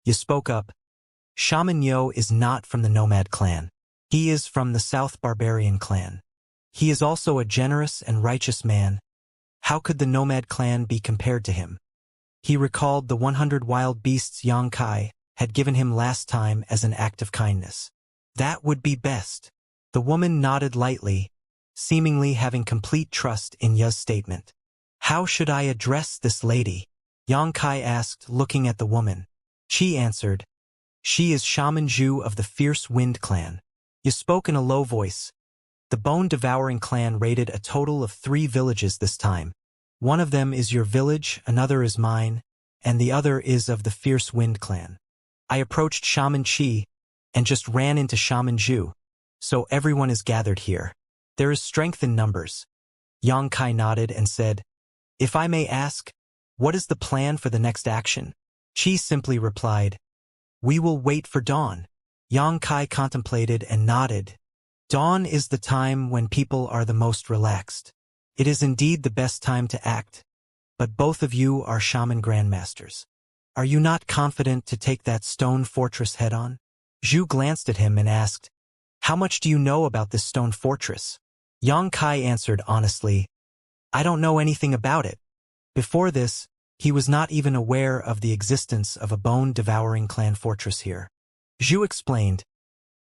you spoke up. "Shaman Nyo is not from the nomad clan. He is from the South Barbarian clan. He is also a generous and righteous man. How could the nomad clan be compared to him?" He recalled the 100 wild beasts Yang Kai had given him last time as an act of kindness. "That would be best." The woman nodded lightly, seemingly having complete trust in Ya's statement. "How should I address this lady?" Yang Kai asked, looking at the woman. Chi answered, "She is Shaman Zhu of the Fierce Wind clan." You spoke in a low voice. The bone-devouring clan raided a total of 3 villages this time. One of them is your village, another is mine, and the other is of the Fierce Wind clan. I approached Shaman Chi and just ran into Shaman Zhu, so everyone is gathered here. There is strength in numbers." Yang Kai nodded and said, "If I may ask, what is the plan for the next action?" Chi simply replied, "We will wait for dawn." Yang Kai contemplated and nodded. Dawn is the time when people are the most relaxed. It is indeed the best time to act, but both of you are shaman grandmasters. Are you not confident to take that stone fortress head-on? Zhu glanced at him and asked, "How much do you know about this stone fortress?" Yang Kai answered honestly, "I don't know anything about it." Before this, he was not even aware of the existence of a bone-devouring clan fortress here. Zhu explained,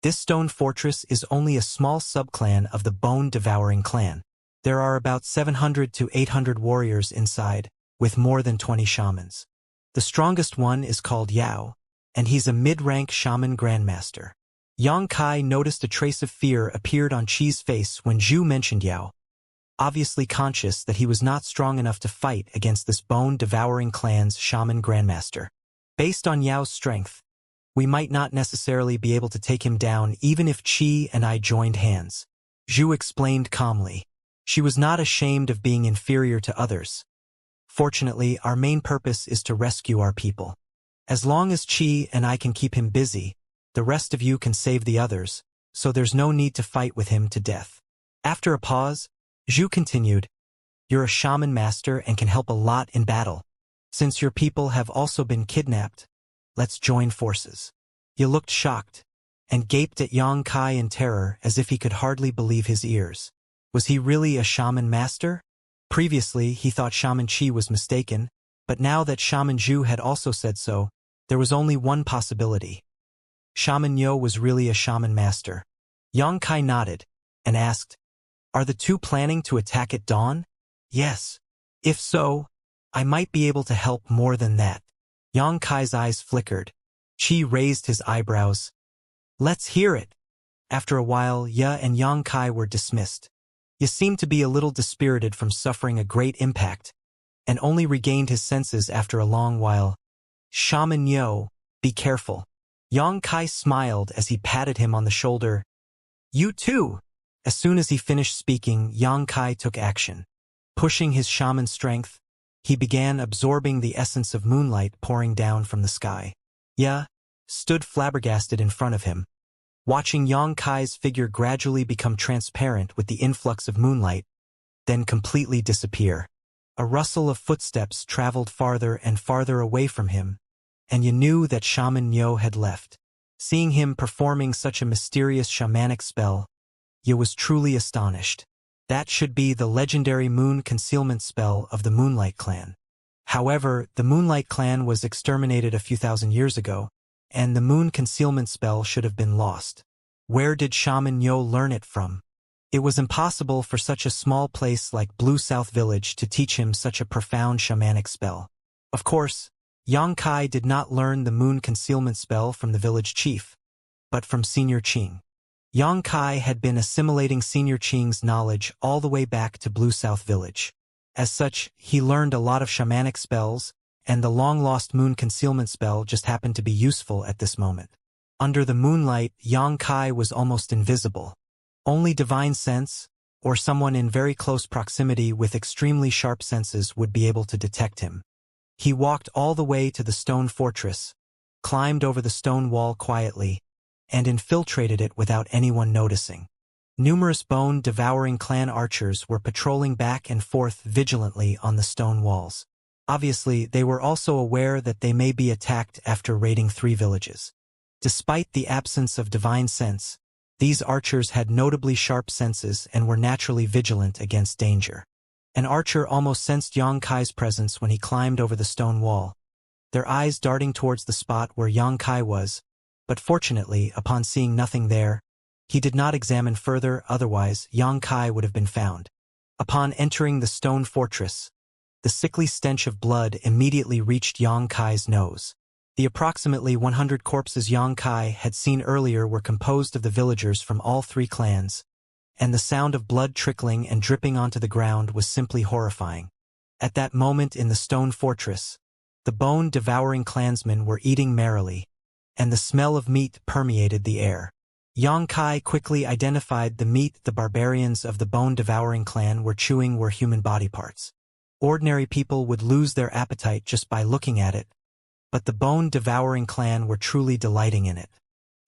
This stone fortress is only a small subclan of the bone-devouring clan. There are about 700 to 800 warriors inside, with more than 20 shamans. The strongest one is called Yao, and he's a mid-rank shaman grandmaster. Yang Kai noticed a trace of fear appeared on Qi's face when Zhu mentioned Yao, obviously conscious that he was not strong enough to fight against this bone-devouring clan's shaman grandmaster. Based on Yao's strength, we might not necessarily be able to take him down even if Qi and I joined hands. Zhu explained calmly. She was not ashamed of being inferior to others. Fortunately, our main purpose is to rescue our people. As long as Qi and I can keep him busy, the rest of you can save the others, so there's no need to fight with him to death. After a pause, Zhu continued, You're a shaman master and can help a lot in battle. Since your people have also been kidnapped, let's join forces. He looked shocked, and gaped at Yang Kai in terror as if he could hardly believe his ears. Was he really a shaman master? Previously, he thought Shaman Qi was mistaken, but now that Shaman Zhu had also said so, there was only one possibility. Shaman Yo was really a shaman master. Yang Kai nodded, and asked, Are the two planning to attack at dawn? Yes. If so, I might be able to help more than that. Yang Kai's eyes flickered. Qi raised his eyebrows. Let's hear it. After a while, Ya and Yang Kai were dismissed. Ya seemed to be a little dispirited from suffering a great impact, and only regained his senses after a long while. Shaman Yo, be careful. Yang Kai smiled as he patted him on the shoulder. You too. As soon as he finished speaking, Yang Kai took action. Pushing his shaman strength, he began absorbing the essence of moonlight pouring down from the sky. Ya stood flabbergasted in front of him, watching Yang Kai's figure gradually become transparent with the influx of moonlight, then completely disappear. A rustle of footsteps traveled farther and farther away from him, and you knew that Shaman Yo had left. Seeing him performing such a mysterious shamanic spell, you was truly astonished. That should be the legendary moon concealment spell of the Moonlight Clan. However, the Moonlight Clan was exterminated a few thousand years ago, and the moon concealment spell should have been lost. Where did Shaman Yo learn it from? It was impossible for such a small place like Blue South Village to teach him such a profound shamanic spell. Of course, Yang Kai did not learn the moon concealment spell from the village chief, but from Senior Qing. Yang Kai had been assimilating Senior Qing's knowledge all the way back to Blue South Village. As such, he learned a lot of shamanic spells, and the long-lost moon concealment spell just happened to be useful at this moment. Under the moonlight, Yang Kai was almost invisible. Only divine sense, or someone in very close proximity with extremely sharp senses would be able to detect him. He walked all the way to the stone fortress, climbed over the stone wall quietly, and infiltrated it without anyone noticing. Numerous bone-devouring clan archers were patrolling back and forth vigilantly on the stone walls. Obviously, they were also aware that they may be attacked after raiding 3 villages. Despite the absence of divine sense, these archers had notably sharp senses and were naturally vigilant against danger. An archer almost sensed Yang Kai's presence when he climbed over the stone wall, their eyes darting towards the spot where Yang Kai was, but fortunately, upon seeing nothing there, he did not examine further, otherwise Yang Kai would have been found. Upon entering the stone fortress, the sickly stench of blood immediately reached Yang Kai's nose. The approximately 100 corpses Yang Kai had seen earlier were composed of the villagers from all 3 clans, and the sound of blood trickling and dripping onto the ground was simply horrifying. At that moment in the stone fortress, the bone-devouring clansmen were eating merrily, and the smell of meat permeated the air. Yang Kai quickly identified the meat the barbarians of the bone-devouring clan were chewing were human body parts. Ordinary people would lose their appetite just by looking at it, but the bone-devouring clan were truly delighting in it.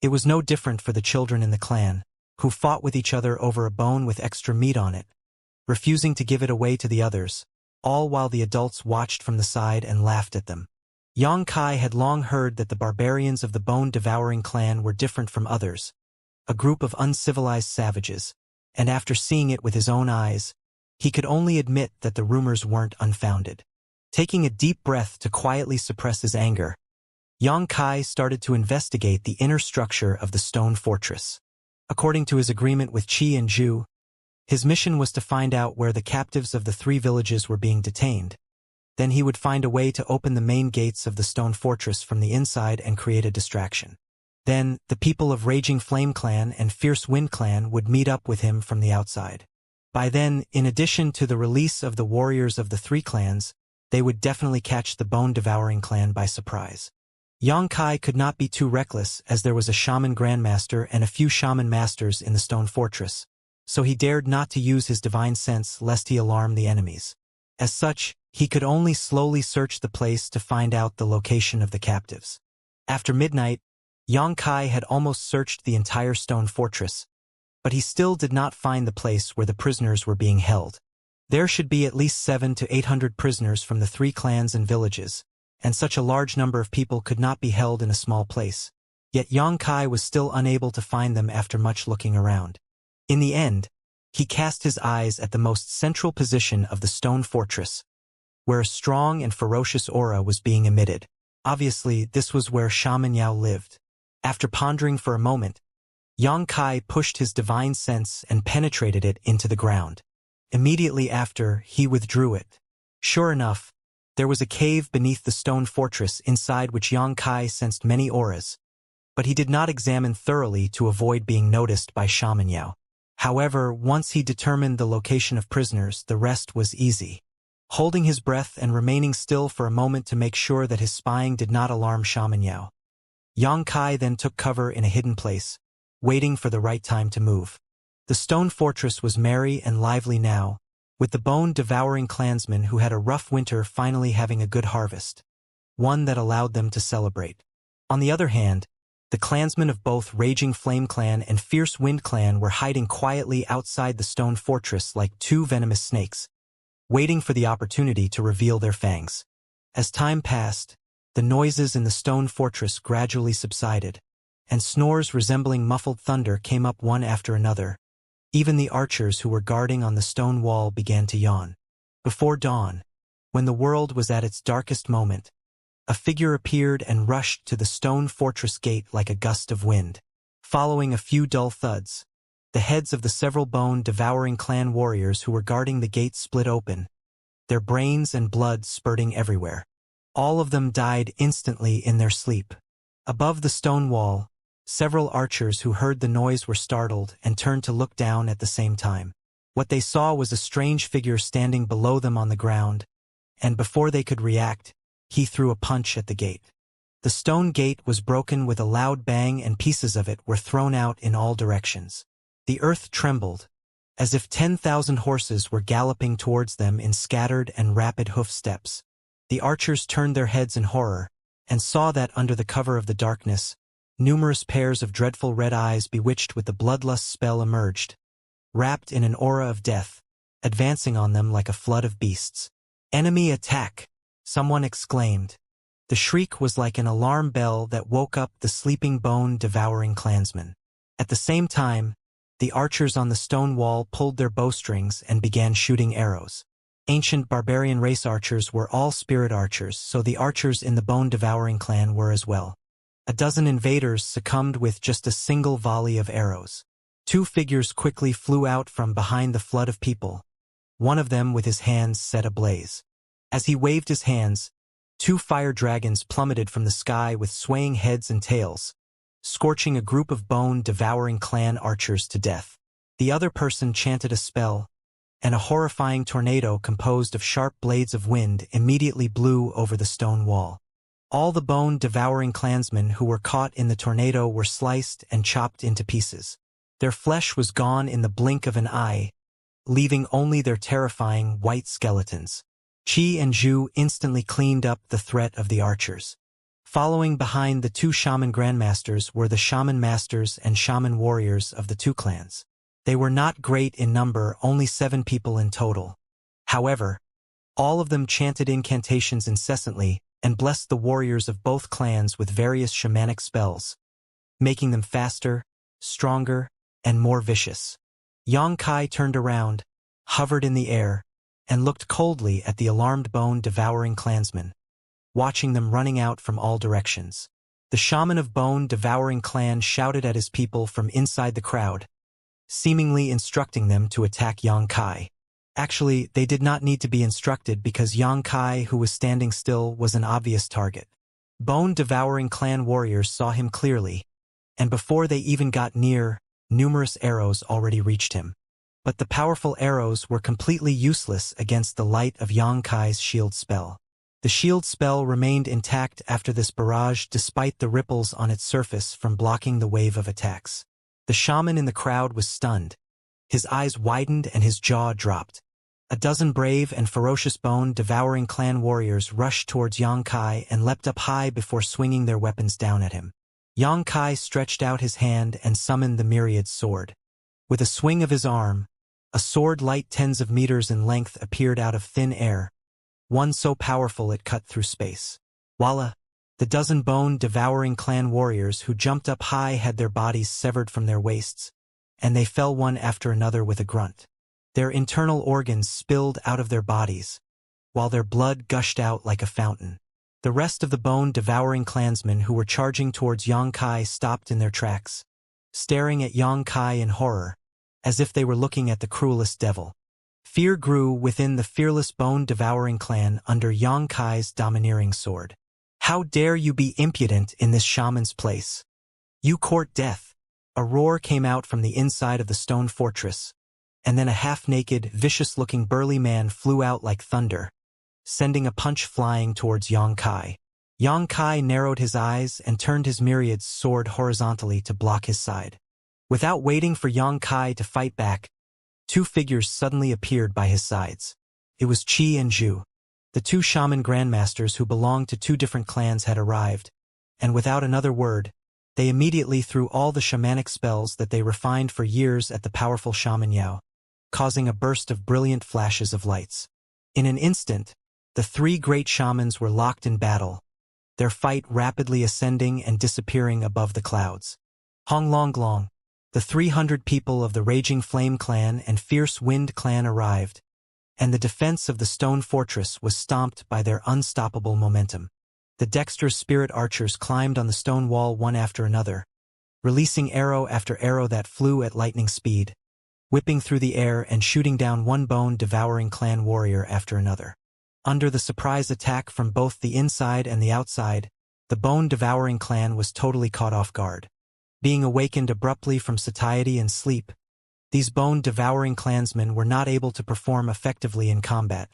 It was no different for the children in the clan, who fought with each other over a bone with extra meat on it, refusing to give it away to the others, all while the adults watched from the side and laughed at them. Yang Kai had long heard that the barbarians of the bone-devouring clan were different from others, a group of uncivilized savages, and after seeing it with his own eyes, he could only admit that the rumors weren't unfounded. Taking a deep breath to quietly suppress his anger, Yang Kai started to investigate the inner structure of the stone fortress. According to his agreement with Qi and Zhu, his mission was to find out where the captives of the 3 villages were being detained. Then he would find a way to open the main gates of the stone fortress from the inside and create a distraction. Then, the people of Raging Flame Clan and Fierce Wind Clan would meet up with him from the outside. By then, in addition to the release of the warriors of the 3 clans, they would definitely catch the Bone-Devouring clan by surprise. Yang Kai could not be too reckless, as there was a shaman grandmaster and a few shaman masters in the stone fortress, so he dared not to use his divine sense lest he alarm the enemies. As such, he could only slowly search the place to find out the location of the captives. After midnight, Yang Kai had almost searched the entire stone fortress, but he still did not find the place where the prisoners were being held. There should be at least 700 to 800 prisoners from the 3 clans and villages, and such a large number of people could not be held in a small place. Yet Yang Kai was still unable to find them after much looking around. In the end, he cast his eyes at the most central position of the stone fortress, where a strong and ferocious aura was being emitted. Obviously, this was where Shaman Yao lived. After pondering for a moment, Yang Kai pushed his divine sense and penetrated it into the ground. Immediately after, he withdrew it. Sure enough, there was a cave beneath the stone fortress inside which Yang Kai sensed many auras, but he did not examine thoroughly to avoid being noticed by Shaman Yao. However, once he determined the location of prisoners, the rest was easy. Holding his breath and remaining still for a moment to make sure that his spying did not alarm Shaman Yao, Yang Kai then took cover in a hidden place, waiting for the right time to move. The stone fortress was merry and lively now, with the bone-devouring clansmen who had a rough winter finally having a good harvest, one that allowed them to celebrate. On the other hand, the clansmen of both Raging Flame Clan and Fierce Wind Clan were hiding quietly outside the stone fortress like 2 venomous snakes, waiting for the opportunity to reveal their fangs. As time passed, the noises in the stone fortress gradually subsided, and snores resembling muffled thunder came up one after another. Even the archers who were guarding on the stone wall began to yawn. Before dawn, when the world was at its darkest moment, a figure appeared and rushed to the stone fortress gate like a gust of wind. Following a few dull thuds, the heads of the several bone-devouring clan warriors who were guarding the gate split open, their brains and blood spurting everywhere. All of them died instantly in their sleep. Above the stone wall, several archers who heard the noise were startled and turned to look down at the same time. What they saw was a strange figure standing below them on the ground, and before they could react, he threw a punch at the gate. The stone gate was broken with a loud bang and pieces of it were thrown out in all directions. The earth trembled, as if 10,000 horses were galloping towards them in scattered and rapid hoof steps. The archers turned their heads in horror, and saw that under the cover of the darkness, numerous pairs of dreadful red eyes bewitched with the bloodlust spell emerged, wrapped in an aura of death, advancing on them like a flood of beasts. "Enemy attack!" someone exclaimed. The shriek was like an alarm bell that woke up the sleeping bone-devouring clansmen. At the same time, the archers on the stone wall pulled their bowstrings and began shooting arrows. Ancient barbarian race archers were all spirit archers, so the archers in the bone-devouring clan were as well. A dozen invaders succumbed with just a single volley of arrows. 2 figures quickly flew out from behind the flood of people, one of them with his hands set ablaze. As he waved his hands, 2 fire dragons plummeted from the sky with swaying heads and tails, scorching a group of bone-devouring clan archers to death. The other person chanted a spell, and a horrifying tornado composed of sharp blades of wind immediately blew over the stone wall. All the bone-devouring clansmen who were caught in the tornado were sliced and chopped into pieces. Their flesh was gone in the blink of an eye, leaving only their terrifying white skeletons. Qi and Zhu instantly cleaned up the threat of the archers. Following behind the 2 shaman grandmasters were the shaman masters and shaman warriors of the 2 clans. They were not great in number, only 7 people in total. However, all of them chanted incantations incessantly and blessed the warriors of both clans with various shamanic spells, making them faster, stronger, and more vicious. Yang Kai turned around, hovered in the air, and looked coldly at the alarmed bone-devouring clansmen. watching them running out from all directions. The shaman of bone-devouring clan shouted at his people from inside the crowd, seemingly instructing them to attack Yang Kai. Actually, they did not need to be instructed because Yang Kai, who was standing still, was an obvious target. Bone-devouring clan warriors saw him clearly, and before they even got near, numerous arrows already reached him. But the powerful arrows were completely useless against the light of Yang Kai's shield spell. The shield spell remained intact after this barrage despite the ripples on its surface from blocking the wave of attacks. The shaman in the crowd was stunned. His eyes widened and his jaw dropped. A dozen brave and ferocious bone-devouring clan warriors rushed towards Yang Kai and leapt up high before swinging their weapons down at him. Yang Kai stretched out his hand and summoned the myriad sword. With a swing of his arm, a sword light tens of meters in length appeared out of thin air, one so powerful it cut through space. Voila! The dozen bone-devouring clan warriors who jumped up high had their bodies severed from their waists, and they fell one after another with a grunt. Their internal organs spilled out of their bodies, while their blood gushed out like a fountain. The rest of the bone-devouring clansmen who were charging towards Yang Kai stopped in their tracks, staring at Yang Kai in horror, as if they were looking at the cruelest devil. Fear grew within the fearless bone-devouring clan under Yang Kai's domineering sword. "How dare you be impudent in this shaman's place? You court death!" A roar came out from the inside of the stone fortress, and then a half-naked, vicious-looking burly man flew out like thunder, sending a punch flying towards Yang Kai. Yang Kai narrowed his eyes and turned his myriad sword horizontally to block his side. Without waiting for Yang Kai to fight back, two figures suddenly appeared by his sides. It was Qi and Zhu. The two shaman grandmasters who belonged to two different clans had arrived, and without another word, they immediately threw all the shamanic spells that they refined for years at the powerful shaman Yao, causing a burst of brilliant flashes of lights. In an instant, the three great shamans were locked in battle, their fight rapidly ascending and disappearing above the clouds. Hong Long Long, the 300 people of the Raging Flame clan and Fierce Wind clan arrived, and the defense of the stone fortress was stomped by their unstoppable momentum. The dexterous spirit archers climbed on the stone wall one after another, releasing arrow after arrow that flew at lightning speed, whipping through the air and shooting down one bone-devouring clan warrior after another. Under the surprise attack from both the inside and the outside, the bone-devouring clan was totally caught off guard. Being awakened abruptly from satiety and sleep, these bone-devouring clansmen were not able to perform effectively in combat,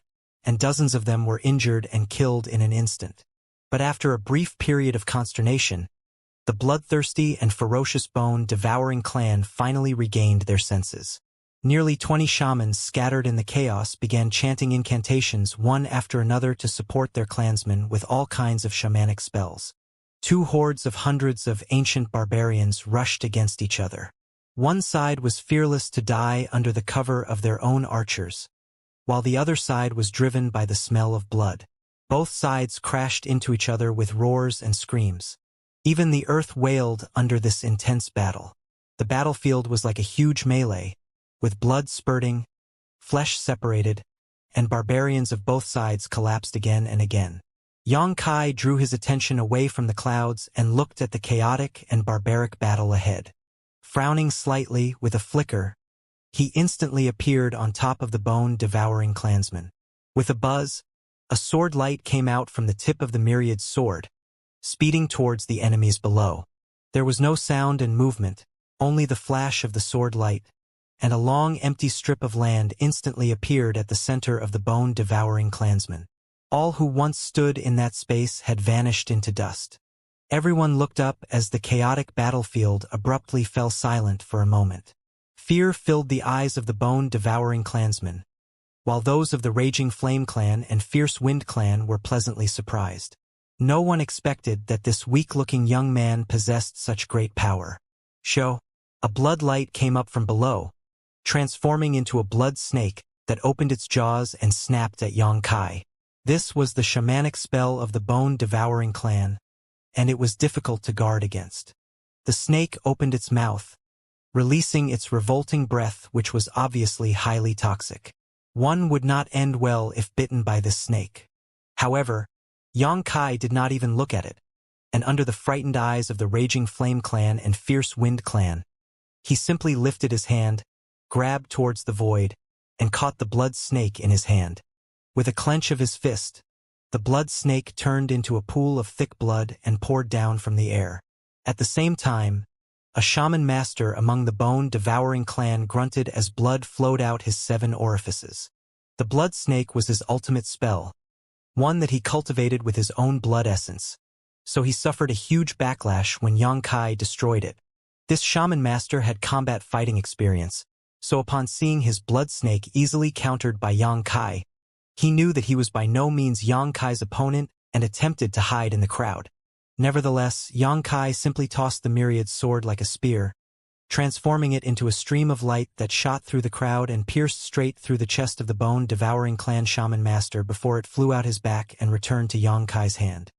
and dozens of them were injured and killed in an instant. But after a brief period of consternation, the bloodthirsty and ferocious bone-devouring clan finally regained their senses. Nearly 20 shamans scattered in the chaos began chanting incantations one after another to support their clansmen with all kinds of shamanic spells. Two hordes of hundreds of ancient barbarians rushed against each other. One side was fearless to die under the cover of their own archers, while the other side was driven by the smell of blood. Both sides crashed into each other with roars and screams. Even the earth wailed under this intense battle. The battlefield was like a huge melee, with blood spurting, flesh separated, and barbarians of both sides collapsed again and again. Yang Kai drew his attention away from the clouds and looked at the chaotic and barbaric battle ahead. Frowning slightly with a flicker, he instantly appeared on top of the bone-devouring clansman. With a buzz, a sword light came out from the tip of the myriad sword, speeding towards the enemies below. There was no sound and movement, only the flash of the sword light, and a long empty strip of land instantly appeared at the center of the bone-devouring clansman. All who once stood in that space had vanished into dust. Everyone looked up as the chaotic battlefield abruptly fell silent for a moment. Fear filled the eyes of the bone-devouring clansmen, while those of the Raging Flame clan and Fierce Wind clan were pleasantly surprised. No one expected that this weak-looking young man possessed such great power. Show! A blood light came up from below, transforming into a blood snake that opened its jaws and snapped at Yang Kai. This was the shamanic spell of the bone-devouring clan, and it was difficult to guard against. The snake opened its mouth, releasing its revolting breath, which was obviously highly toxic. One would not end well if bitten by this snake. However, Yang Kai did not even look at it, and under the frightened eyes of the Raging Flame Clan and Fierce Wind Clan, he simply lifted his hand, grabbed towards the void, and caught the blood snake in his hand. With a clench of his fist, the blood snake turned into a pool of thick blood and poured down from the air. At the same time, a shaman master among the bone-devouring clan grunted as blood flowed out his 7 orifices. The blood snake was his ultimate spell, one that he cultivated with his own blood essence, so he suffered a huge backlash when Yang Kai destroyed it. This shaman master had combat fighting experience, so upon seeing his blood snake easily countered by Yang Kai, he knew that he was by no means Yang Kai's opponent and attempted to hide in the crowd. Nevertheless, Yang Kai simply tossed the myriad sword like a spear, transforming it into a stream of light that shot through the crowd and pierced straight through the chest of the bone-devouring clan shaman master before it flew out his back and returned to Yang Kai's hand.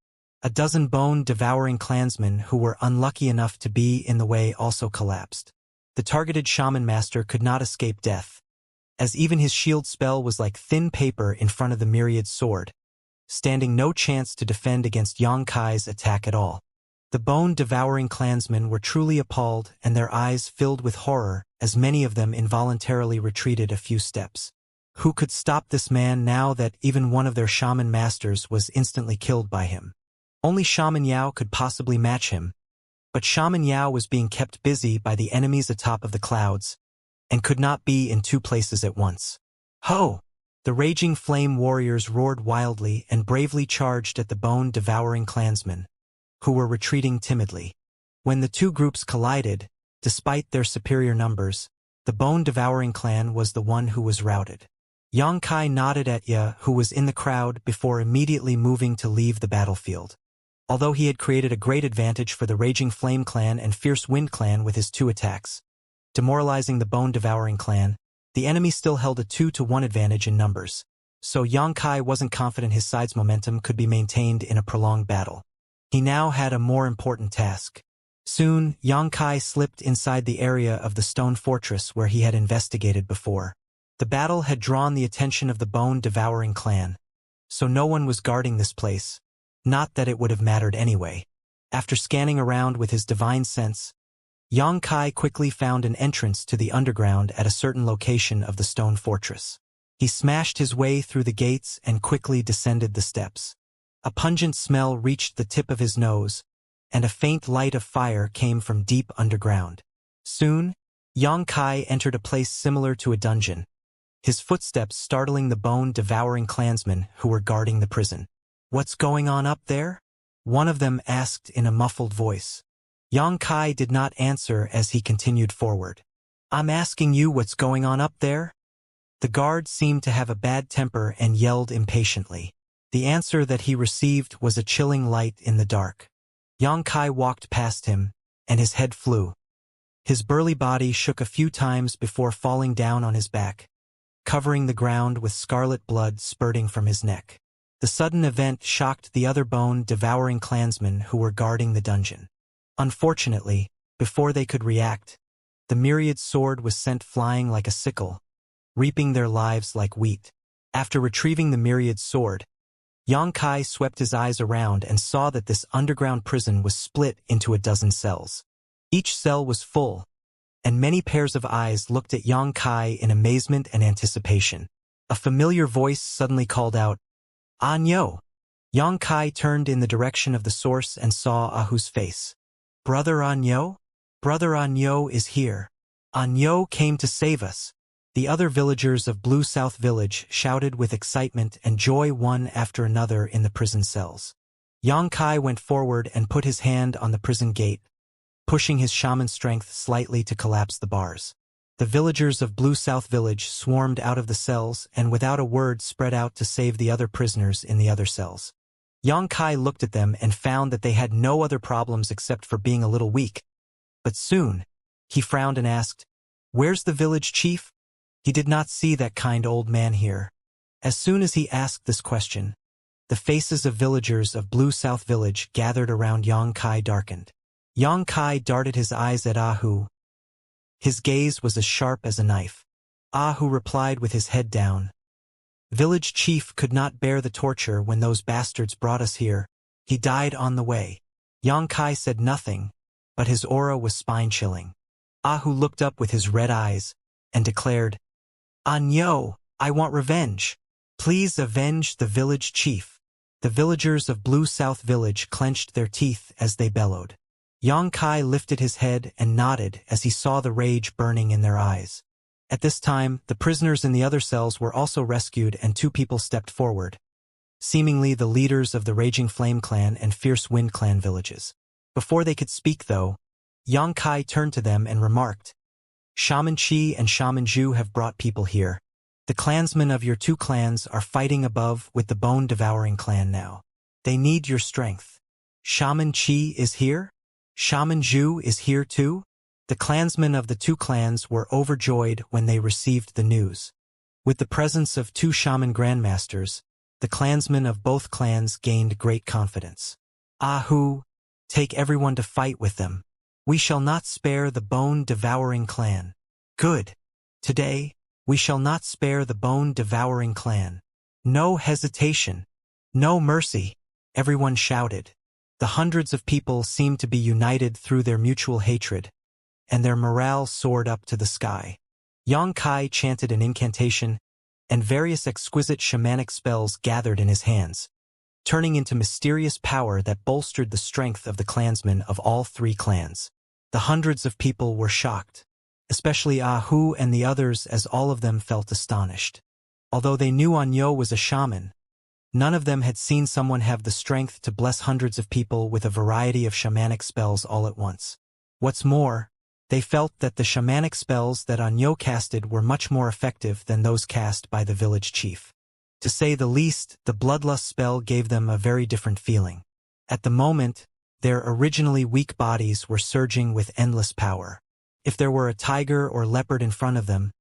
A dozen bone-devouring clansmen who were unlucky enough to be in the way also collapsed. The targeted shaman master could not escape death, as even his shield spell was like thin paper in front of the myriad sword, standing no chance to defend against Yang Kai's attack at all. The bone-devouring clansmen were truly appalled and their eyes filled with horror as many of them involuntarily retreated a few steps. Who could stop this man now that even one of their shaman masters was instantly killed by him? Only Shaman Yao could possibly match him, but Shaman Yao was being kept busy by the enemies atop of the clouds and could not be in 2 places at once. Ho! The Raging Flame warriors roared wildly and bravely charged at the bone-devouring clansmen, who were retreating timidly. When the 2 groups collided, despite their superior numbers, the bone-devouring clan was the one who was routed. Yang Kai nodded at Ya, who was in the crowd, before immediately moving to leave the battlefield. Although he had created a great advantage for the Raging Flame Clan and Fierce Wind Clan with his 2 attacks, demoralizing the bone-devouring clan, the enemy still held a 2-to-1 advantage in numbers, so Yang Kai wasn't confident his side's momentum could be maintained in a prolonged battle. He now had a more important task. Soon, Yang Kai slipped inside the area of the stone fortress where he had investigated before. The battle had drawn the attention of the bone-devouring clan, so no one was guarding this place. Not that it would have mattered anyway. After scanning around with his divine sense, Yang Kai quickly found an entrance to the underground at a certain location of the stone fortress. He smashed his way through the gates and quickly descended the steps. A pungent smell reached the tip of his nose, and a faint light of fire came from deep underground. Soon, Yang Kai entered a place similar to a dungeon, his footsteps startling the bone-devouring clansmen who were guarding the prison. "What's going on up there?" one of them asked in a muffled voice. Yang Kai did not answer as he continued forward. "I'm asking you what's going on up there?" The guard seemed to have a bad temper and yelled impatiently. The answer that he received was a chilling light in the dark. Yang Kai walked past him, and his head flew. His burly body shook a few times before falling down on his back, covering the ground with scarlet blood spurting from his neck. The sudden event shocked the other bone-devouring clansmen who were guarding the dungeon. Unfortunately, before they could react, the myriad sword was sent flying like a sickle, reaping their lives like wheat. After retrieving the myriad sword, Yang Kai swept his eyes around and saw that this underground prison was split into a dozen cells. Each cell was full, and many pairs of eyes looked at Yang Kai in amazement and anticipation. A familiar voice suddenly called out, "Anyo!" Yang Kai turned in the direction of the source and saw Ahu's face. "Brother Anyo? Brother Anyo is here. Anyo came to save us." The other villagers of Blue South Village shouted with excitement and joy one after another in the prison cells. Yang Kai went forward and put his hand on the prison gate, pushing his shaman strength slightly to collapse the bars. The villagers of Blue South Village swarmed out of the cells and without a word spread out to save the other prisoners in the other cells. Yang Kai looked at them and found that they had no other problems except for being a little weak. But soon, he frowned and asked, "Where's the village chief?" He did not see that kind old man here. As soon as he asked this question, the faces of villagers of Blue South Village gathered around Yang Kai darkened. Yang Kai darted his eyes at Ahu. His gaze was as sharp as a knife. Ahu replied with his head down. Village chief could not bear the torture when those bastards brought us here. He died on the way. Xianxia said nothing, but his aura was spine-chilling. Ahu looked up with his red eyes and declared, "Anyo, I want revenge. Please avenge the village chief." The villagers of Blue South Village clenched their teeth as they bellowed. Xianxia lifted his head and nodded as he saw the rage burning in their eyes. At this time, the prisoners in the other cells were also rescued and two people stepped forward, seemingly the leaders of the Raging Flame Clan and Fierce Wind Clan villages. Before they could speak, though, Xianxia turned to them and remarked, "Shaman Qi and Shaman Zhu have brought people here. The clansmen of your two clans are fighting above with the bone-devouring clan now. They need your strength." "Shaman Qi is here? Shaman Zhu is here too?" The clansmen of the two clans were overjoyed when they received the news. With the presence of two shaman grandmasters, the clansmen of both clans gained great confidence. "Ahu, take everyone to fight with them. We shall not spare the bone-devouring clan." "Good. Today, we shall not spare the bone-devouring clan. No hesitation. No mercy," everyone shouted. The hundreds of people seemed to be united through their mutual hatred, and their morale soared up to the sky. Xianxia chanted an incantation, and various exquisite shamanic spells gathered in his hands, turning into mysterious power that bolstered the strength of the clansmen of all three clans. The hundreds of people were shocked, especially Ahu and the others, as all of them felt astonished. Although they knew Anyo was a shaman, none of them had seen someone have the strength to bless hundreds of people with a variety of shamanic spells all at once. What's more, they felt that the shamanic spells that Anyo casted were much more effective than those cast by the village chief. To say the least, the bloodlust spell gave them a very different feeling. At the moment, their originally weak bodies were surging with endless power. If there were a tiger or leopard in front of them,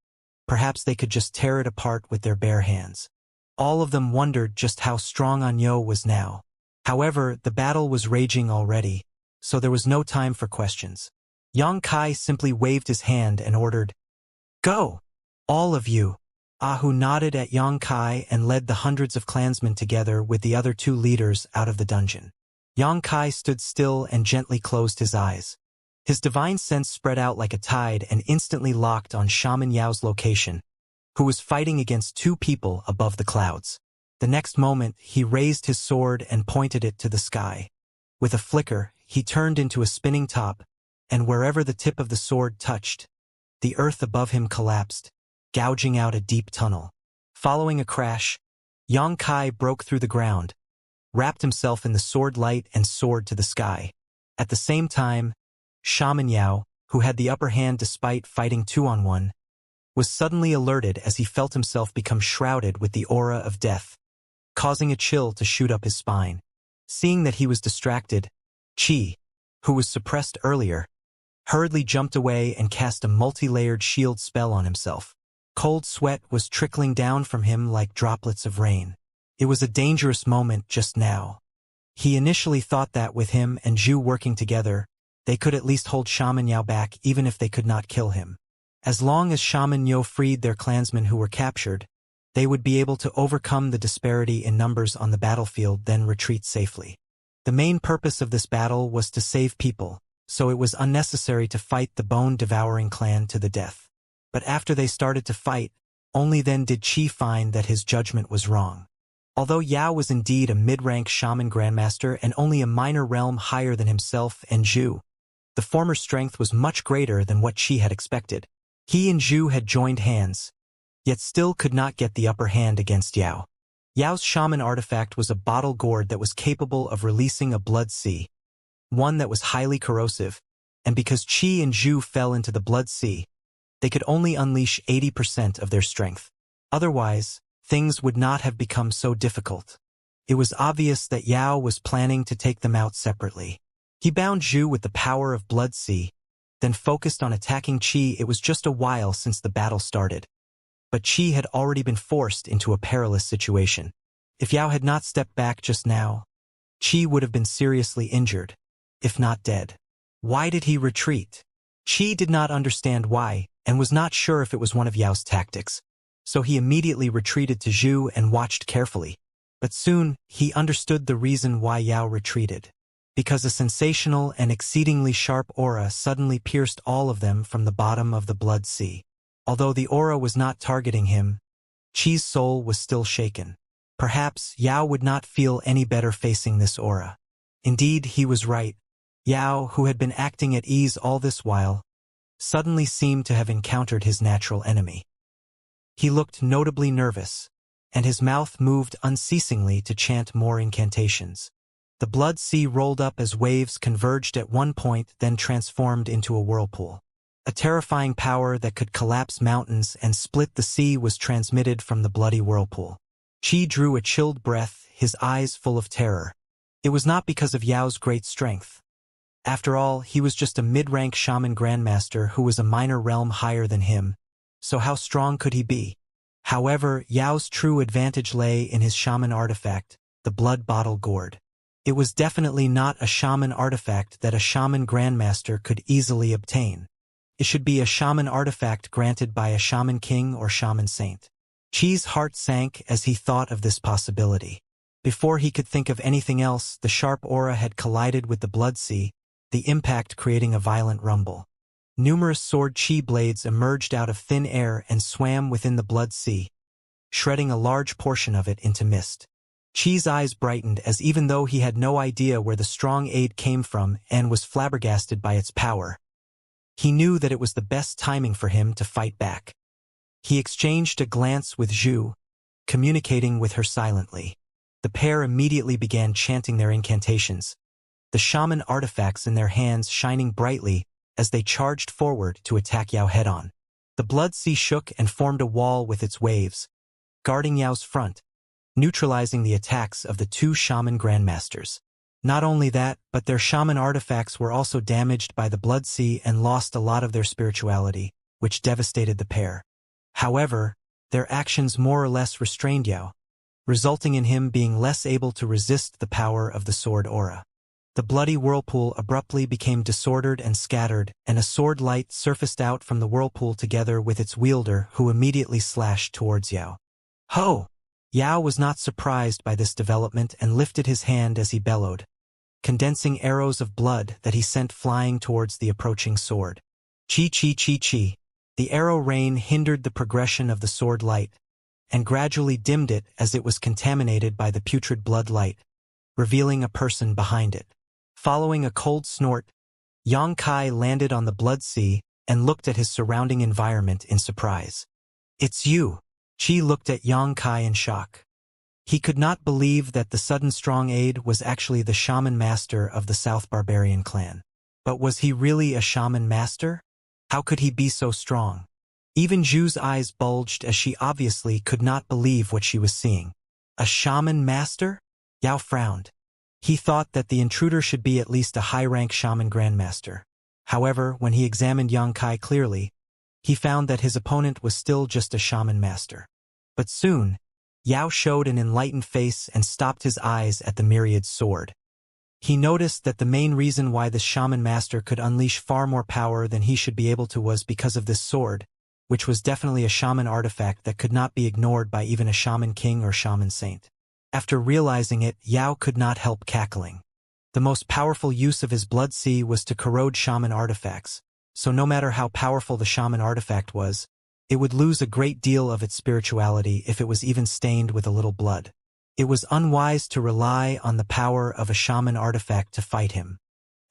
perhaps they could just tear it apart with their bare hands. All of them wondered just how strong Anyo was now. However, the battle was raging already, so there was no time for questions. Xianxia simply waved his hand and ordered, "Go! All of you!" Ahu nodded at Xianxia and led the hundreds of clansmen together with the other two leaders out of the dungeon. Xianxia stood still and gently closed his eyes. His divine sense spread out like a tide and instantly locked on Shaman Yao's location, who was fighting against two people above the clouds. The next moment, he raised his sword and pointed it to the sky. With a flicker, he turned into a spinning top, and wherever the tip of the sword touched, the earth above him collapsed, gouging out a deep tunnel. Following a crash, Xianxia broke through the ground, wrapped himself in the sword light and soared to the sky. At the same time, Shaman Yao, who had the upper hand despite fighting 2-on-1, was suddenly alerted as he felt himself become shrouded with the aura of death, causing a chill to shoot up his spine. Seeing that he was distracted, Qi, who was suppressed earlier, hurriedly jumped away and cast a multi-layered shield spell on himself. Cold sweat was trickling down from him like droplets of rain. It was a dangerous moment just now. He initially thought that with him and Zhu working together, they could at least hold Shaman Yao back even if they could not kill him. As long as Shaman Yao freed their clansmen who were captured, they would be able to overcome the disparity in numbers on the battlefield, then retreat safely. The main purpose of this battle was to save people, so it was unnecessary to fight the bone-devouring clan to the death. But after they started to fight, only then did Qi find that his judgment was wrong. Although Yao was indeed a mid-rank shaman grandmaster and only a minor realm higher than himself and Zhu, the former's strength was much greater than what Qi had expected. He and Zhu had joined hands, yet still could not get the upper hand against Yao. Yao's shaman artifact was a bottle gourd that was capable of releasing a blood sea, one that was highly corrosive, and because Qi and Zhu fell into the blood sea, they could only unleash 80% of their strength. Otherwise, things would not have become so difficult. It was obvious that Yao was planning to take them out separately. He bound Zhu with the power of blood sea, then focused on attacking Qi. It was just a while since the battle started, but Qi had already been forced into a perilous situation. If Yao had not stepped back just now, Qi would have been seriously injured, if not dead. Why did he retreat? Qi did not understand why, and was not sure if it was one of Yao's tactics. so he immediately retreated to Zhu and watched carefully. But soon, he understood the reason why Yao retreated. Because a sensational and exceedingly sharp aura suddenly pierced all of them from the bottom of the blood sea. Although the aura was not targeting him, Qi's soul was still shaken. Perhaps Yao would not feel any better facing this aura. Indeed, he was right. Yao, who had been acting at ease all this while, suddenly seemed to have encountered his natural enemy. He looked notably nervous, and his mouth moved unceasingly to chant more incantations. The blood sea rolled up as waves converged at one point, then transformed into a whirlpool. A terrifying power that could collapse mountains and split the sea was transmitted from the bloody whirlpool. Qi drew a chilled breath, his eyes full of terror. It was not because of Yao's great strength. After all, he was just a mid-rank shaman grandmaster who was a minor realm higher than him, so how strong could he be? However, Yao's true advantage lay in his shaman artifact, the blood bottle gourd. It was definitely not a shaman artifact that a shaman grandmaster could easily obtain. It should be a shaman artifact granted by a shaman king or shaman saint. Qi's heart sank as he thought of this possibility. Before he could think of anything else, the sharp aura had collided with the blood sea, the impact creating a violent rumble. Numerous sword Qi blades emerged out of thin air and swam within the blood sea, shredding a large portion of it into mist. Qi's eyes brightened as even though he had no idea where the strong aid came from and was flabbergasted by its power, he knew that it was the best timing for him to fight back. He exchanged a glance with Zhu, communicating with her silently. The pair immediately began chanting their incantations, the shaman artifacts in their hands shining brightly as they charged forward to attack Yao head-on. The blood sea shook and formed a wall with its waves, guarding Yao's front, neutralizing the attacks of the two shaman grandmasters. Not only that, but their shaman artifacts were also damaged by the blood sea and lost a lot of their spirituality, which devastated the pair. However, their actions more or less restrained Yao, resulting in him being less able to resist the power of the sword aura. The bloody whirlpool abruptly became disordered and scattered, and a sword light surfaced out from the whirlpool together with its wielder, who immediately slashed towards Yao. Ho! Yao was not surprised by this development and lifted his hand as he bellowed, condensing arrows of blood that he sent flying towards the approaching sword. Chi chi chi chi. The arrow rain hindered the progression of the sword light, and gradually dimmed it as it was contaminated by the putrid blood light, revealing a person behind it. Following a cold snort, Xianxia landed on the blood sea and looked at his surrounding environment in surprise. It's you. Qi looked at Xianxia in shock. He could not believe that the sudden strong aid was actually the shaman master of the South Barbarian clan. But was he really a shaman master? How could he be so strong? Even Zhu's eyes bulged as she obviously could not believe what she was seeing. A shaman master? Yao frowned. He thought that the intruder should be at least a high-rank shaman grandmaster. However, when he examined Xianxia clearly, he found that his opponent was still just a shaman master. But soon, Yao showed an enlightened face and stopped his eyes at the myriad sword. He noticed that the main reason why this shaman master could unleash far more power than he should be able to was because of this sword, which was definitely a shaman artifact that could not be ignored by even a shaman king or shaman saint. After realizing it, Yao could not help cackling. The most powerful use of his blood sea was to corrode shaman artifacts, so no matter how powerful the shaman artifact was, it would lose a great deal of its spirituality if it was even stained with a little blood. It was unwise to rely on the power of a shaman artifact to fight him.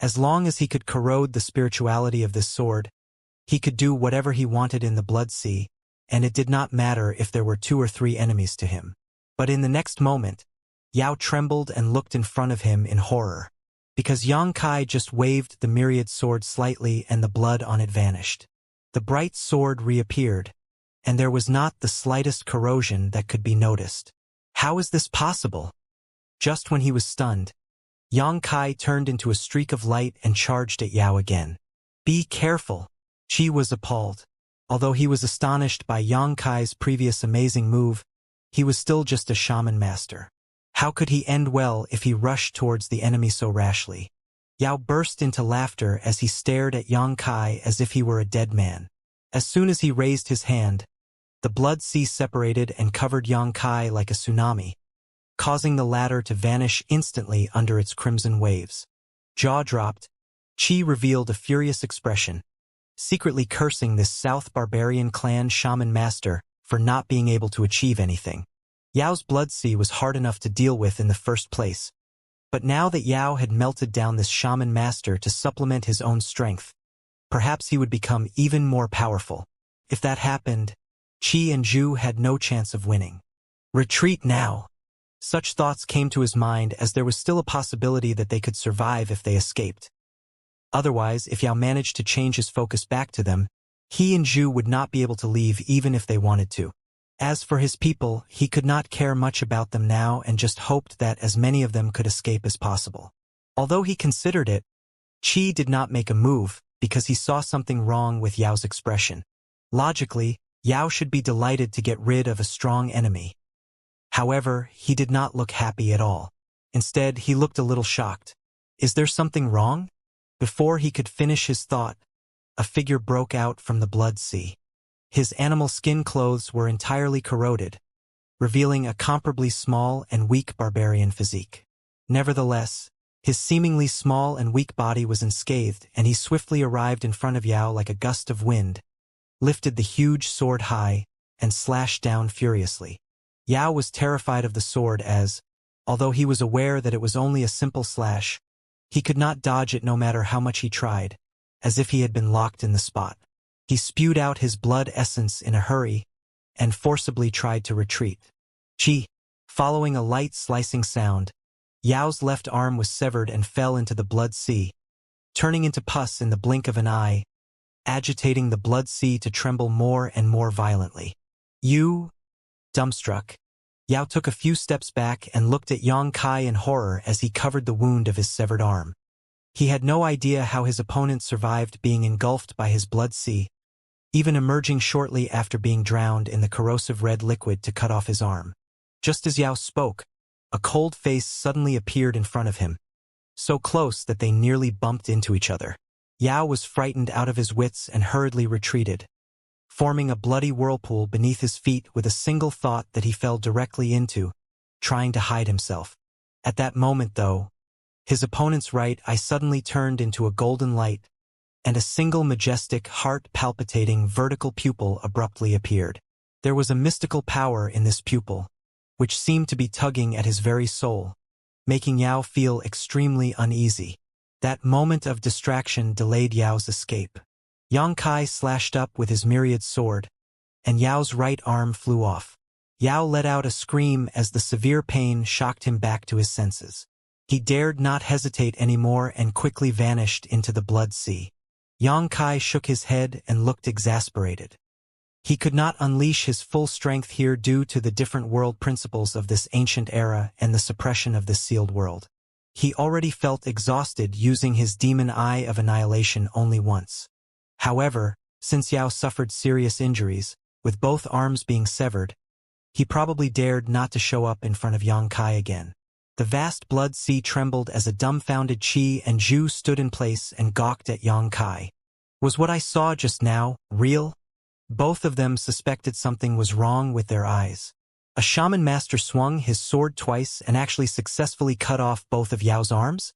As long as he could corrode the spirituality of this sword, he could do whatever he wanted in the blood sea, and it did not matter if there were 2 or 3 enemies to him. But in the next moment, Yao trembled and looked in front of him in horror, because Xianxia just waved the myriad sword slightly and the blood on it vanished. The bright sword reappeared, and there was not the slightest corrosion that could be noticed. How is this possible? Just when he was stunned, Xianxia turned into a streak of light and charged at Yao again. Be careful. Qi was appalled. Although he was astonished by Xianxia's previous amazing move, he was still just a shaman master. How could he end well if he rushed towards the enemy so rashly? Yao burst into laughter as he stared at Xianxia as if he were a dead man. As soon as he raised his hand, The blood sea separated and covered Xianxia like a tsunami, causing the latter to vanish instantly under its crimson waves. Jaw dropped, Qi revealed a furious expression, secretly cursing this South Barbarian clan shaman master for not being able to achieve anything. Yao's blood sea was hard enough to deal with in the first place, but now that Yao had melted down this shaman master to supplement his own strength, perhaps he would become even more powerful. If that happened, Qi and Zhu had no chance of winning. Retreat now. Such thoughts came to his mind as there was still a possibility that they could survive if they escaped. Otherwise, if Yao managed to change his focus back to them, he and Zhu would not be able to leave even if they wanted to. As for his people, he could not care much about them now and just hoped that as many of them could escape as possible. Although he considered it, Qi did not make a move because he saw something wrong with Yao's expression. Logically, Yao should be delighted to get rid of a strong enemy. However, he did not look happy at all. Instead, he looked a little shocked. Is there something wrong? Before he could finish his thought, a figure broke out from the blood sea. His animal skin clothes were entirely corroded, revealing a comparably small and weak barbarian physique. Nevertheless, his seemingly small and weak body was unscathed, and he swiftly arrived in front of Yao like a gust of wind, lifted the huge sword high, and slashed down furiously. Yao was terrified of the sword as, although he was aware that it was only a simple slash, he could not dodge it no matter how much he tried, as if he had been locked in the spot. He spewed out his blood essence in a hurry and forcibly tried to retreat. Qi. Following a light slicing sound, Yao's left arm was severed and fell into the blood sea, turning into pus in the blink of an eye, agitating the blood sea to tremble more and more violently. You? Dumbstruck, Yao took a few steps back and looked at Xianxia in horror as he covered the wound of his severed arm. He had no idea how his opponent survived being engulfed by his blood sea, even emerging shortly after being drowned in the corrosive red liquid to cut off his arm. Just as Yao spoke, a cold face suddenly appeared in front of him, so close that they nearly bumped into each other. Yao was frightened out of his wits and hurriedly retreated, forming a bloody whirlpool beneath his feet with a single thought that he fell directly into, trying to hide himself. At that moment, though, his opponent's right eye suddenly turned into a golden light, and a single majestic, heart-palpitating vertical pupil abruptly appeared. There was a mystical power in this pupil, which seemed to be tugging at his very soul, making Yao feel extremely uneasy. That moment of distraction delayed Yao's escape. Xianxia slashed up with his myriad sword, and Yao's right arm flew off. Yao let out a scream as the severe pain shocked him back to his senses. He dared not hesitate anymore and quickly vanished into the blood sea. Xianxia shook his head and looked exasperated. He could not unleash his full strength here due to the different world principles of this ancient era and the suppression of this sealed world. He already felt exhausted using his demon eye of annihilation only once. However, since Yao suffered serious injuries, with both arms being severed, he probably dared not to show up in front of Xianxia again. The vast blood sea trembled as a dumbfounded Qi and Zhu stood in place and gawked at Xianxia. Was what I saw just now real? Both of them suspected something was wrong with their eyes. A shaman master swung his sword twice and actually successfully cut off both of Yao's arms?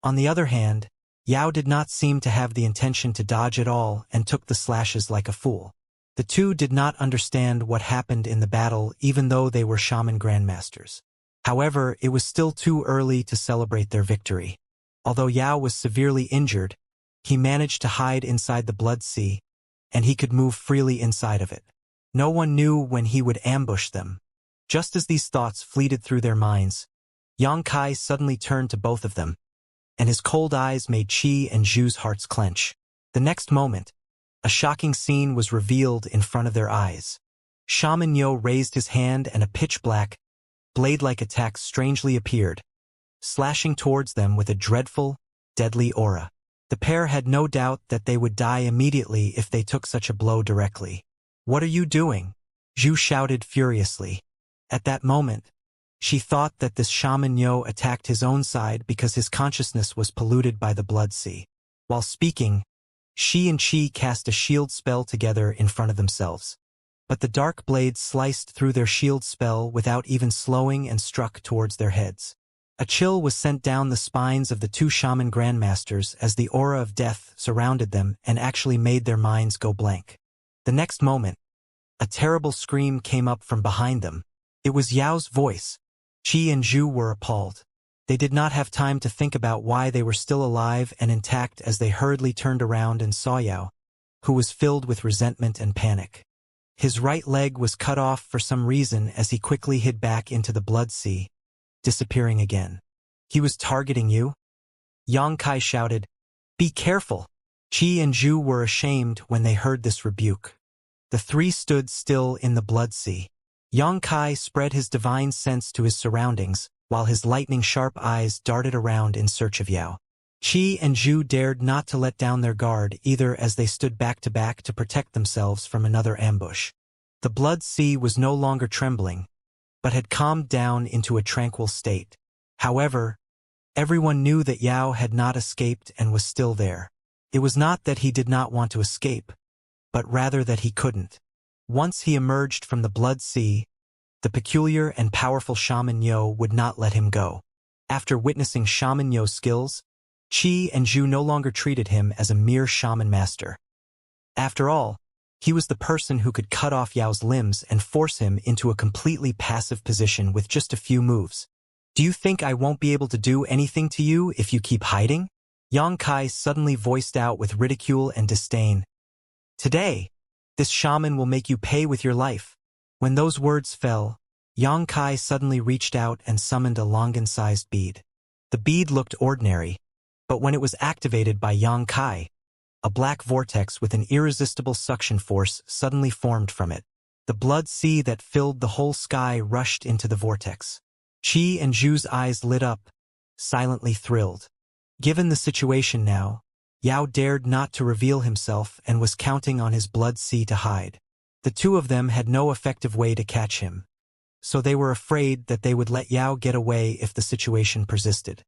On the other hand, Yao did not seem to have the intention to dodge at all and took the slashes like a fool. The two did not understand what happened in the battle even though they were shaman grandmasters. However, it was still too early to celebrate their victory. Although Yao was severely injured, he managed to hide inside the blood sea, and he could move freely inside of it. No one knew when he would ambush them. Just as these thoughts fleeted through their minds, Xianxia suddenly turned to both of them, and his cold eyes made Qi and Zhu's hearts clench. The next moment, a shocking scene was revealed in front of their eyes. Shaman Yo raised his hand and a pitch-black, blade-like attack strangely appeared, slashing towards them with a dreadful, deadly aura. The pair had no doubt that they would die immediately if they took such a blow directly. "What are you doing?" Zhu shouted furiously. At that moment, she thought that this Shaman Yo attacked his own side because his consciousness was polluted by the blood sea. While speaking, she and Qi cast a shield spell together in front of themselves. but the dark blade sliced through their shield spell without even slowing and struck towards their heads. A chill was sent down the spines of the two shaman grandmasters as the aura of death surrounded them and actually made their minds go blank. The next moment, a terrible scream came up from behind them. It was Yao's voice. Qi and Zhu were appalled. They did not have time to think about why they were still alive and intact as they hurriedly turned around and saw Yao, who was filled with resentment and panic. His right leg was cut off for some reason as he quickly hid back into the blood sea, disappearing again. "He was targeting you?" Xianxia shouted. "Be careful!" Qi and Zhu were ashamed when they heard this rebuke. The three stood still in the blood sea. Xianxia spread his divine sense to his surroundings, while his lightning-sharp eyes darted around in search of Yao. Qi and Zhu dared not to let down their guard either as they stood back to protect themselves from another ambush. The blood sea was no longer trembling, but had calmed down into a tranquil state. However, everyone knew that Yao had not escaped and was still there. It was not that he did not want to escape, but rather that he couldn't. Once he emerged from the blood sea, the peculiar and powerful Shaman Yo would not let him go. After witnessing Shaman Yo's skills, Qi and Zhu no longer treated him as a mere shaman master. After all, he was the person who could cut off Yao's limbs and force him into a completely passive position with just a few moves. "Do you think I won't be able to do anything to you if you keep hiding?" Xianxia suddenly voiced out with ridicule and disdain. "Today, this shaman will make you pay with your life." When those words fell, Xianxia suddenly reached out and summoned a longan-sized bead. The bead looked ordinary, but when it was activated by Xianxia, a black vortex with an irresistible suction force suddenly formed from it. The blood sea that filled the whole sky rushed into the vortex. Qi and Zhu's eyes lit up, silently thrilled. Given the situation now, Yao dared not to reveal himself and was counting on his blood sea to hide. The two of them had no effective way to catch him, so they were afraid that they would let Yao get away if the situation persisted.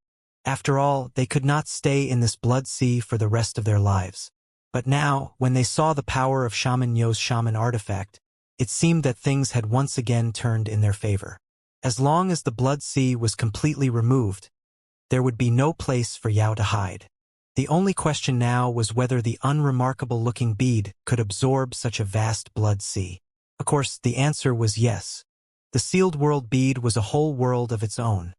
After all, they could not stay in this blood sea for the rest of their lives. But now, when they saw the power of Shaman Yo's shaman artifact, it seemed that things had once again turned in their favor. As long as the blood sea was completely removed, there would be no place for Yao to hide. The only question now was whether the unremarkable-looking bead could absorb such a vast blood sea. Of course, the answer was yes. The sealed world bead was a whole world of its own.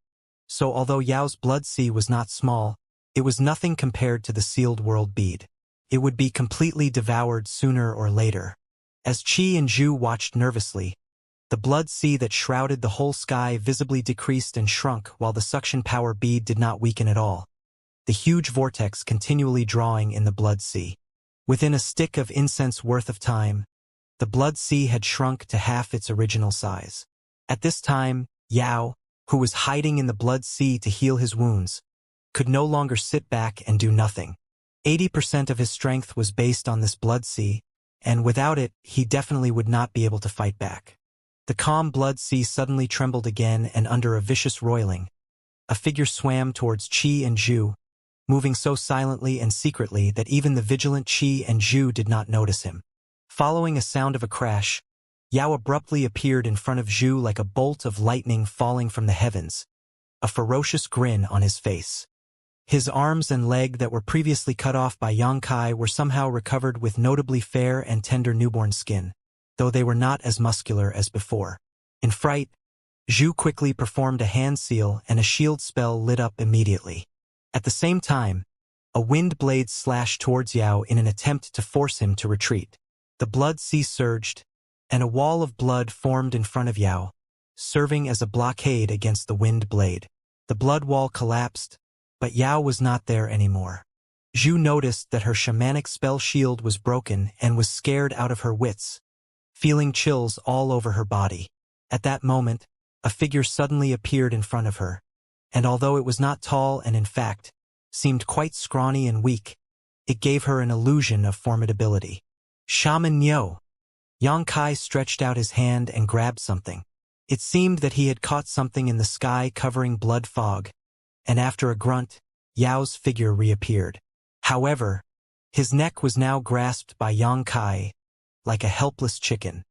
So although Yao's blood sea was not small, it was nothing compared to the sealed world bead. It would be completely devoured sooner or later. As Qi and Zhu watched nervously, the blood sea that shrouded the whole sky visibly decreased and shrunk while the suction power bead did not weaken at all, the huge vortex continually drawing in the blood sea. Within a stick of incense worth of time, the blood sea had shrunk to half its original size. At this time, Yao, who was hiding in the blood sea to heal his wounds, could no longer sit back and do nothing. 80% of his strength was based on this blood sea, and without it, he definitely would not be able to fight back. The calm blood sea suddenly trembled again, and under a vicious roiling, a figure swam towards Qi and Zhu, moving so silently and secretly that even the vigilant Qi and Zhu did not notice him. Following a sound of a crash, Yao abruptly appeared in front of Zhu like a bolt of lightning falling from the heavens, a ferocious grin on his face. His arms and leg that were previously cut off by Xianxia were somehow recovered with notably fair and tender newborn skin, though they were not as muscular as before. In fright, Zhu quickly performed a hand seal and a shield spell lit up immediately. At the same time, a wind blade slashed towards Yao in an attempt to force him to retreat. The blood sea surged, and a wall of blood formed in front of Yao, serving as a blockade against the wind blade. The blood wall collapsed, but Yao was not there anymore. Zhu noticed that her shamanic spell shield was broken and was scared out of her wits, feeling chills all over her body. At that moment, a figure suddenly appeared in front of her, and although it was not tall and in fact, seemed quite scrawny and weak, it gave her an illusion of formidability. Shaman Yo! Xianxia stretched out his hand and grabbed something. It seemed that he had caught something in the sky covering blood fog, and after a grunt, Yao's figure reappeared. However, his neck was now grasped by Xianxia like a helpless chicken.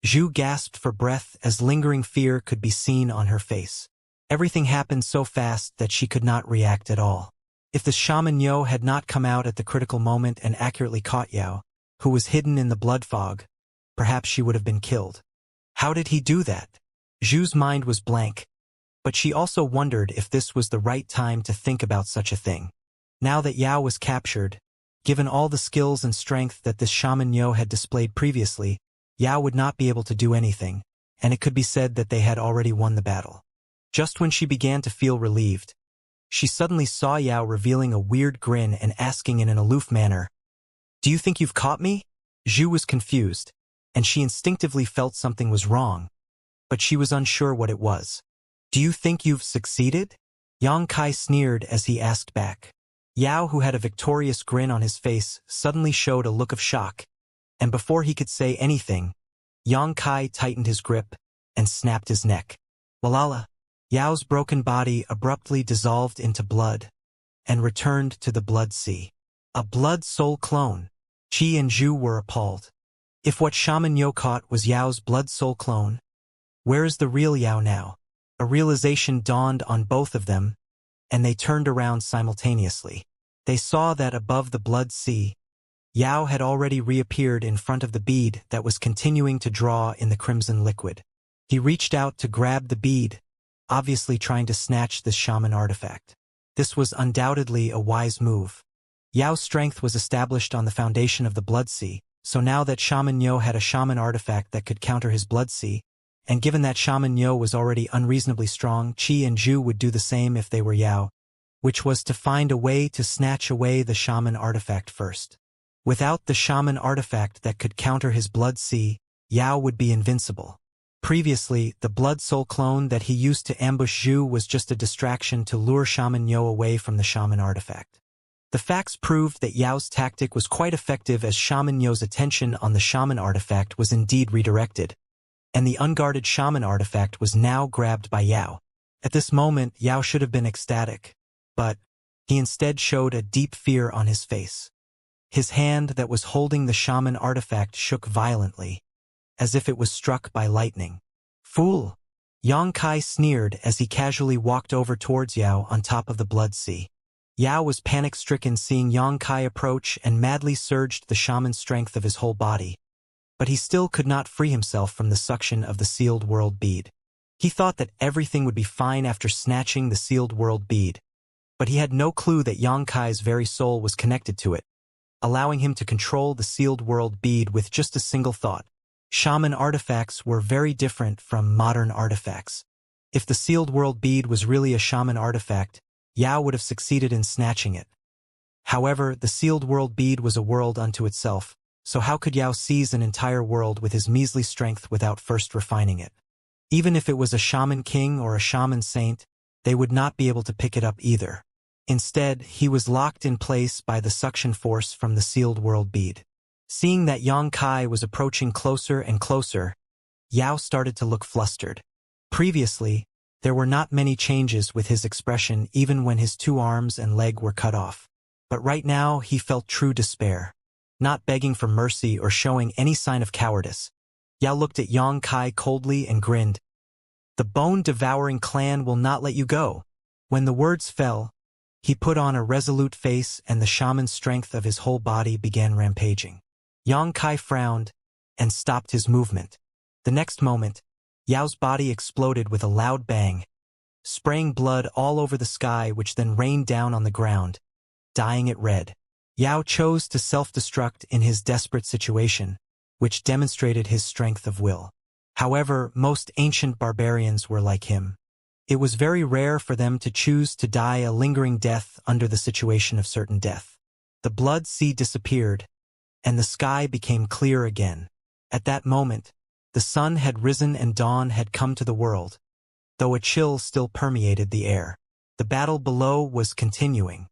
Zhu gasped for breath as lingering fear could be seen on her face. Everything happened so fast that she could not react at all. If the shaman Yo had not come out at the critical moment and accurately caught Yao, who was hidden in the blood fog, perhaps she would have been killed. How did he do that? Zhu's mind was blank, but she also wondered if this was the right time to think about such a thing. Now that Yao was captured, given all the skills and strength that this shaman Yo had displayed previously, Yao would not be able to do anything, and it could be said that they had already won the battle. Just when she began to feel relieved, she suddenly saw Yao revealing a weird grin and asking in an aloof manner, "Do you think you've caught me?" Zhu was confused, and she instinctively felt something was wrong, but she was unsure what it was. "Do you think you've succeeded?" Yang Kai sneered as he asked back. Yao, who had a victorious grin on his face, suddenly showed a look of shock, and before he could say anything, Yang Kai tightened his grip and snapped his neck. Walala! Yao's broken body abruptly dissolved into blood and returned to the blood sea. A blood soul clone. Qi and Zhu were appalled. If what Shaman Yo caught was Yao's blood soul clone, where is the real Yao now? A realization dawned on both of them, and they turned around simultaneously. They saw that above the blood sea, Yao had already reappeared in front of the bead that was continuing to draw in the crimson liquid. He reached out to grab the bead, obviously trying to snatch this shaman artifact. This was undoubtedly a wise move. Yao's strength was established on the foundation of the blood sea, so now that Shaman Yo had a shaman artifact that could counter his blood sea, and given that Shaman Yo was already unreasonably strong, Qi and Zhu would do the same if they were Yao, which was to find a way to snatch away the shaman artifact first. Without the shaman artifact that could counter his blood sea, Yao would be invincible. Previously, the blood soul clone that he used to ambush Zhu was just a distraction to lure Shaman Yo away from the shaman artifact. The facts proved that Yao's tactic was quite effective as Shaman Yo's attention on the shaman artifact was indeed redirected, and the unguarded shaman artifact was now grabbed by Yao. At this moment, Yao should have been ecstatic, but he instead showed a deep fear on his face. His hand that was holding the shaman artifact shook violently, as if it was struck by lightning. "Fool!" Yang Kai sneered as he casually walked over towards Yao on top of the blood sea. Yao was panic-stricken seeing Yang Kai approach and madly surged the shaman's strength of his whole body. But he still could not free himself from the suction of the sealed world bead. He thought that everything would be fine after snatching the sealed world bead, but he had no clue that Yang Kai's very soul was connected to it, allowing him to control the sealed world bead with just a single thought. Shaman artifacts were very different from modern artifacts. If the sealed world bead was really a shaman artifact, Yao would have succeeded in snatching it. However, the sealed world bead was a world unto itself, so how could Yao seize an entire world with his measly strength without first refining it? Even if it was a shaman king or a shaman saint, they would not be able to pick it up either. Instead, he was locked in place by the suction force from the sealed world bead. Seeing that Yang Kai was approaching closer and closer, Yao started to look flustered. Previously, there were not many changes with his expression even when his 2 arms and leg were cut off. But right now he felt true despair. Not begging for mercy or showing any sign of cowardice, Yao looked at Yang Kai coldly and grinned. "The bone-devouring clan will not let you go." When the words fell, he put on a resolute face and the shaman's strength of his whole body began rampaging. Yang Kai frowned and stopped his movement. The next moment, Yao's body exploded with a loud bang, spraying blood all over the sky which then rained down on the ground, dyeing it red. Yao chose to self-destruct in his desperate situation, which demonstrated his strength of will. However, most ancient barbarians were like him. It was very rare for them to choose to die a lingering death under the situation of certain death. The blood sea disappeared, and the sky became clear again. At that moment, the sun had risen and dawn had come to the world, though a chill still permeated the air. The battle below was continuing.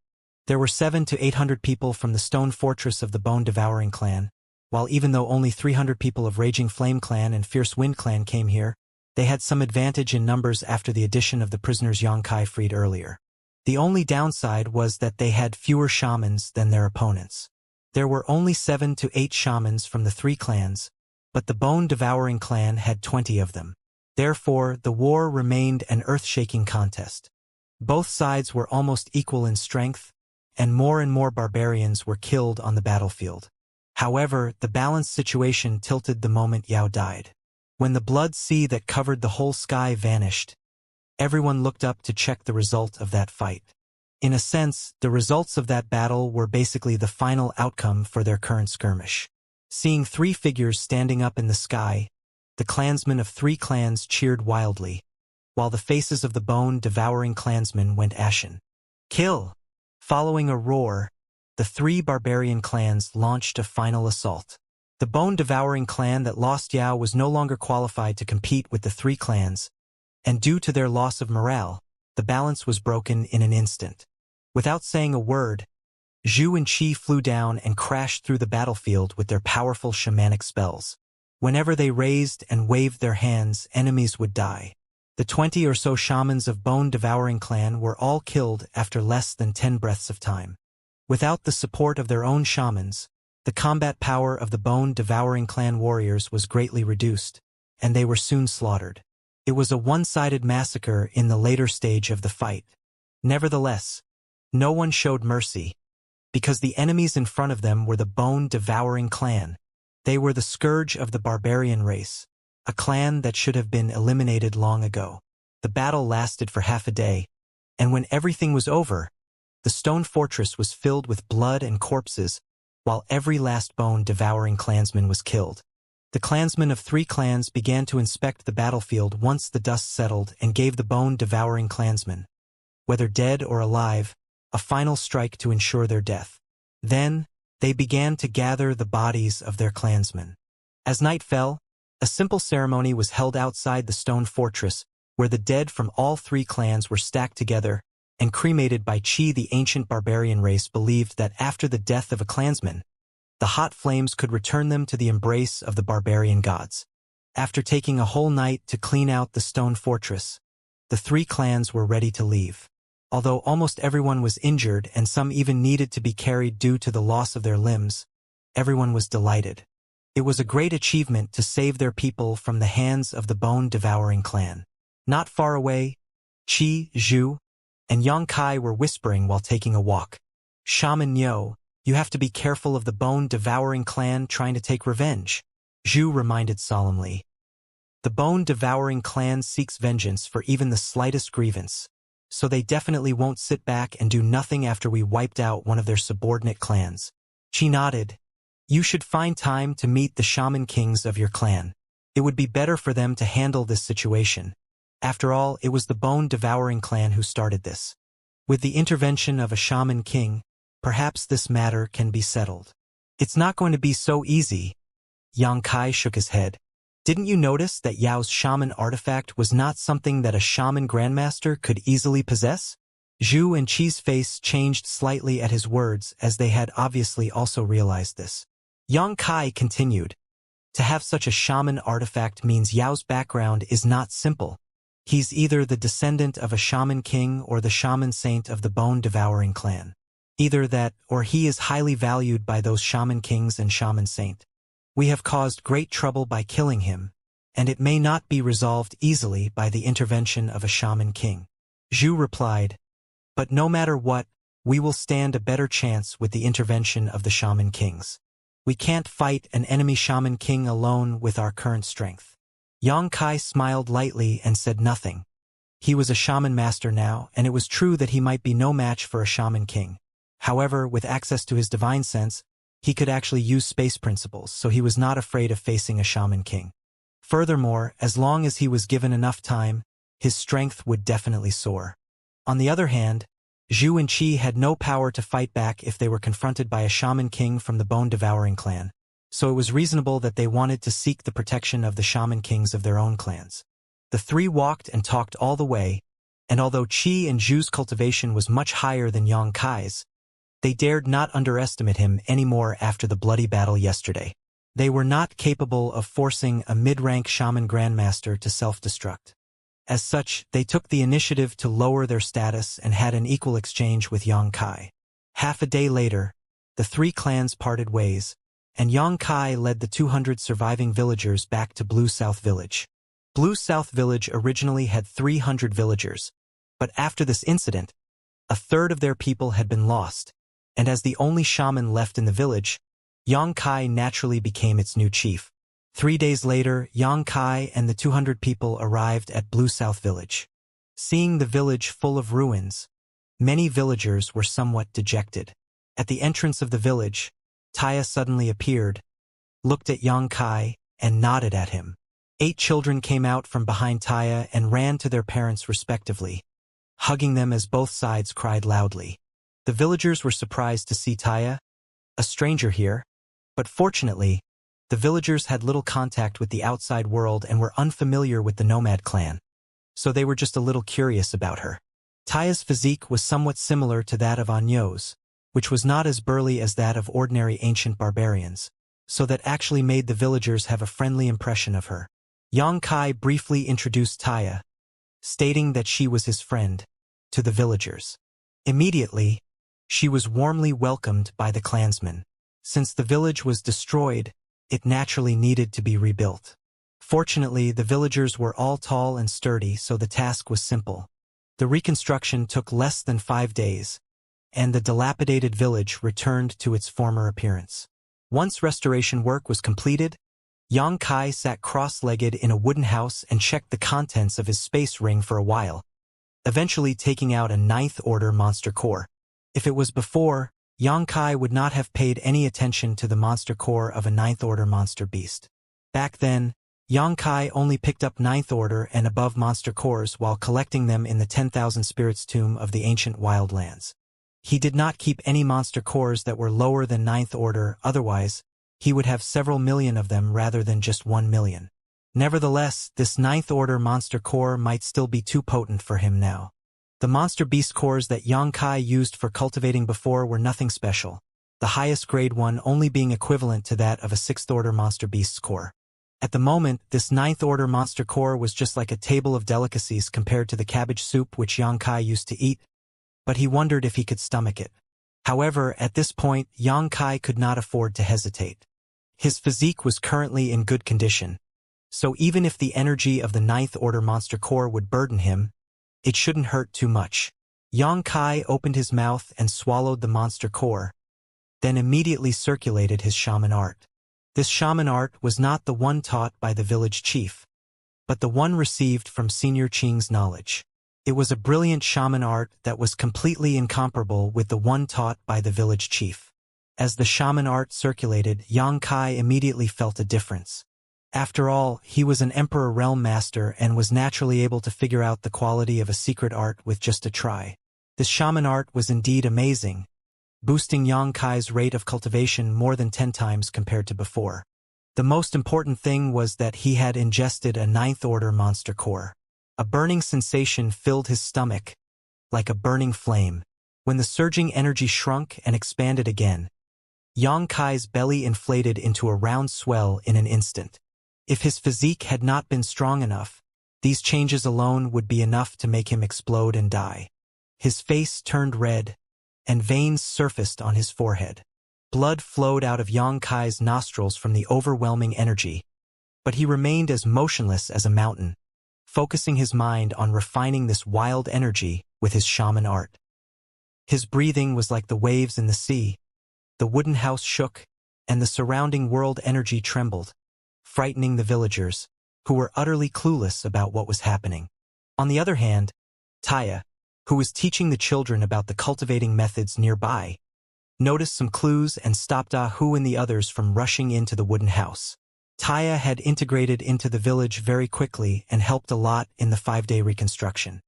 There were 700 to 800 people from the stone fortress of the Bone-Devouring clan, while even though only 300 people of Raging Flame clan and Fierce Wind clan came here, they had some advantage in numbers after the addition of the prisoners Yang Kai freed earlier. The only downside was that they had fewer shamans than their opponents. There were only 7 to 8 shamans from the 3 clans, but the bone-devouring clan had 20 of them. Therefore, the war remained an earth-shaking contest. Both sides were almost equal in strength, and more barbarians were killed on the battlefield. However, the balanced situation tilted the moment Yao died. When the blood sea that covered the whole sky vanished, everyone looked up to check the result of that fight. In a sense, the results of that battle were basically the final outcome for their current skirmish. Seeing three figures standing up in the sky, the clansmen of three clans cheered wildly, while the faces of the bone-devouring clansmen went ashen. Kill! Following a roar, the three barbarian clans launched a final assault. The bone-devouring clan that lost Yao was no longer qualified to compete with the three clans, and due to their loss of morale, the balance was broken in an instant. Without saying a word, Zhu and Qi flew down and crashed through the battlefield with their powerful shamanic spells. Whenever they raised and waved their hands, enemies would die. The 20 or so shamans of bone-devouring clan were all killed after less than 10 breaths of time. Without the support of their own shamans, the combat power of the bone-devouring clan warriors was greatly reduced, and they were soon slaughtered. It was a one-sided massacre in the later stage of the fight. Nevertheless, no one showed mercy, because the enemies in front of them were the bone-devouring clan. They were the scourge of the barbarian race, a clan that should have been eliminated long ago. The battle lasted for half a day, and when everything was over, the stone fortress was filled with blood and corpses, while every last bone-devouring clansman was killed. The clansmen of three clans began to inspect the battlefield once the dust settled and gave the bone-devouring clansmen, whether dead or alive, a final strike to ensure their death. Then, they began to gather the bodies of their clansmen. As night fell, a simple ceremony was held outside the stone fortress, where the dead from all three clans were stacked together and cremated by Qi. The ancient barbarian race believed that after the death of a clansman, the hot flames could return them to the embrace of the barbarian gods. After taking a whole night to clean out the stone fortress, the three clans were ready to leave. Although almost everyone was injured and some even needed to be carried due to the loss of their limbs, everyone was delighted. It was a great achievement to save their people from the hands of the bone-devouring clan. Not far away, Qi, Zhu, and Yang Kai were whispering while taking a walk. "Shaman Niu, you have to be careful of the bone-devouring clan trying to take revenge," Zhu reminded solemnly. "The bone-devouring clan seeks vengeance for even the slightest grievance, so they definitely won't sit back and do nothing after we wiped out one of their subordinate clans." Qi nodded. "You should find time to meet the shaman kings of your clan. It would be better for them to handle this situation. After all, it was the bone-devouring clan who started this. With the intervention of a shaman king, perhaps this matter can be settled." "It's not going to be so easy." Yang Kai shook his head. "Didn't you notice that Yao's shaman artifact was not something that a shaman grandmaster could easily possess?" Zhu and Qi's face changed slightly at his words, as they had obviously also realized this. Yang Kai continued, "To have such a shaman artifact means Yao's background is not simple. He's either the descendant of a shaman king or the shaman saint of the bone-devouring clan. Either that, or he is highly valued by those shaman kings and shaman saint. We have caused great trouble by killing him, and it may not be resolved easily by the intervention of a shaman king." Zhu replied, "But no matter what, we will stand a better chance with the intervention of the shaman kings. We can't fight an enemy shaman king alone with our current strength." Yang Kai smiled lightly and said nothing. He was a shaman master now, and it was true that he might be no match for a shaman king. However, with access to his divine sense, he could actually use space principles, so he was not afraid of facing a shaman king. Furthermore, as long as he was given enough time, his strength would definitely soar. On the other hand, Zhu and Qi had no power to fight back if they were confronted by a shaman king from the bone-devouring clan, so it was reasonable that they wanted to seek the protection of the shaman kings of their own clans. The three walked and talked all the way, and although Qi and Zhu's cultivation was much higher than Yang Kai's, they dared not underestimate him anymore after the bloody battle yesterday. They were not capable of forcing a mid-rank shaman grandmaster to self-destruct. As such, they took the initiative to lower their status and had an equal exchange with Yang Kai. Half a day later, the three clans parted ways, and Yang Kai led the 200 surviving villagers back to Blue South Village. Blue South Village originally had 300 villagers, but after this incident, a third of their people had been lost, and as the only shaman left in the village, Yang Kai naturally became its new chief. 3 days later, Yang Kai and the 200 people arrived at Blue South Village. Seeing the village full of ruins, many villagers were somewhat dejected. At the entrance of the village, Taya suddenly appeared, looked at Yang Kai, and nodded at him. 8 children came out from behind Taya and ran to their parents respectively, hugging them as both sides cried loudly. The villagers were surprised to see Taya, a stranger here, but fortunately, the villagers had little contact with the outside world and were unfamiliar with the nomad clan, so they were just a little curious about her. Taya's physique was somewhat similar to that of Anyo's, which was not as burly as that of ordinary ancient barbarians, so that actually made the villagers have a friendly impression of her. Yang Kai briefly introduced Taya, stating that she was his friend, to the villagers. Immediately, she was warmly welcomed by the clansmen. Since the village was destroyed, it naturally needed to be rebuilt. Fortunately, the villagers were all tall and sturdy, so the task was simple. The reconstruction took less than 5 days, and the dilapidated village returned to its former appearance. Once restoration work was completed, Yang Kai sat cross-legged in a wooden house and checked the contents of his space ring for a while, eventually taking out a 9th order monster core. If it was before, Yang Kai would not have paid any attention to the monster core of a 9th order monster beast. Back then, Yang Kai only picked up 9th order and above monster cores while collecting them in the 10,000 Spirits Tomb of the ancient wildlands. He did not keep any monster cores that were lower than 9th order, otherwise, he would have several million of them rather than just 1 million. Nevertheless, this 9th order monster core might still be too potent for him now. The monster beast cores that Yang Kai used for cultivating before were nothing special, the highest grade one only being equivalent to that of a 6th order monster beast's core. At the moment, this 9th order monster core was just like a table of delicacies compared to the cabbage soup which Yang Kai used to eat, but he wondered if he could stomach it. However, at this point, Yang Kai could not afford to hesitate. His physique was currently in good condition, so even if the energy of the 9th order monster core would burden him, it shouldn't hurt too much. Yang Kai opened his mouth and swallowed the monster core, then immediately circulated his shaman art. This shaman art was not the one taught by the village chief, but the one received from Senior Qing's knowledge. It was a brilliant shaman art that was completely incomparable with the one taught by the village chief. As the shaman art circulated, Yang Kai immediately felt a difference. After all, he was an Emperor Realm Master and was naturally able to figure out the quality of a secret art with just a try. This shaman art was indeed amazing, boosting Yang Kai's rate of cultivation more than 10 times compared to before. The most important thing was that he had ingested a 9th order monster core. A burning sensation filled his stomach, like a burning flame. When the surging energy shrunk and expanded again, Yang Kai's belly inflated into a round swell in an instant. If his physique had not been strong enough, these changes alone would be enough to make him explode and die. His face turned red, and veins surfaced on his forehead. Blood flowed out of Yang Kai's nostrils from the overwhelming energy, but he remained as motionless as a mountain, focusing his mind on refining this wild energy with his shaman art. His breathing was like the waves in the sea. The wooden house shook, and the surrounding world energy trembled, frightening the villagers, who were utterly clueless about what was happening. On the other hand, Taya, who was teaching the children about the cultivating methods nearby, noticed some clues and stopped Hu and the others from rushing into the wooden house. Taya had integrated into the village very quickly and helped a lot in the 5-day reconstruction.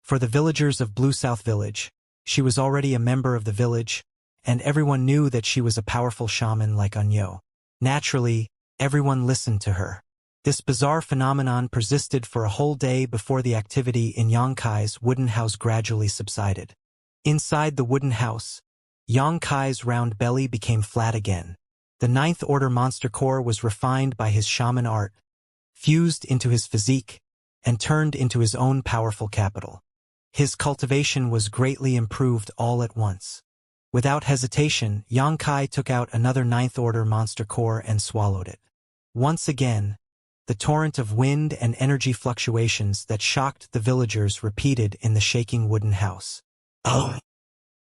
For the villagers of Blue South Village, she was already a member of the village, and everyone knew that she was a powerful shaman like Anyo. Naturally, everyone listened to her. This bizarre phenomenon persisted for a whole day before the activity in Yang Kai's wooden house gradually subsided. Inside the wooden house, Yang Kai's round belly became flat again. The 9th order monster core was refined by his shaman art, fused into his physique, and turned into his own powerful capital. His cultivation was greatly improved all at once. Without hesitation, Xianxia took out another ninth-order monster core and swallowed it. Once again, the torrent of wind and energy fluctuations that shocked the villagers repeated in the shaking wooden house. Oh!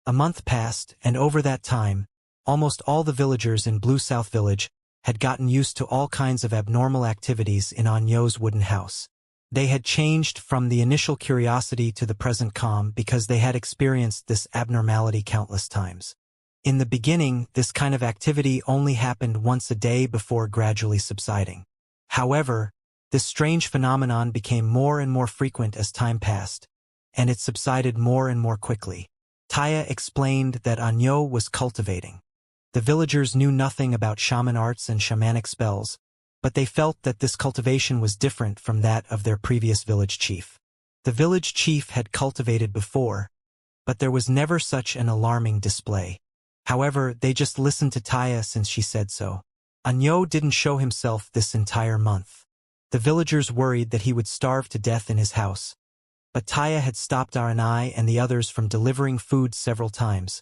A month passed, and over that time, almost all the villagers in Blue South Village had gotten used to all kinds of abnormal activities in Anyo's wooden house. They had changed from the initial curiosity to the present calm because they had experienced this abnormality countless times. In the beginning, this kind of activity only happened once a day before gradually subsiding. However, this strange phenomenon became more and more frequent as time passed, and it subsided more and more quickly. Taya explained that Anyo was cultivating. The villagers knew nothing about shaman arts and shamanic spells, but they felt that this cultivation was different from that of their previous village chief. The village chief had cultivated before, but there was never such an alarming display. However, they just listened to Taya since she said so. Anyo didn't show himself this entire month. The villagers worried that he would starve to death in his house, but Taya had stopped Aranai and the others from delivering food several times,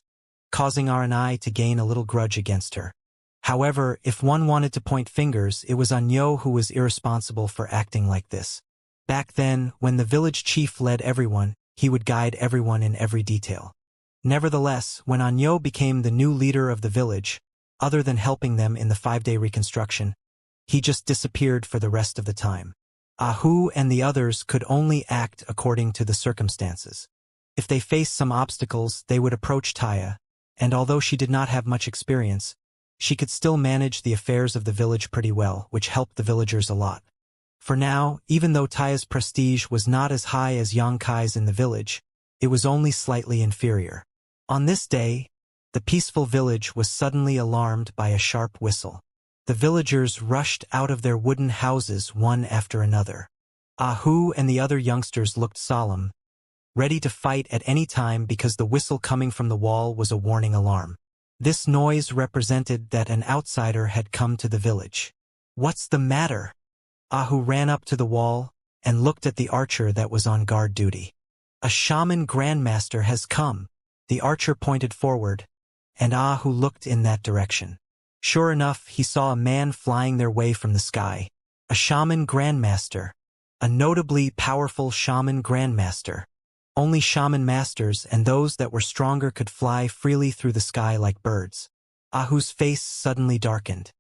causing Aranai to gain a little grudge against her. However, if one wanted to point fingers, it was Anyo who was irresponsible for acting like this. Back then, when the village chief led everyone, he would guide everyone in every detail. Nevertheless, when Anyo became the new leader of the village, other than helping them in the 5-day reconstruction, he just disappeared for the rest of the time. Ahu and the others could only act according to the circumstances. If they faced some obstacles, they would approach Taya, and although she did not have much experience, she could still manage the affairs of the village pretty well, which helped the villagers a lot. For now, even though Taya's prestige was not as high as Xianxia's in the village, it was only slightly inferior. On this day, the peaceful village was suddenly alarmed by a sharp whistle. The villagers rushed out of their wooden houses one after another. Ahu and the other youngsters looked solemn, ready to fight at any time because the whistle coming from the wall was a warning alarm. This noise represented that an outsider had come to the village. "What's the matter?" Ahu ran up to the wall and looked at the archer that was on guard duty. "A shaman grandmaster has come." The archer pointed forward, and Ahu looked in that direction. Sure enough, he saw a man flying their way from the sky. A shaman grandmaster. A notably powerful shaman grandmaster. Only shaman masters and those that were stronger could fly freely through the sky like birds. Ahu's face suddenly darkened.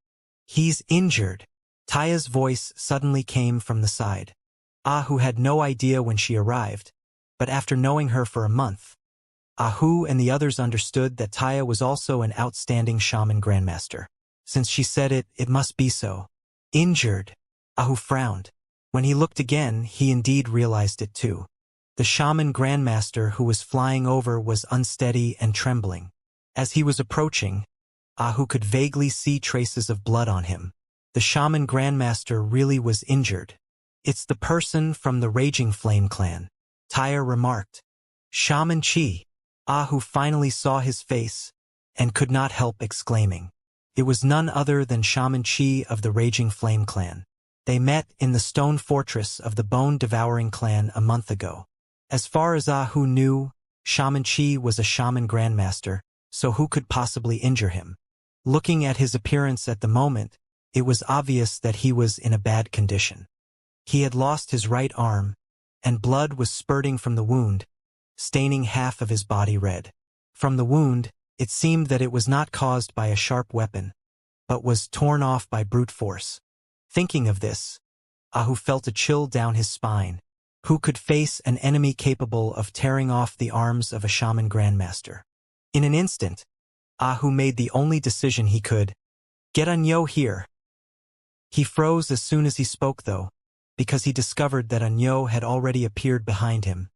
"He's injured." Taya's voice suddenly came from the side. Ahu had no idea when she arrived, but after knowing her for a month, Ahu and the others understood that Taya was also an outstanding shaman grandmaster. Since she said it, it must be so. "Injured." Ahu frowned. When he looked again, he indeed realized it too. The shaman grandmaster who was flying over was unsteady and trembling. As he was approaching, Ahu could vaguely see traces of blood on him. The shaman grandmaster really was injured. "It's the person from the Raging Flame clan," Taya remarked. "Shaman Chi." Ahu finally saw his face and could not help exclaiming. It was none other than Shaman Chi of the Raging Flame clan. They met in the stone fortress of the Bone-Devouring clan a month ago. As far as Ahu knew, Shaman Chi was a shaman grandmaster, so who could possibly injure him? Looking at his appearance at the moment, it was obvious that he was in a bad condition. He had lost his right arm, and blood was spurting from the wound, staining half of his body red. From the wound, it seemed that it was not caused by a sharp weapon, but was torn off by brute force. Thinking of this, Ahu felt a chill down his spine. Who could face an enemy capable of tearing off the arms of a shaman grandmaster? In an instant, Ahu made the only decision he could. "Get Anyo here." He froze as soon as he spoke though, because he discovered that Anyo had already appeared behind him,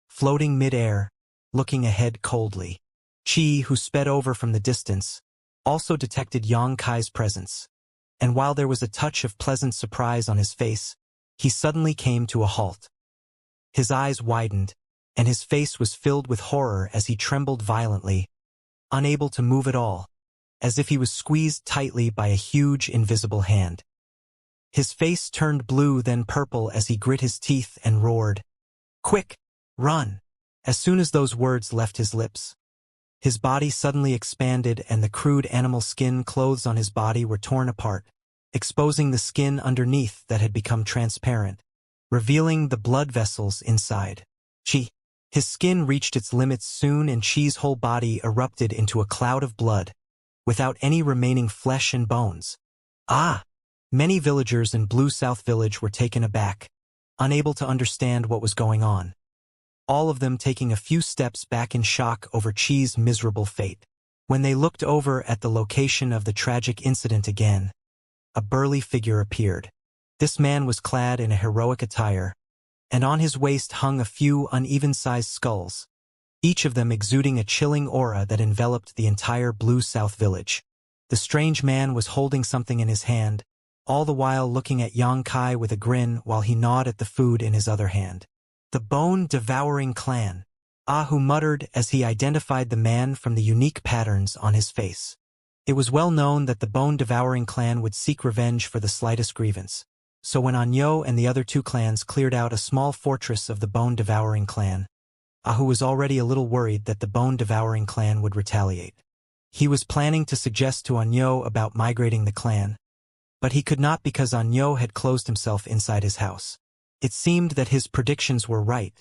floating mid-air, looking ahead coldly. Chi, who sped over from the distance, also detected Xianxia's presence, and while there was a touch of pleasant surprise on his face, he suddenly came to a halt. His eyes widened, and his face was filled with horror as he trembled violently, unable to move at all, as if he was squeezed tightly by a huge invisible hand. His face turned blue then purple as he grit his teeth and roared, "Quick, run!" As soon as those words left his lips, His body suddenly expanded and the crude animal skin clothes on his body were torn apart, exposing the skin underneath that had become transparent, revealing the blood vessels inside. Qi. His skin reached its limits soon and Qi's whole body erupted into a cloud of blood, without any remaining flesh and bones. Ah! Many villagers in Blue South Village were taken aback, unable to understand what was going on. All of them taking a few steps back in shock over Qi's miserable fate. When they looked over at the location of the tragic incident again, a burly figure appeared. This man was clad in a heroic attire, and on his waist hung a few uneven-sized skulls, each of them exuding a chilling aura that enveloped the entire Blue South Village. The strange man was holding something in his hand, all the while looking at Yang Kai with a grin while he gnawed at the food in his other hand. The bone-devouring clan, Ahu muttered as he identified the man from the unique patterns on his face. It was well known that the bone-devouring clan would seek revenge for the slightest grievance. So when Anyo and the other two clans cleared out a small fortress of the bone-devouring clan, Ahu was already a little worried that the bone-devouring clan would retaliate. He was planning to suggest to Anyo about migrating the clan, but he could not because Anyo had closed himself inside his house. It seemed that his predictions were right.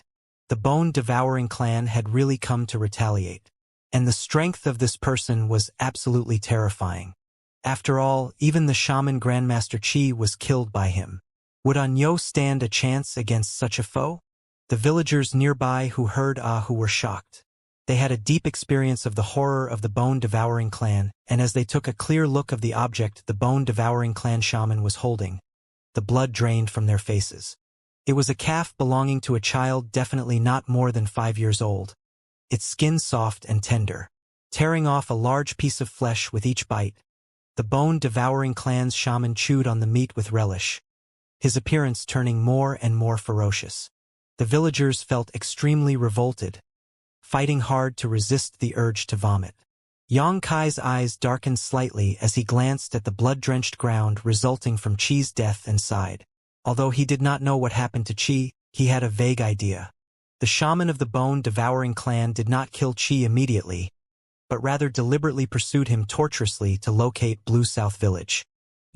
The bone-devouring clan had really come to retaliate. And the strength of this person was absolutely terrifying. After all, even the shaman Grandmaster Qi was killed by him. Would Anyo stand a chance against such a foe? The villagers nearby who heard Ahu were shocked. They had a deep experience of the horror of the bone-devouring clan, and as they took a clear look of the object the bone-devouring clan shaman was holding, the blood drained from their faces. It was a calf belonging to a child definitely not more than 5 years old, its skin soft and tender. Tearing off a large piece of flesh with each bite, the bone-devouring clan's shaman chewed on the meat with relish, his appearance turning more and more ferocious. The villagers felt extremely revolted, fighting hard to resist the urge to vomit. Yang Kai's eyes darkened slightly as he glanced at the blood-drenched ground resulting from Qi's death and sighed. Although he did not know what happened to Qi, he had a vague idea. The shaman of the bone-devouring clan did not kill Qi immediately, but rather deliberately pursued him tortuously to locate Blue South Village.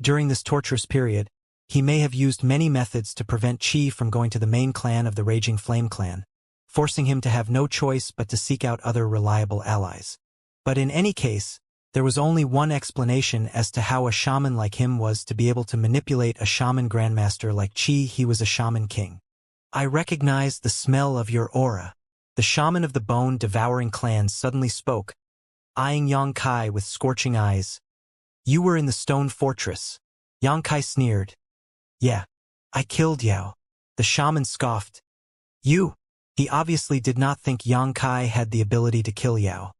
During this torturous period, he may have used many methods to prevent Qi from going to the main clan of the Raging Flame clan, forcing him to have no choice but to seek out other reliable allies. But in any case, there was only one explanation as to how a shaman like him was to be able to manipulate a shaman grandmaster like Qi. He was a shaman king. I recognize the smell of your aura. The shaman of the bone-devouring clan suddenly spoke, eyeing Yang Kai with scorching eyes. You were in the stone fortress. Yang Kai sneered. Yeah, I killed Yao. The shaman scoffed. You? He obviously did not think Yang Kai had the ability to kill Yao.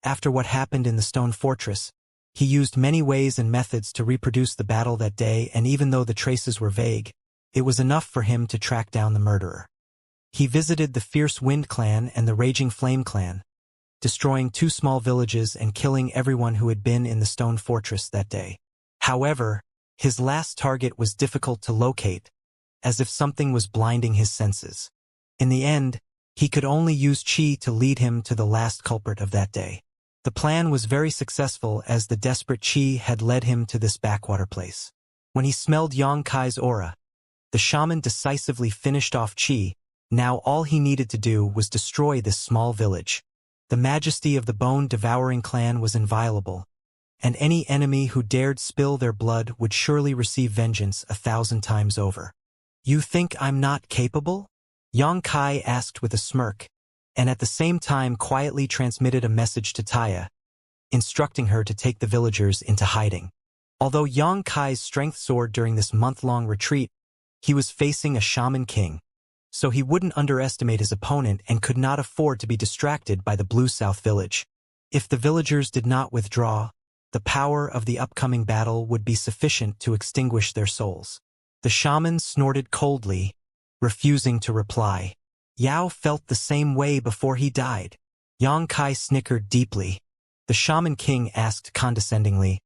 After what happened in the stone fortress, he used many ways and methods to reproduce the battle that day, and even though the traces were vague, it was enough for him to track down the murderer. He visited the Fierce Wind clan and the Raging Flame clan, destroying 2 small villages and killing everyone who had been in the stone fortress that day. However, his last target was difficult to locate, as if something was blinding his senses. In the end, he could only use Qi to lead him to the last culprit of that day. The plan was very successful as the desperate Qi had led him to this backwater place. When he smelled Yang Kai's aura, the shaman decisively finished off Qi. Now all he needed to do was destroy this small village. The majesty of the bone-devouring clan was inviolable, and any enemy who dared spill their blood would surely receive vengeance 1,000 times over. You think I'm not capable? Yang Kai asked with a smirk, and at the same time quietly transmitted a message to Taya, instructing her to take the villagers into hiding. Although Yang Kai's strength soared during this month-long retreat, he was facing a shaman king, so he wouldn't underestimate his opponent and could not afford to be distracted by the Blue South Village. If the villagers did not withdraw, the power of the upcoming battle would be sufficient to extinguish their souls. The shaman snorted coldly, refusing to reply. Yao felt the same way before he died. Yang Kai snickered deeply. The shaman king asked condescendingly,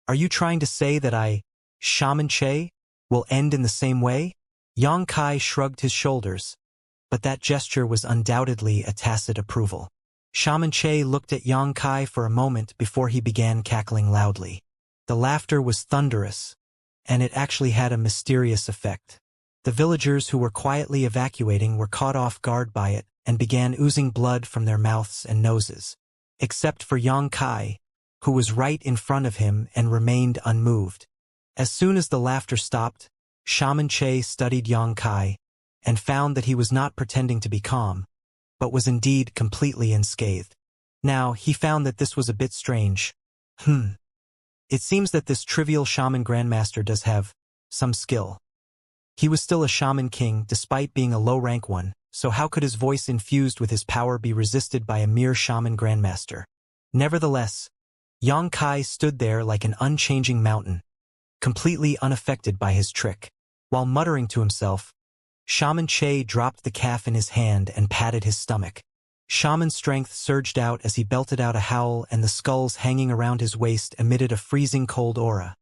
Are you trying to say that Shaman Che, will end in the same way? Yang Kai shrugged his shoulders, but that gesture was undoubtedly a tacit approval. Shaman Che looked at Yang Kai for a moment before he began cackling loudly. The laughter was thunderous, and it actually had a mysterious effect. The villagers who were quietly evacuating were caught off guard by it and began oozing blood from their mouths and noses, except for Yang Kai, who was right in front of him and remained unmoved. As soon as the laughter stopped, Shaman Che studied Yang Kai and found that he was not pretending to be calm, but was indeed completely unscathed. Now, he found that this was a bit strange. It seems that this trivial shaman grandmaster does have some skill. He was still a shaman king despite being a low-rank one, so how could his voice infused with his power be resisted by a mere shaman grandmaster? Nevertheless, Yang Kai stood there like an unchanging mountain, completely unaffected by his trick. While muttering to himself, Shaman Che dropped the calf in his hand and patted his stomach. Shaman strength surged out as he belted out a howl, and the skulls hanging around his waist emitted a freezing cold aura,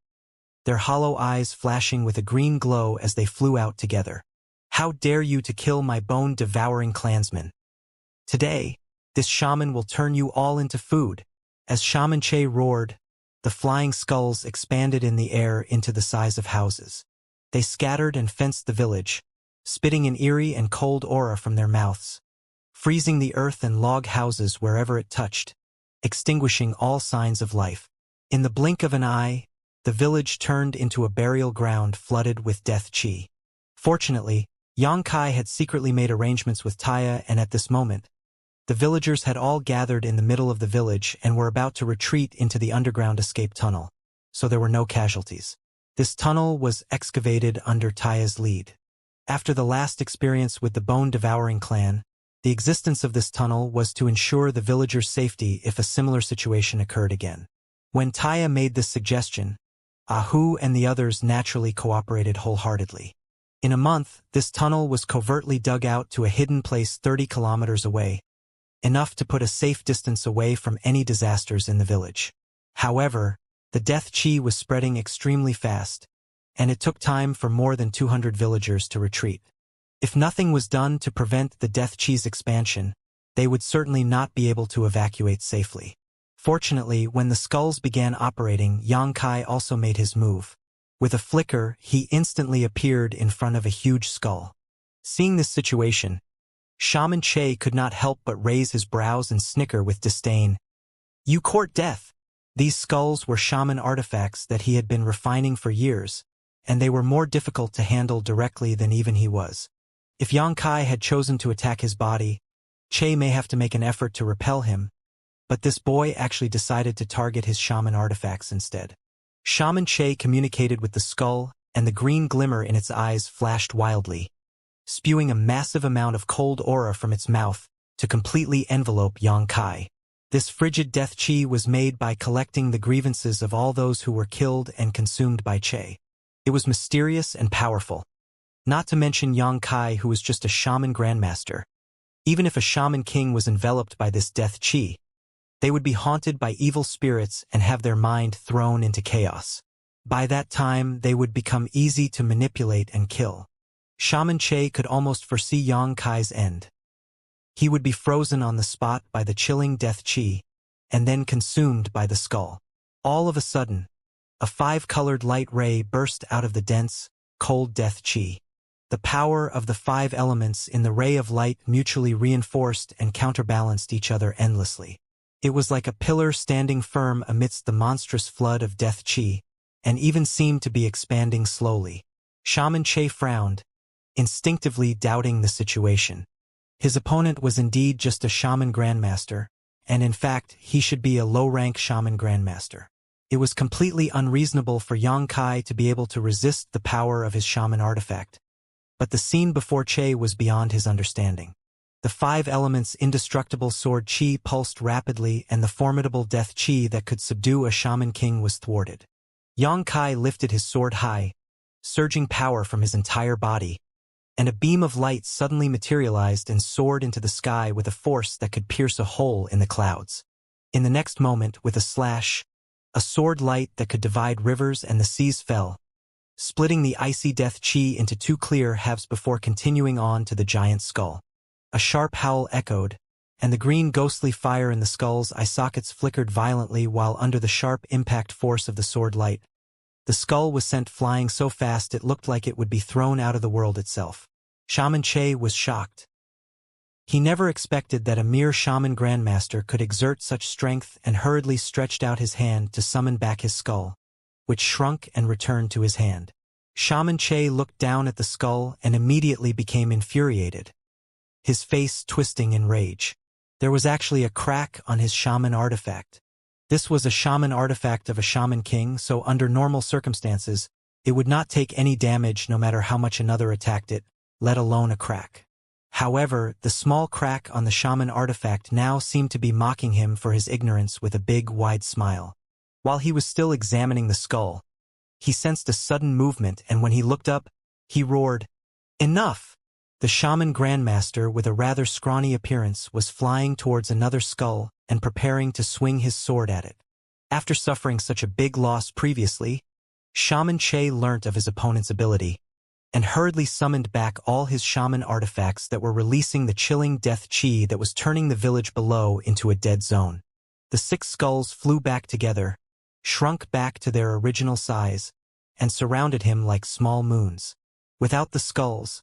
their hollow eyes flashing with a green glow as they flew out together. How dare you to kill my bone-devouring clansmen? Today, this shaman will turn you all into food. As Shaman Che roared, the flying skulls expanded in the air into the size of houses. They scattered and fenced the village, spitting an eerie and cold aura from their mouths, freezing the earth and log houses wherever it touched, extinguishing all signs of life. In the blink of an eye, the village turned into a burial ground flooded with death chi. Fortunately, Yang Kai had secretly made arrangements with Taya, and at this moment, the villagers had all gathered in the middle of the village and were about to retreat into the underground escape tunnel, so there were no casualties. This tunnel was excavated under Taya's lead. After the last experience with the bone-devouring clan, the existence of this tunnel was to ensure the villagers' safety if a similar situation occurred again. When Taya made this suggestion, Ahu and the others naturally cooperated wholeheartedly. In a month, this tunnel was covertly dug out to a hidden place 30 kilometers away, enough to put a safe distance away from any disasters in the village. However, the death chi was spreading extremely fast, and it took time for more than 200 villagers to retreat. If nothing was done to prevent the death chi's expansion, they would certainly not be able to evacuate safely. Fortunately, when the skulls began operating, Yang Kai also made his move. With a flicker, he instantly appeared in front of a huge skull. Seeing this situation, Shaman Che could not help but raise his brows and snicker with disdain. You court death! These skulls were shaman artifacts that he had been refining for years, and they were more difficult to handle directly than even he was. If Yang Kai had chosen to attack his body, Che may have to make an effort to repel him, but this boy actually decided to target his shaman artifacts instead. Shaman Che communicated with the skull, and the green glimmer in its eyes flashed wildly, spewing a massive amount of cold aura from its mouth to completely envelope Yang Kai. This frigid death chi was made by collecting the grievances of all those who were killed and consumed by Che. It was mysterious and powerful. Not to mention Yang Kai, who was just a shaman grandmaster. Even if a shaman king was enveloped by this death chi, they would be haunted by evil spirits and have their mind thrown into chaos. By that time, they would become easy to manipulate and kill. Shaman Che could almost foresee Yang Kai's end. He would be frozen on the spot by the chilling death chi, and then consumed by the skull. All of a sudden, a 5-colored light ray burst out of the dense, cold death chi. The power of the 5 elements in the ray of light mutually reinforced and counterbalanced each other endlessly. It was like a pillar standing firm amidst the monstrous flood of death chi, and even seemed to be expanding slowly. Shaman Che frowned, instinctively doubting the situation. His opponent was indeed just a shaman grandmaster, and in fact, he should be a low-rank shaman grandmaster. It was completely unreasonable for Yang Kai to be able to resist the power of his shaman artifact. But the scene before Che was beyond his understanding. The 5 elements' indestructible sword chi pulsed rapidly, and the formidable death chi that could subdue a shaman king was thwarted. Yang Kai lifted his sword high, surging power from his entire body, and a beam of light suddenly materialized and soared into the sky with a force that could pierce a hole in the clouds. In the next moment, with a slash, a sword light that could divide rivers and the seas fell, splitting the icy death chi into 2 clear halves before continuing on to the giant skull. A sharp howl echoed, and the green ghostly fire in the skull's eye sockets flickered violently while under the sharp impact force of the sword light. The skull was sent flying so fast it looked like it would be thrown out of the world itself. Shaman Che was shocked. He never expected that a mere shaman grandmaster could exert such strength and hurriedly stretched out his hand to summon back his skull, which shrunk and returned to his hand. Shaman Che looked down at the skull and immediately became infuriated, his face twisting in rage. There was actually a crack on his shaman artifact. This was a shaman artifact of a shaman king, so under normal circumstances, it would not take any damage no matter how much another attacked it, let alone a crack. However, the small crack on the shaman artifact now seemed to be mocking him for his ignorance with a big, wide smile. While he was still examining the skull, he sensed a sudden movement, and when he looked up, he roared, "Enough!" The shaman grandmaster, with a rather scrawny appearance, was flying towards another skull and preparing to swing his sword at it. After suffering such a big loss previously, Shaman Che learnt of his opponent's ability, and hurriedly summoned back all his shaman artifacts that were releasing the chilling death chi that was turning the village below into a dead zone. The 6 skulls flew back together, shrunk back to their original size, and surrounded him like small moons. Without the skulls,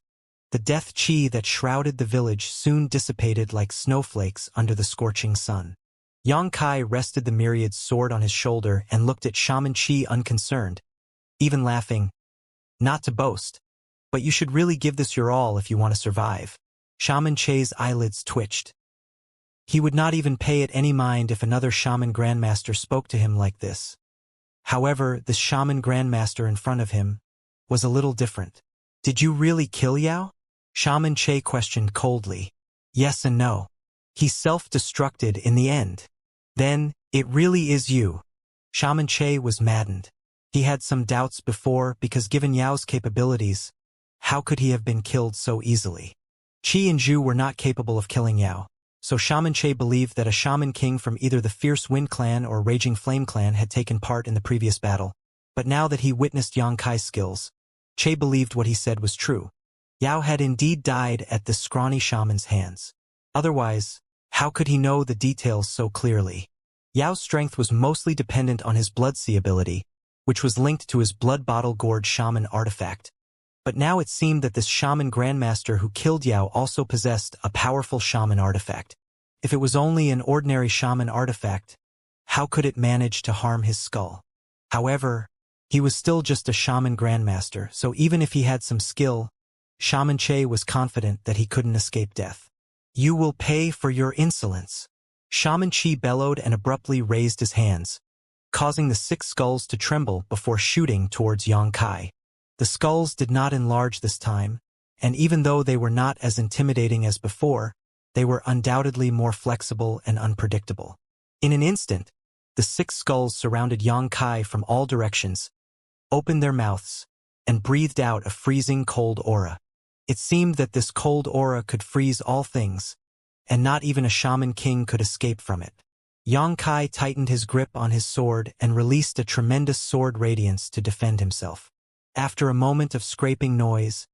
the death chi that shrouded the village soon dissipated like snowflakes under the scorching sun. Yang Kai rested the myriad's sword on his shoulder and looked at Shaman Chi unconcerned, even laughing. "Not to boast, but you should really give this your all if you want to survive." Shaman Che's eyelids twitched. He would not even pay it any mind if another shaman grandmaster spoke to him like this. However, the shaman grandmaster in front of him was a little different. "Did you really kill Yao?" Shaman Che questioned coldly. "Yes and no. He self-destructed in the end." "Then, it really is you." Shaman Che was maddened. He had some doubts before because given Yao's capabilities, how could he have been killed so easily? Qi and Zhu were not capable of killing Yao, so Shaman Che believed that a shaman king from either the Fierce Wind clan or Raging Flame clan had taken part in the previous battle. But now that he witnessed Yang Kai's skills, Che believed what he said was true. Yao had indeed died at the scrawny shaman's hands. Otherwise, how could he know the details so clearly? Yao's strength was mostly dependent on his Blood-See ability, which was linked to his Blood Bottle Gourd shaman artifact. But now it seemed that this shaman grandmaster who killed Yao also possessed a powerful shaman artifact. If it was only an ordinary shaman artifact, how could it manage to harm his skull? However, he was still just a shaman grandmaster, so even if he had some skill, Shaman Che was confident that he couldn't escape death. "You will pay for your insolence." Shaman Chi bellowed and abruptly raised his hands, causing the 6 skulls to tremble before shooting towards Yang Kai. The skulls did not enlarge this time, and even though they were not as intimidating as before, they were undoubtedly more flexible and unpredictable. In an instant, the 6 skulls surrounded Yang Kai from all directions, opened their mouths, and breathed out a freezing cold aura. It seemed that this cold aura could freeze all things, and not even a shaman king could escape from it. Yang Kai tightened his grip on his sword and released a tremendous sword radiance to defend himself. After a moment of scraping noise,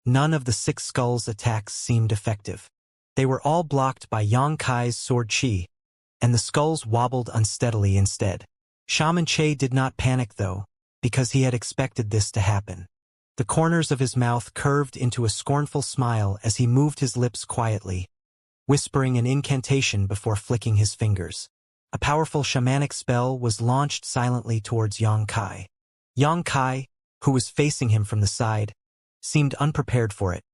none of the 6 skulls' attacks seemed effective. They were all blocked by Yang Kai's sword chi, and the skulls wobbled unsteadily instead. Shaman Che did not panic though, because he had expected this to happen. The corners of his mouth curved into a scornful smile as he moved his lips quietly, whispering an incantation before flicking his fingers. A powerful shamanic spell was launched silently towards Yang Kai. Yang Kai, who was facing him from the side, seemed unprepared for it,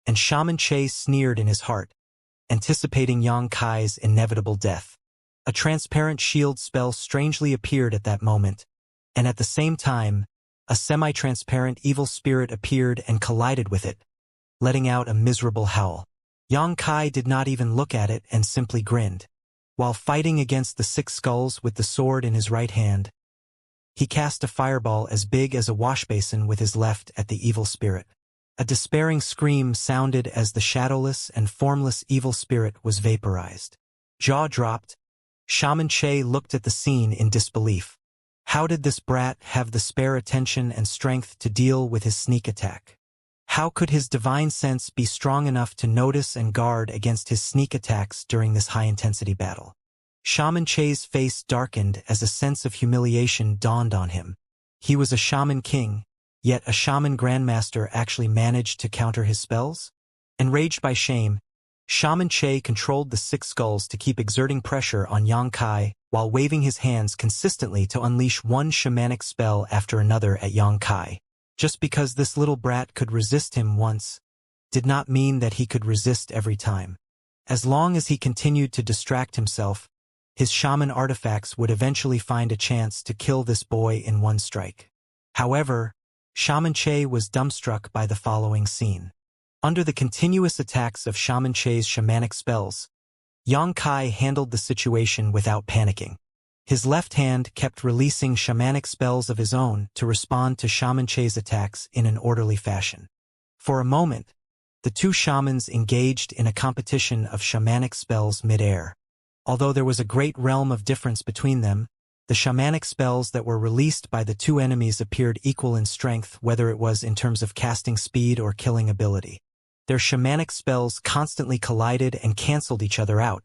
and Shaman Che sneered in his heart, anticipating Yang Kai's inevitable death. A transparent shield spell strangely appeared at that moment, and at the same time, a semi-transparent evil spirit appeared and collided with it, letting out a miserable howl. Yang Kai did not even look at it and simply grinned. While fighting against the 6 skulls with the sword in his right hand, he cast a fireball as big as a washbasin with his left at the evil spirit. A despairing scream sounded as the shadowless and formless evil spirit was vaporized. Jaw dropped, Shaman Che looked at the scene in disbelief. How did this brat have the spare attention and strength to deal with his sneak attack? How could his divine sense be strong enough to notice and guard against his sneak attacks during this high-intensity battle? Shaman Che's face darkened as a sense of humiliation dawned on him. He was a shaman king, yet a shaman grandmaster actually managed to counter his spells? Enraged by shame, Shaman Che controlled the six skulls to keep exerting pressure on Yang Kai while waving his hands consistently to unleash one shamanic spell after another at Yang Kai. Just because this little brat could resist him once did not mean that he could resist every time. As long as he continued to distract himself, his shaman artifacts would eventually find a chance to kill this boy in one strike. However, Shaman Che was dumbstruck by the following scene. Under the continuous attacks of Shaman Che's shamanic spells, Yang Kai handled the situation without panicking. His left hand kept releasing shamanic spells of his own to respond to Shaman Che's attacks in an orderly fashion. For a moment, the two shamans engaged in a competition of shamanic spells mid-air. Although there was a great realm of difference between them, the shamanic spells that were released by the two enemies appeared equal in strength, whether it was in terms of casting speed or killing ability. Their shamanic spells constantly collided and cancelled each other out,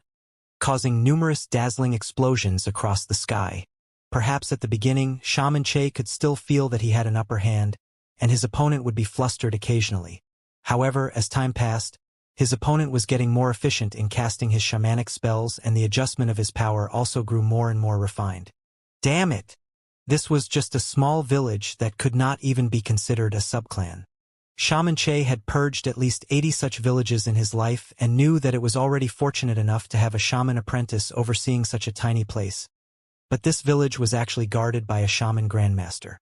causing numerous dazzling explosions across the sky. Perhaps at the beginning, Shaman Che could still feel that he had an upper hand, and his opponent would be flustered occasionally. However, as time passed, his opponent was getting more efficient in casting his shamanic spells, and the adjustment of his power also grew more and more refined. Damn it! This was just a small village that could not even be considered a subclan. Shaman Che had purged at least 80 such villages in his life and knew that it was already fortunate enough to have a shaman apprentice overseeing such a tiny place. But this village was actually guarded by a shaman grandmaster.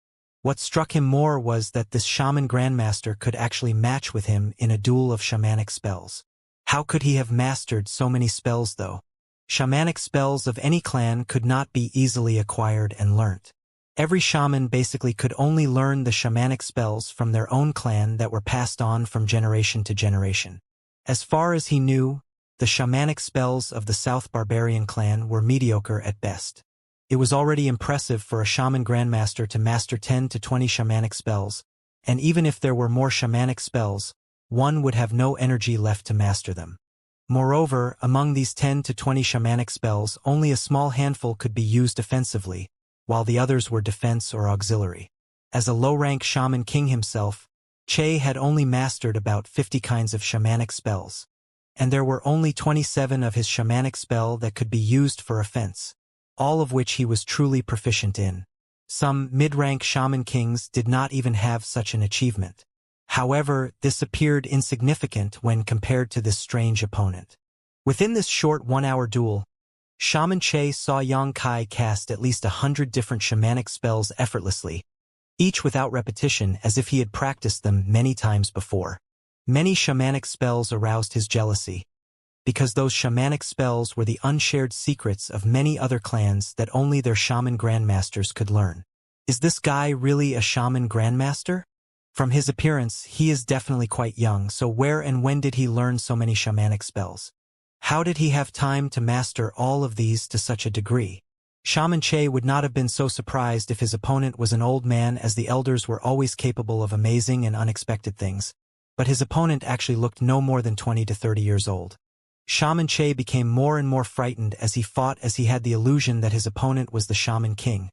What struck him more was that this shaman grandmaster could actually match with him in a duel of shamanic spells. How could he have mastered so many spells though? Shamanic spells of any clan could not be easily acquired and learnt. Every shaman basically could only learn the shamanic spells from their own clan that were passed on from generation to generation. As far as he knew, the shamanic spells of the South Barbarian clan were mediocre at best. It was already impressive for a shaman grandmaster to master 10 to 20 shamanic spells, and even if there were more shamanic spells, one would have no energy left to master them. Moreover, among these 10 to 20 shamanic spells, only a small handful could be used offensively, while the others were defense or auxiliary. As a low-rank shaman king himself, Che had only mastered about 50 kinds of shamanic spells, and there were only 27 of his shamanic spell that could be used for offense, all of which he was truly proficient in. Some mid-rank shaman kings did not even have such an achievement. However, this appeared insignificant when compared to this strange opponent. Within this short one-hour duel, Shaman Che saw Yang Kai cast at least 100 different shamanic spells effortlessly, each without repetition as if he had practiced them many times before. Many shamanic spells aroused his jealousy, because those shamanic spells were the unshared secrets of many other clans that only their shaman grandmasters could learn. Is this guy really a shaman grandmaster? From his appearance, he is definitely quite young, so where and when did he learn so many shamanic spells? How did he have time to master all of these to such a degree? Shaman Che would not have been so surprised if his opponent was an old man, as the elders were always capable of amazing and unexpected things, but his opponent actually looked no more than 20 to 30 years old. Shaman Che became more and more frightened as he fought, as he had the illusion that his opponent was the shaman king,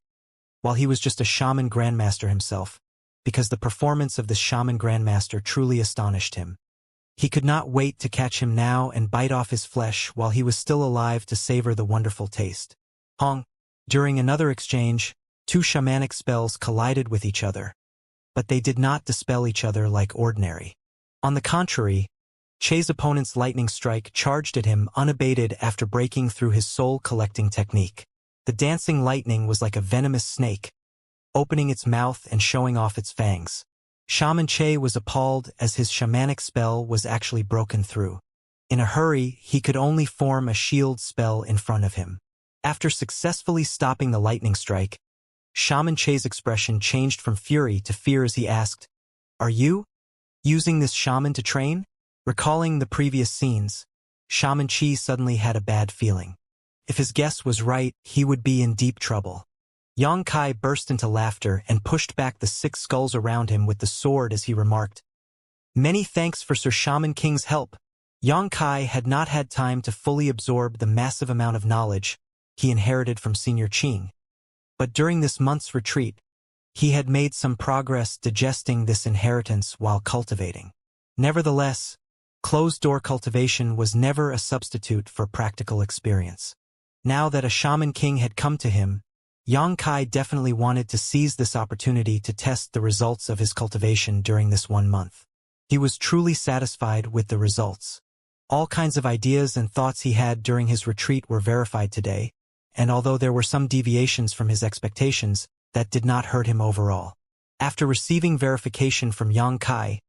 while he was just a shaman grandmaster himself, because the performance of this shaman grandmaster truly astonished him. He could not wait to catch him now and bite off his flesh while he was still alive to savor the wonderful taste. Hong. During another exchange, two shamanic spells collided with each other, but they did not dispel each other like ordinary. On the contrary, Che's opponent's lightning strike charged at him unabated after breaking through his soul-collecting technique. The dancing lightning was like a venomous snake, opening its mouth and showing off its fangs. Shaman Che was appalled as his shamanic spell was actually broken through. In a hurry, he could only form a shield spell in front of him. After successfully stopping the lightning strike, Shaman Che's expression changed from fury to fear as he asked, "Are you using this shaman to train?" Recalling the previous scenes, Shaman Che suddenly had a bad feeling. If his guess was right, he would be in deep trouble. Yang Kai burst into laughter and pushed back the 6 skulls around him with the sword as he remarked, Many thanks for Sir Shaman King's help. Yang Kai had not had time to fully absorb the massive amount of knowledge he inherited from Senior Qing. But during this month's retreat, he had made some progress digesting this inheritance while cultivating. Nevertheless, closed-door cultivation was never a substitute for practical experience. Now that a Shaman King had come to him, Yang Kai definitely wanted to seize this opportunity to test the results of his cultivation during this 1 month. He was truly satisfied with the results. All kinds of ideas and thoughts he had during his retreat were verified today, and although there were some deviations from his expectations, that did not hurt him overall. After receiving verification from Yang Kai,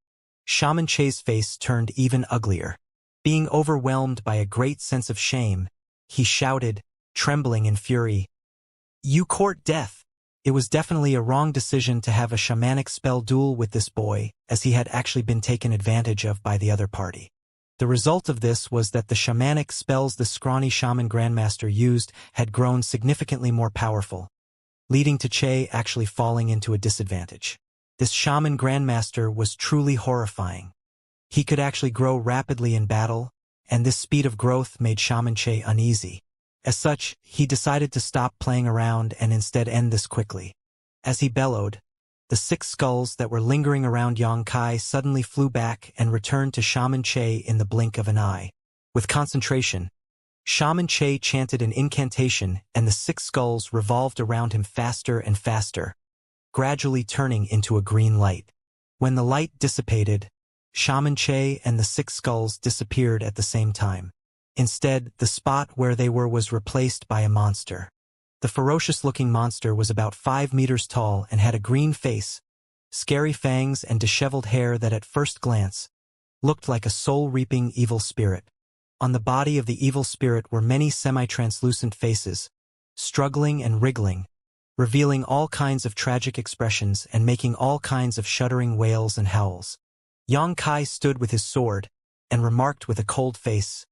Shaman Che's face turned even uglier. Being overwhelmed by a great sense of shame, he shouted, trembling in fury, "You court death!" It was definitely a wrong decision to have a shamanic spell duel with this boy, as he had actually been taken advantage of by the other party. The result of this was that the shamanic spells the scrawny shaman grandmaster used had grown significantly more powerful, leading to Che actually falling into a disadvantage. This shaman grandmaster was truly horrifying. He could actually grow rapidly in battle, and this speed of growth made Shaman Che uneasy. As such, he decided to stop playing around and instead end this quickly. As he bellowed, the 6 skulls that were lingering around Yang Kai suddenly flew back and returned to Shaman Che in the blink of an eye. With concentration, Shaman Che chanted an incantation and the 6 skulls revolved around him faster and faster, gradually turning into a green light. When the light dissipated, Shaman Che and the 6 skulls disappeared at the same time. Instead, the spot where they were was replaced by a monster. The ferocious-looking monster was about 5 meters tall and had a green face, scary fangs and disheveled hair that at first glance looked like a soul-reaping evil spirit. On the body of the evil spirit were many semi-translucent faces, struggling and wriggling, revealing all kinds of tragic expressions and making all kinds of shuddering wails and howls. Yang Kai stood with his sword and remarked with a cold face,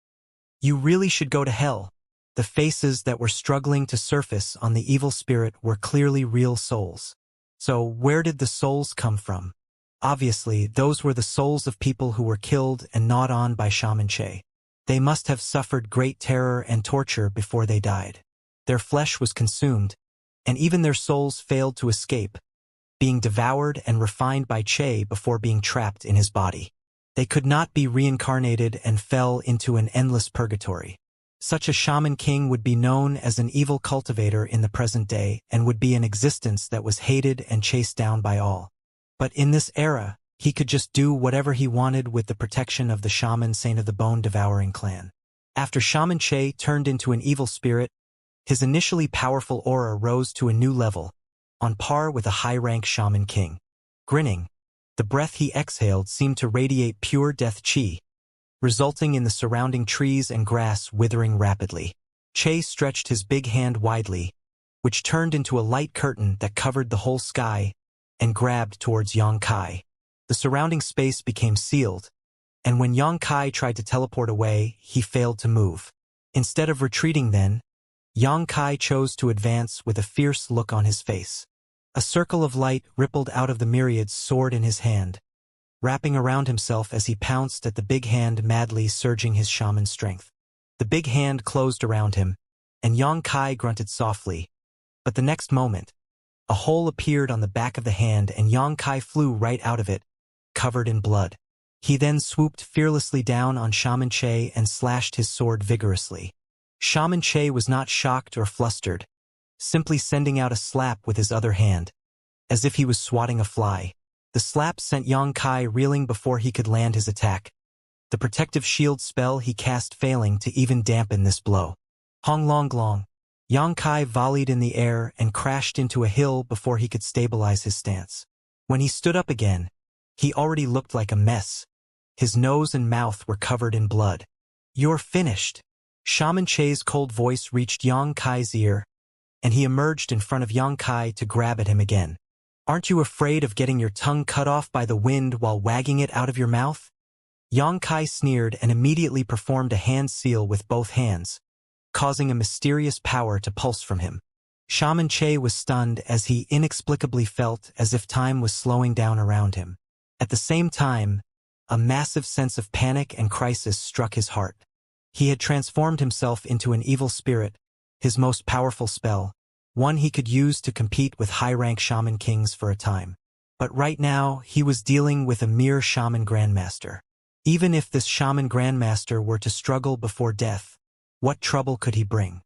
"You really should go to hell." The faces that were struggling to surface on the evil spirit were clearly real souls. So where did the souls come from? Obviously, those were the souls of people who were killed and gnawed on by Shaman Che. They must have suffered great terror and torture before they died. Their flesh was consumed, and even their souls failed to escape, being devoured and refined by Che before being trapped in his body. They could not be reincarnated and fell into an endless purgatory. Such a Shaman King would be known as an evil cultivator in the present day and would be an existence that was hated and chased down by all. But in this era, he could just do whatever he wanted with the protection of the Shaman Saint of the Bone-Devouring clan. After Shaman Che turned into an evil spirit, his initially powerful aura rose to a new level, on par with a high-rank Shaman King. Grinning, the breath he exhaled seemed to radiate pure death chi, resulting in the surrounding trees and grass withering rapidly. Che stretched his big hand widely, which turned into a light curtain that covered the whole sky, and grabbed towards Yang Kai. The surrounding space became sealed, and when Yang Kai tried to teleport away, he failed to move. Instead of retreating then, Yang Kai chose to advance with a fierce look on his face. A circle of light rippled out of the myriads sword in his hand, wrapping around himself as he pounced at the big hand madly surging his shaman strength. The big hand closed around him, and Yang Kai grunted softly. But the next moment, a hole appeared on the back of the hand and Yang Kai flew right out of it, covered in blood. He then swooped fearlessly down on Shaman Che and slashed his sword vigorously. Shaman Che was not shocked or flustered, simply sending out a slap with his other hand, as if he was swatting a fly. The slap sent Yang Kai reeling before he could land his attack, the protective shield spell he cast failing to even dampen this blow. Hong Long Glong. Yang Kai volleyed in the air and crashed into a hill before he could stabilize his stance. When he stood up again, he already looked like a mess. His nose and mouth were covered in blood. "You're finished." Shaman Che's cold voice reached Yang Kai's ear, and he emerged in front of Yang Kai to grab at him again. "Aren't you afraid of getting your tongue cut off by the wind while wagging it out of your mouth?" Yang Kai sneered and immediately performed a hand seal with both hands, causing a mysterious power to pulse from him. Shaman Che was stunned as he inexplicably felt as if time was slowing down around him. At the same time, a massive sense of panic and crisis struck his heart. He had transformed himself into an evil spirit, his most powerful spell, one he could use to compete with high-rank shaman kings for a time. But right now, he was dealing with a mere shaman grandmaster. Even if this shaman grandmaster were to struggle before death, what trouble could he bring?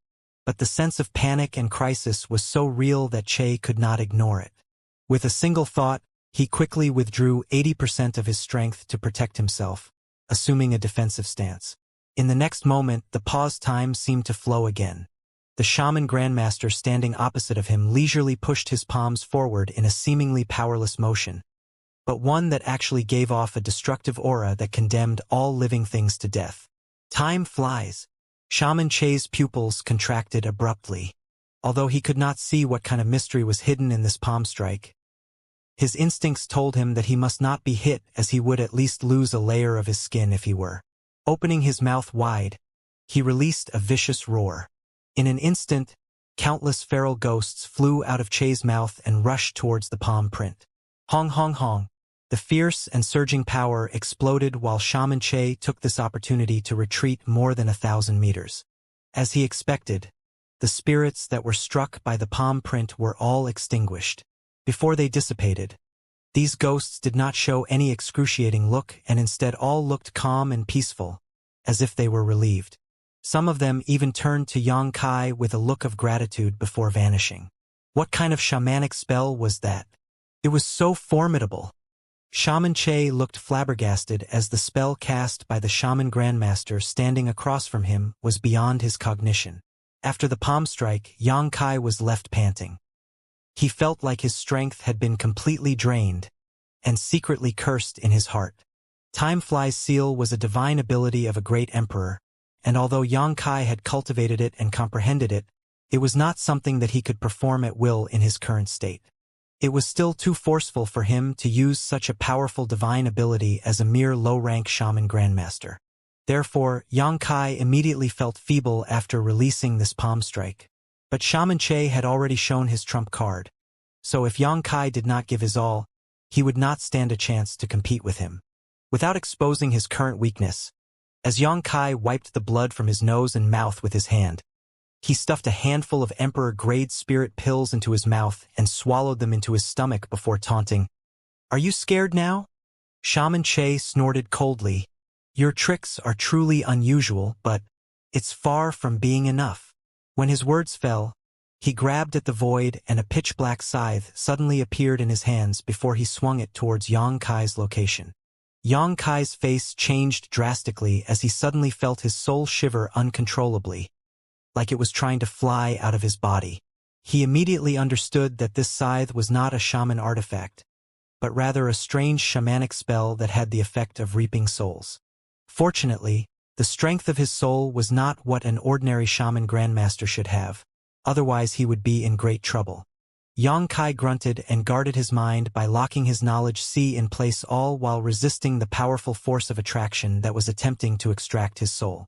But the sense of panic and crisis was so real that Che could not ignore it. With a single thought, he quickly withdrew 80% of his strength to protect himself, assuming a defensive stance. In the next moment, the pause time seemed to flow again. The shaman grandmaster standing opposite of him leisurely pushed his palms forward in a seemingly powerless motion, but one that actually gave off a destructive aura that condemned all living things to death. Time flies. Shaman Che's pupils contracted abruptly. Although he could not see what kind of mystery was hidden in this palm strike, his instincts told him that he must not be hit, as he would at least lose a layer of his skin if he were. Opening his mouth wide, he released a vicious roar. In an instant, countless feral ghosts flew out of Che's mouth and rushed towards the palm print. Hong hong hong. The fierce and surging power exploded while Shaman Che took this opportunity to retreat more than 1,000 meters. As he expected, the spirits that were struck by the palm print were all extinguished. Before they dissipated, these ghosts did not show any excruciating look and instead all looked calm and peaceful, as if they were relieved. Some of them even turned to Yang Kai with a look of gratitude before vanishing. What kind of shamanic spell was that? It was so formidable. Shaman Che looked flabbergasted as the spell cast by the shaman grandmaster standing across from him was beyond his cognition. After the palm strike, Yang Kai was left panting. He felt like his strength had been completely drained, and secretly cursed in his heart. Time Fly's seal was a divine ability of a great emperor, and although Yang Kai had cultivated it and comprehended it, it was not something that he could perform at will in his current state. It was still too forceful for him to use such a powerful divine ability as a mere low-rank shaman grandmaster. Therefore, Yang Kai immediately felt feeble after releasing this palm strike. But Shaman Che had already shown his trump card, so if Yang Kai did not give his all, he would not stand a chance to compete with him. Without exposing his current weakness, as Yang Kai wiped the blood from his nose and mouth with his hand, he stuffed a handful of Emperor-grade spirit pills into his mouth and swallowed them into his stomach before taunting, "Are you scared now?" Shaman Che snorted coldly, "Your tricks are truly unusual, but it's far from being enough." When his words fell, he grabbed at the void and a pitch-black scythe suddenly appeared in his hands before he swung it towards Yang Kai's location. Yang Kai's face changed drastically as he suddenly felt his soul shiver uncontrollably, like it was trying to fly out of his body. He immediately understood that this scythe was not a shaman artifact, but rather a strange shamanic spell that had the effect of reaping souls. Fortunately, the strength of his soul was not what an ordinary shaman grandmaster should have, otherwise he would be in great trouble. Yang Kai grunted and guarded his mind by locking his knowledge sea in place, all while resisting the powerful force of attraction that was attempting to extract his soul.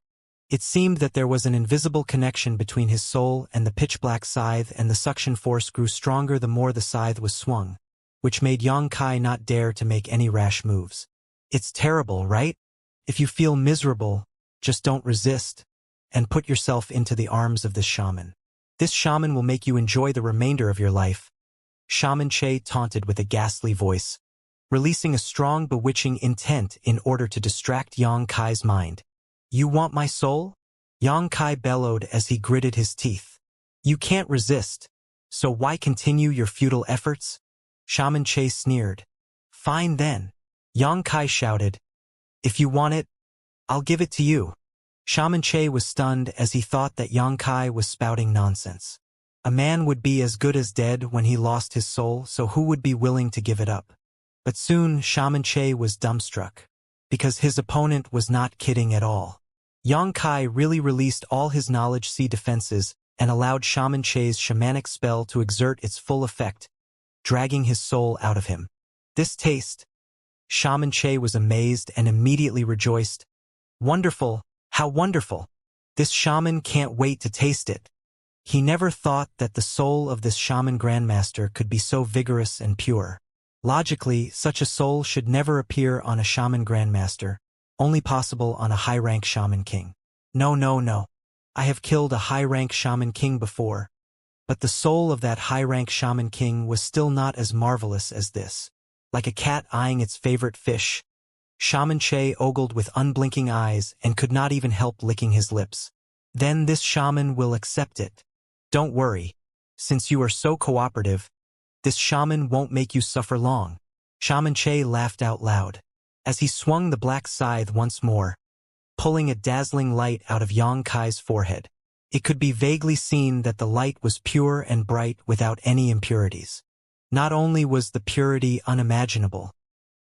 It seemed that there was an invisible connection between his soul and the pitch-black scythe, and the suction force grew stronger the more the scythe was swung, which made Yang Kai not dare to make any rash moves. It's terrible, right? If you feel miserable, just don't resist, and put yourself into the arms of this shaman. This shaman will make you enjoy the remainder of your life. Shaman Che taunted with a ghastly voice, releasing a strong bewitching intent in order to distract Yang Kai's mind. "You want my soul?" Yang Kai bellowed as he gritted his teeth. "You can't resist, so why continue your futile efforts?" Shaman Che sneered. "Fine then," Yang Kai shouted. "If you want it, I'll give it to you." Shaman Che was stunned as he thought that Yang Kai was spouting nonsense. A man would be as good as dead when he lost his soul, so who would be willing to give it up? But soon Shaman Che was dumbstruck, because his opponent was not kidding at all. Yang Kai really released all his knowledge sea defenses and allowed Shaman Che's shamanic spell to exert its full effect, dragging his soul out of him. This taste, Shaman Che was amazed and immediately rejoiced. "Wonderful! How wonderful! This shaman can't wait to taste it." He never thought that the soul of this shaman grandmaster could be so vigorous and pure. Logically, such a soul should never appear on a shaman grandmaster, only possible on a high-rank shaman king. No, no, no. I have killed a high-rank shaman king before, but the soul of that high-rank shaman king was still not as marvelous as this. Like a cat eyeing its favorite fish, Shaman Che ogled with unblinking eyes and could not even help licking his lips. Then this shaman will accept it. Don't worry. Since you are so cooperative, this shaman won't make you suffer long. Shaman Che laughed out loud. As he swung the black scythe once more, pulling a dazzling light out of Yang Kai's forehead. It could be vaguely seen that the light was pure and bright without any impurities. Not only was the purity unimaginable,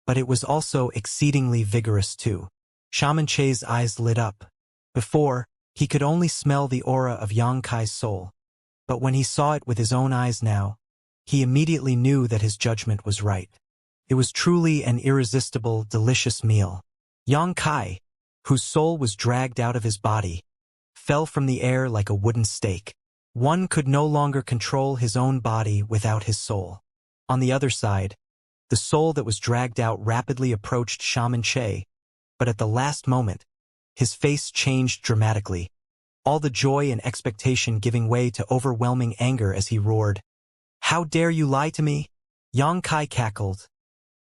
but it was also exceedingly vigorous too. Shaman Che's eyes lit up. Before, he could only smell the aura of Yang Kai's soul. But when he saw it with his own eyes now, he immediately knew that his judgment was right. It was truly an irresistible, delicious meal. Yang Kai, whose soul was dragged out of his body, fell from the air like a wooden stake. One could no longer control his own body without his soul. On the other side, the soul that was dragged out rapidly approached Shaman Che, but at the last moment, his face changed dramatically, all the joy and expectation giving way to overwhelming anger as he roared, "How dare you lie to me?" Yang Kai cackled.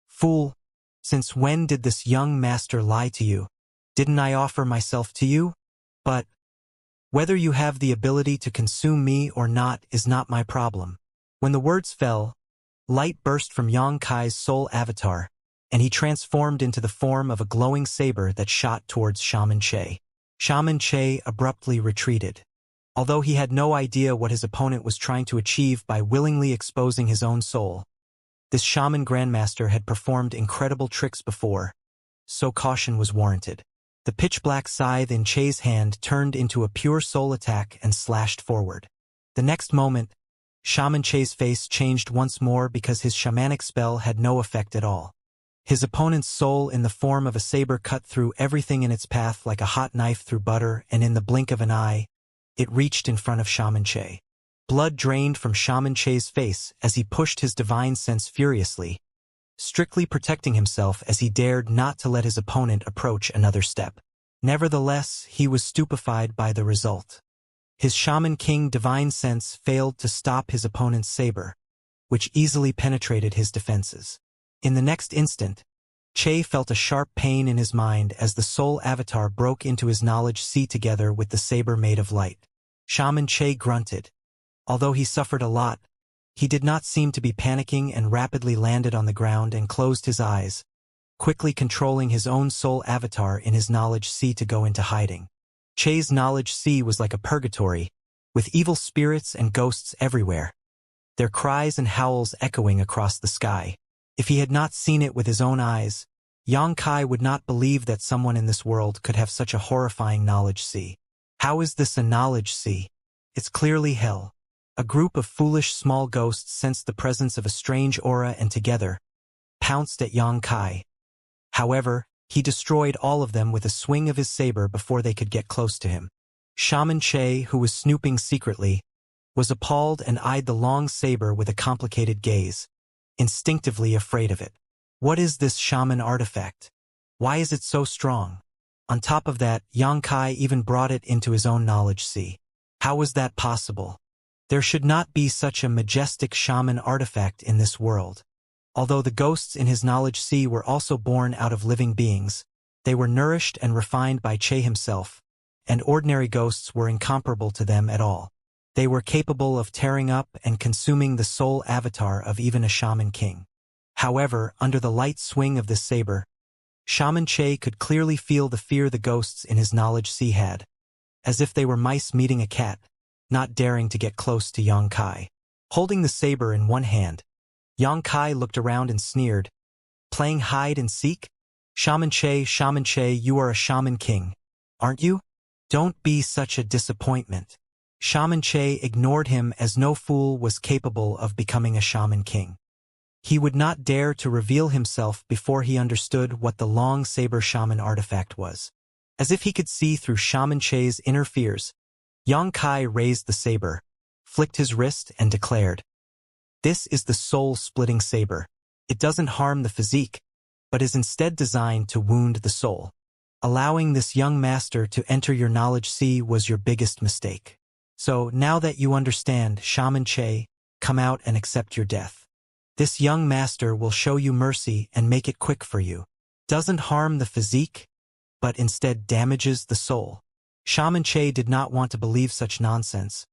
"Fool, since when did this young master lie to you? Didn't I offer myself to you? But whether you have the ability to consume me or not is not my problem." When the words fell, light burst from Yang Kai's soul avatar, and he transformed into the form of a glowing saber that shot towards Shaman Che. Shaman Che abruptly retreated. Although he had no idea what his opponent was trying to achieve by willingly exposing his own soul, this shaman grandmaster had performed incredible tricks before, so caution was warranted. The pitch-black scythe in Che's hand turned into a pure soul attack and slashed forward. The next moment, Shaman Che's face changed once more because his shamanic spell had no effect at all. His opponent's soul in the form of a saber cut through everything in its path like a hot knife through butter, and in the blink of an eye, it reached in front of Shaman Che. Blood drained from Shaman Che's face as he pushed his divine sense furiously, strictly protecting himself as he dared not to let his opponent approach another step. Nevertheless, he was stupefied by the result. His Shaman King divine sense failed to stop his opponent's saber, which easily penetrated his defenses. In the next instant, Che felt a sharp pain in his mind as the soul avatar broke into his knowledge sea together with the saber made of light. Shaman Che grunted. Although he suffered a lot, he did not seem to be panicking and rapidly landed on the ground and closed his eyes, quickly controlling his own soul avatar in his knowledge sea to go into hiding. Che's knowledge sea was like a purgatory, with evil spirits and ghosts everywhere, their cries and howls echoing across the sky. If he had not seen it with his own eyes, Yang Kai would not believe that someone in this world could have such a horrifying knowledge sea. How is this a knowledge sea? It's clearly hell. A group of foolish small ghosts sensed the presence of a strange aura and together pounced at Yang Kai. However, he destroyed all of them with a swing of his saber before they could get close to him. Shaman Che, who was snooping secretly, was appalled and eyed the long saber with a complicated gaze, instinctively afraid of it. What is this shaman artifact? Why is it so strong? On top of that, Yang Kai even brought it into his own knowledge sea. How was that possible? There should not be such a majestic shaman artifact in this world. Although the ghosts in his knowledge sea were also born out of living beings, they were nourished and refined by Che himself, and ordinary ghosts were incomparable to them at all. They were capable of tearing up and consuming the soul avatar of even a shaman king. However, under the light swing of this saber, Shaman Che could clearly feel the fear the ghosts in his knowledge sea had, as if they were mice meeting a cat, not daring to get close to Yang Kai. Holding the saber in one hand, Yang Kai looked around and sneered, "Playing hide and seek? Shaman Che, you are a shaman king, aren't you? Don't be such a disappointment." Shaman Che ignored him as no fool was capable of becoming a shaman king. He would not dare to reveal himself before he understood what the long saber shaman artifact was. As if he could see through Shaman Che's inner fears, Yang Kai raised the saber, flicked his wrist and declared, "This is the soul-splitting saber. It doesn't harm the physique, but is instead designed to wound the soul. Allowing this young master to enter your knowledge sea was your biggest mistake. So, now that you understand, Shaman Che, come out and accept your death. This young master will show you mercy and make it quick for you. Doesn't harm the physique, but instead damages the soul. Shaman Che did not want to believe such nonsense,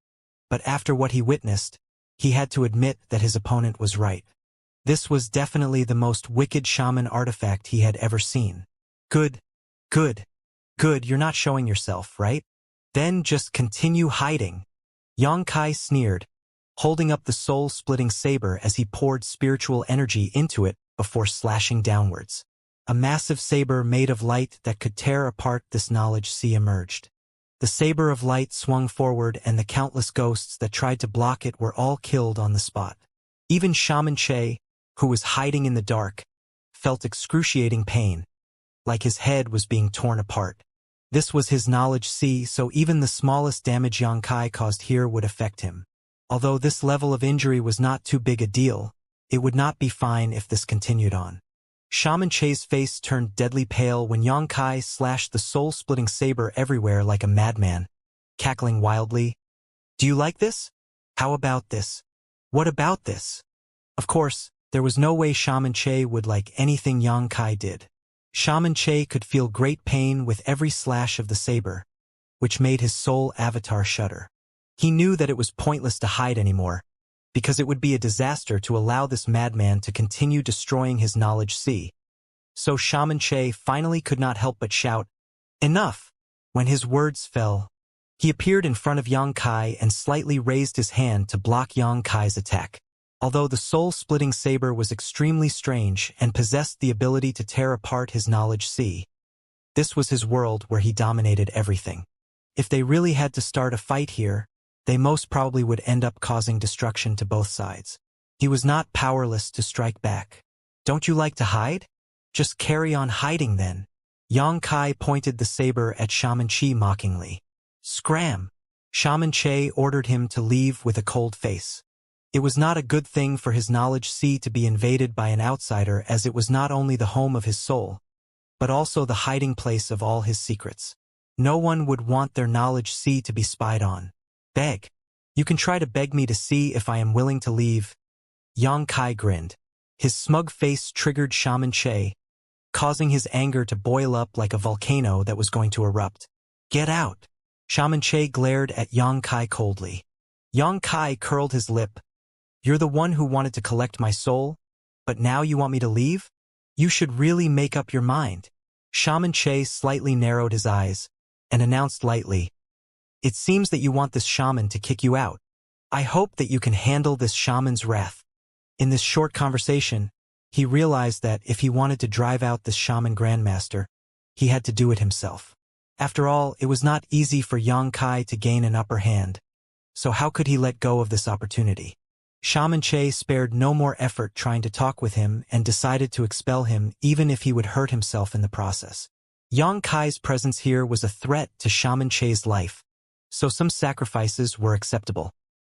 but after what he witnessed, he had to admit that his opponent was right. This was definitely the most wicked shaman artifact he had ever seen. Good, good, good, you're not showing yourself, right? Then just continue hiding. Yang Kai sneered, holding up the soul-splitting saber as he poured spiritual energy into it before slashing downwards. A massive saber made of light that could tear apart this knowledge sea emerged. The saber of light swung forward and the countless ghosts that tried to block it were all killed on the spot. Even Shaman Che, who was hiding in the dark, felt excruciating pain, like his head was being torn apart. This was his knowledge sea, so even the smallest damage Yang Kai caused here would affect him. Although this level of injury was not too big a deal, it would not be fine if this continued on. Shaman Che's face turned deadly pale when Yang Kai slashed the soul-splitting saber everywhere like a madman, cackling wildly. Do you like this? How about this? What about this? Of course, there was no way Shaman Che would like anything Yang Kai did. Shaman Che could feel great pain with every slash of the saber, which made his soul avatar shudder. He knew that it was pointless to hide anymore, because it would be a disaster to allow this madman to continue destroying his knowledge sea. So Shaman Che finally could not help but shout, "Enough!" When his words fell, he appeared in front of Yang Kai and slightly raised his hand to block Yang Kai's attack. Although the soul-splitting saber was extremely strange and possessed the ability to tear apart his knowledge sea, this was his world where he dominated everything. If they really had to start a fight here, they most probably would end up causing destruction to both sides. He was not powerless to strike back. Don't you like to hide? Just carry on hiding then. Yang Kai pointed the saber at Shaman Che mockingly. Scram! Shaman Che ordered him to leave with a cold face. It was not a good thing for his knowledge sea to be invaded by an outsider, as it was not only the home of his soul, but also the hiding place of all his secrets. No one would want their knowledge sea to be spied on. Beg. You can try to beg me to see if I am willing to leave. Yang Kai grinned. His smug face triggered Shaman Che, causing his anger to boil up like a volcano that was going to erupt. Get out! Shaman Che glared at Yang Kai coldly. Yang Kai curled his lip. You're the one who wanted to collect my soul, but now you want me to leave? You should really make up your mind. Shaman Che slightly narrowed his eyes and announced lightly, It seems that you want this shaman to kick you out. I hope that you can handle this shaman's wrath. In this short conversation, he realized that if he wanted to drive out this shaman grandmaster, he had to do it himself. After all, it was not easy for Yang Kai to gain an upper hand, so how could he let go of this opportunity? Shaman Che spared no more effort trying to talk with him and decided to expel him even if he would hurt himself in the process. Yang Kai's presence here was a threat to Shaman Che's life, so some sacrifices were acceptable.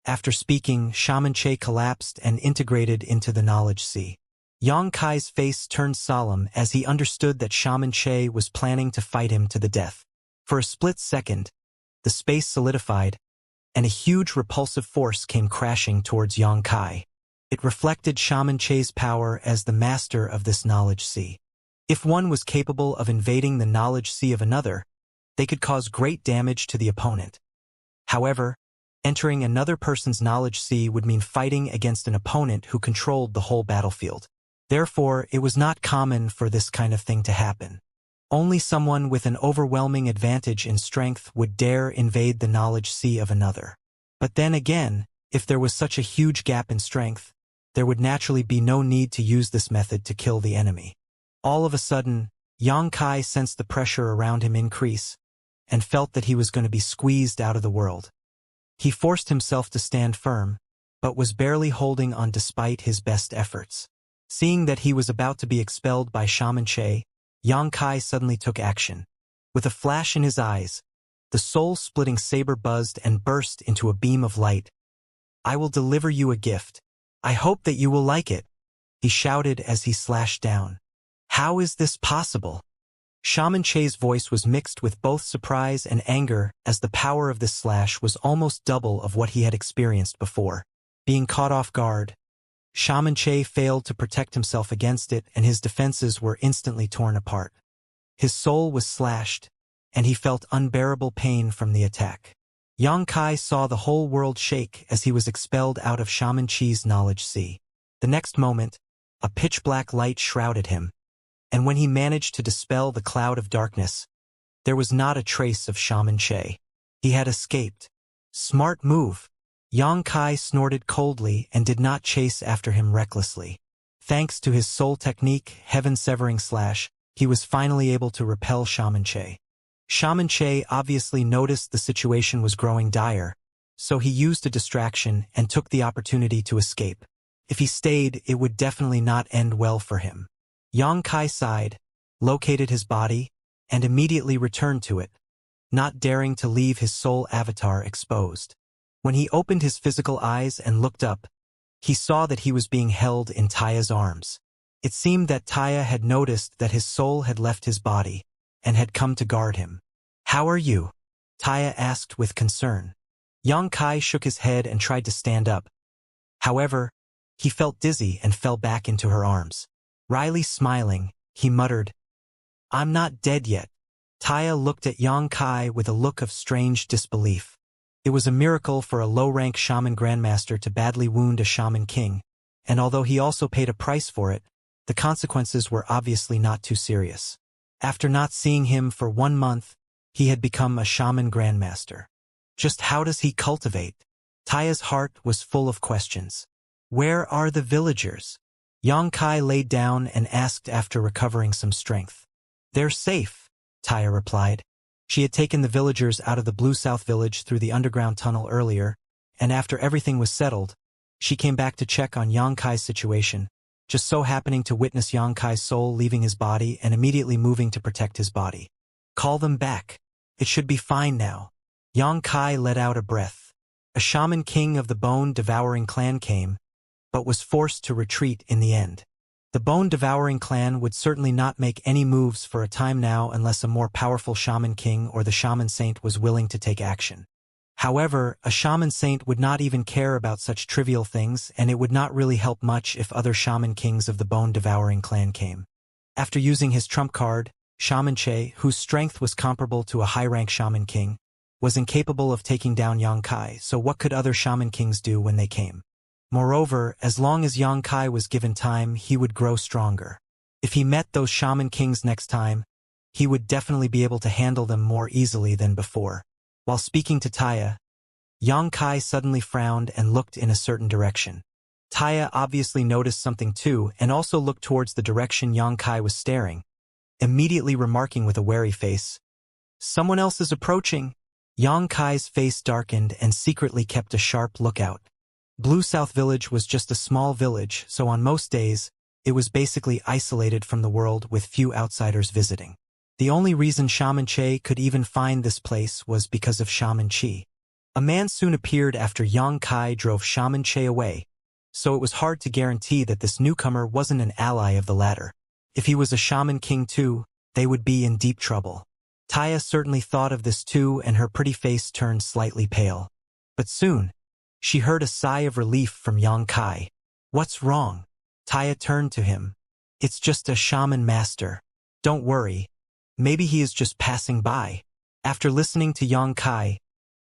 After speaking, Shaman Che collapsed and integrated into the knowledge sea. Yang Kai's face turned solemn as he understood that Shaman Che was planning to fight him to the death. For a split second, the space solidified, and a huge repulsive force came crashing towards Yang Kai. It reflected Shaman Che's power as the master of this knowledge sea. If one was capable of invading the knowledge sea of another, they could cause great damage to the opponent. However, entering another person's knowledge sea would mean fighting against an opponent who controlled the whole battlefield. Therefore, it was not common for this kind of thing to happen. Only someone with an overwhelming advantage in strength would dare invade the knowledge sea of another. But then again, if there was such a huge gap in strength, there would naturally be no need to use this method to kill the enemy. All of a sudden, Yang Kai sensed the pressure around him increase, and felt that he was going to be squeezed out of the world. He forced himself to stand firm, but was barely holding on despite his best efforts. Seeing that he was about to be expelled by Shaman Che, Yang Kai suddenly took action. With a flash in his eyes, the soul-splitting saber buzzed and burst into a beam of light. I will deliver you a gift. I hope that you will like it. he shouted as he slashed down. "How is this possible?" Shaman Che's voice was mixed with both surprise and anger, as the power of this slash was almost double of what he had experienced before. Being caught off guard, Shaman Che failed to protect himself against it, and his defenses were instantly torn apart. His soul was slashed, and he felt unbearable pain from the attack. Yang Kai saw the whole world shake as he was expelled out of Shaman Chi's knowledge sea. The next moment, a pitch-black light shrouded him, and when he managed to dispel the cloud of darkness, there was not a trace of Shaman Che. He had escaped. Smart move. Yang Kai snorted coldly and did not chase after him recklessly. Thanks to his soul technique, Heaven-Severing Slash, he was finally able to repel Shaman Che. Shaman Che obviously noticed the situation was growing dire, so he used a distraction and took the opportunity to escape. If he stayed, it would definitely not end well for him. Yang Kai sighed, located his body, and immediately returned to it, not daring to leave his soul avatar exposed. When he opened his physical eyes and looked up, he saw that he was being held in Taya's arms. It seemed that Taya had noticed that his soul had left his body, and had come to guard him. "How are you?" Taya asked with concern. Yang Kai shook his head and tried to stand up. However, he felt dizzy and fell back into her arms. Wryly smiling, he muttered, "I'm not dead yet." Taya looked at Yang Kai with a look of strange disbelief. It was a miracle for a low-rank shaman grandmaster to badly wound a shaman king, and although he also paid a price for it, the consequences were obviously not too serious. After not seeing him for 1 month, he had become a shaman grandmaster. Just how does he cultivate? Taya's heart was full of questions. Where are the villagers? Yang Kai laid down and asked after recovering some strength. "They're safe," Taya replied. She had taken the villagers out of the Blue South village through the underground tunnel earlier, and after everything was settled, she came back to check on Yang Kai's situation, just so happening to witness Yang Kai's soul leaving his body and immediately moving to protect his body. "Call them back. It should be fine now." Yang Kai let out a breath. A shaman king of the bone-devouring clan came, but was forced to retreat in the end. The bone-devouring clan would certainly not make any moves for a time now unless a more powerful shaman king or the shaman saint was willing to take action. However, a shaman saint would not even care about such trivial things, and it would not really help much if other shaman kings of the bone-devouring clan came. After using his trump card, Shaman Che, whose strength was comparable to a high-rank shaman king, was incapable of taking down Yang Kai, so what could other shaman kings do when they came? Moreover, as long as Yang Kai was given time, he would grow stronger. If he met those shaman kings next time, he would definitely be able to handle them more easily than before. While speaking to Taya, Yang Kai suddenly frowned and looked in a certain direction. Taya obviously noticed something too and also looked towards the direction Yang Kai was staring, immediately remarking with a wary face, "Someone else is approaching." Yang Kai's face darkened and secretly kept a sharp lookout. Blue South Village was just a small village, so on most days, it was basically isolated from the world with few outsiders visiting. The only reason Shaman Che could even find this place was because of Shaman Chi. A man soon appeared after Yang Kai drove Shaman Che away, so it was hard to guarantee that this newcomer wasn't an ally of the latter. If he was a shaman king too, they would be in deep trouble. Taya certainly thought of this too, and her pretty face turned slightly pale. But soon, she heard a sigh of relief from Yang Kai. "What's wrong?" Taya turned to him. "It's just a shaman master. Don't worry. Maybe he is just passing by." After listening to Yang Kai,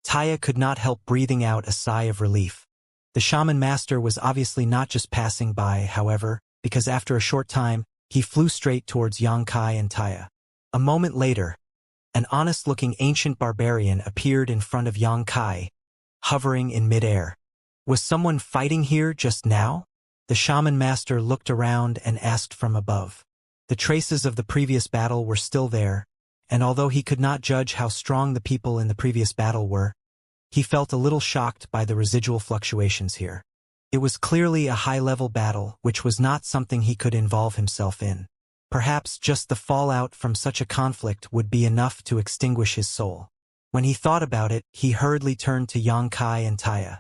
Taya could not help breathing out a sigh of relief. The shaman master was obviously not just passing by, however, because after a short time, he flew straight towards Yang Kai and Taya. A moment later, an honest-looking ancient barbarian appeared in front of Yang Kai, hovering in midair. "Was someone fighting here just now?" The shaman master looked around and asked from above. The traces of the previous battle were still there, and although he could not judge how strong the people in the previous battle were, he felt a little shocked by the residual fluctuations here. It was clearly a high-level battle, which was not something he could involve himself in. Perhaps just the fallout from such a conflict would be enough to extinguish his soul. When he thought about it, he hurriedly turned to Yang Kai and Taya.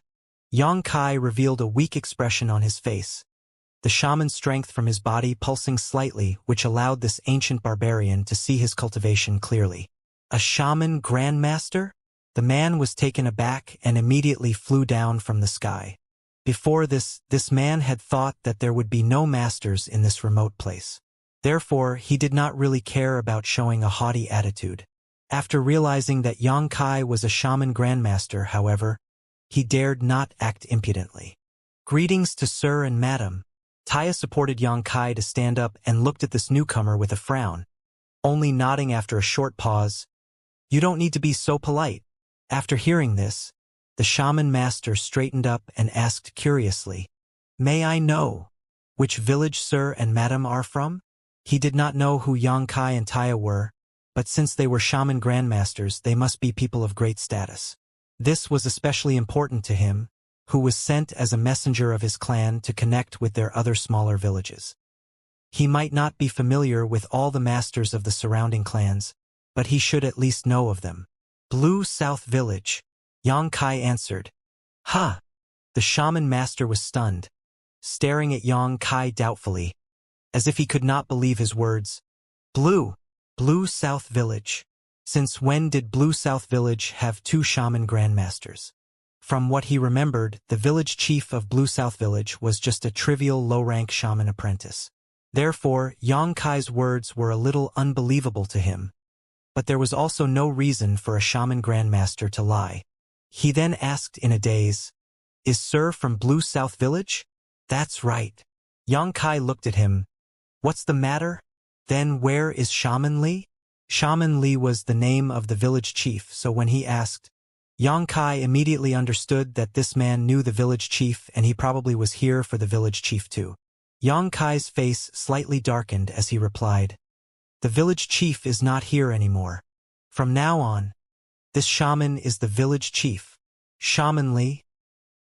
Yang Kai revealed a weak expression on his face, the shaman's strength from his body pulsing slightly, which allowed this ancient barbarian to see his cultivation clearly. A shaman grandmaster? The man was taken aback and immediately flew down from the sky. Before this man had thought that there would be no masters in this remote place. Therefore, he did not really care about showing a haughty attitude. After realizing that Xianxia was a shaman grandmaster, however, he dared not act impudently. Greetings to sir and madam. Taya supported Xianxia to stand up and looked at this newcomer with a frown, only nodding after a short pause. You don't need to be so polite. After hearing this, the shaman master straightened up and asked curiously, May I know which village sir and madam are from? He did not know who Xianxia and Taya were, but since they were shaman grandmasters, they must be people of great status. This was especially important to him, who was sent as a messenger of his clan to connect with their other smaller villages. He might not be familiar with all the masters of the surrounding clans, but he should at least know of them. Blue South Village, Xianxia answered. Ha! The shaman master was stunned, staring at Xianxia doubtfully, as if he could not believe his words. Blue South Village. Since when did Blue South Village have two shaman grandmasters? From what he remembered, the village chief of Blue South Village was just a trivial low-rank shaman apprentice. Therefore, Xianxia's words were a little unbelievable to him. But there was also no reason for a shaman grandmaster to lie. He then asked in a daze, Is sir from Blue South Village? That's right. Xianxia looked at him. What's the matter? Then where is Shaman Li? Shaman Li was the name of the village chief, so when he asked, Xianxia immediately understood that this man knew the village chief and he probably was here for the village chief too. Xianxia's face slightly darkened as he replied, The village chief is not here anymore. From now on, this shaman is the village chief. Shaman Li?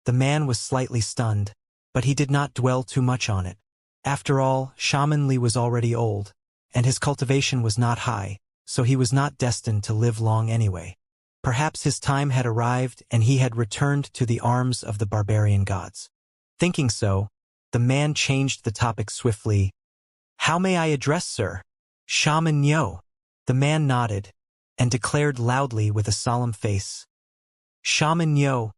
The man was slightly stunned, but he did not dwell too much on it. After all, Shaman Li was already old, and his cultivation was not high, so he was not destined to live long anyway. Perhaps his time had arrived and he had returned to the arms of the barbarian gods. Thinking so, the man changed the topic swiftly. How may I address sir? Shaman Yo. The man nodded, and declared loudly with a solemn face. Shaman Yo,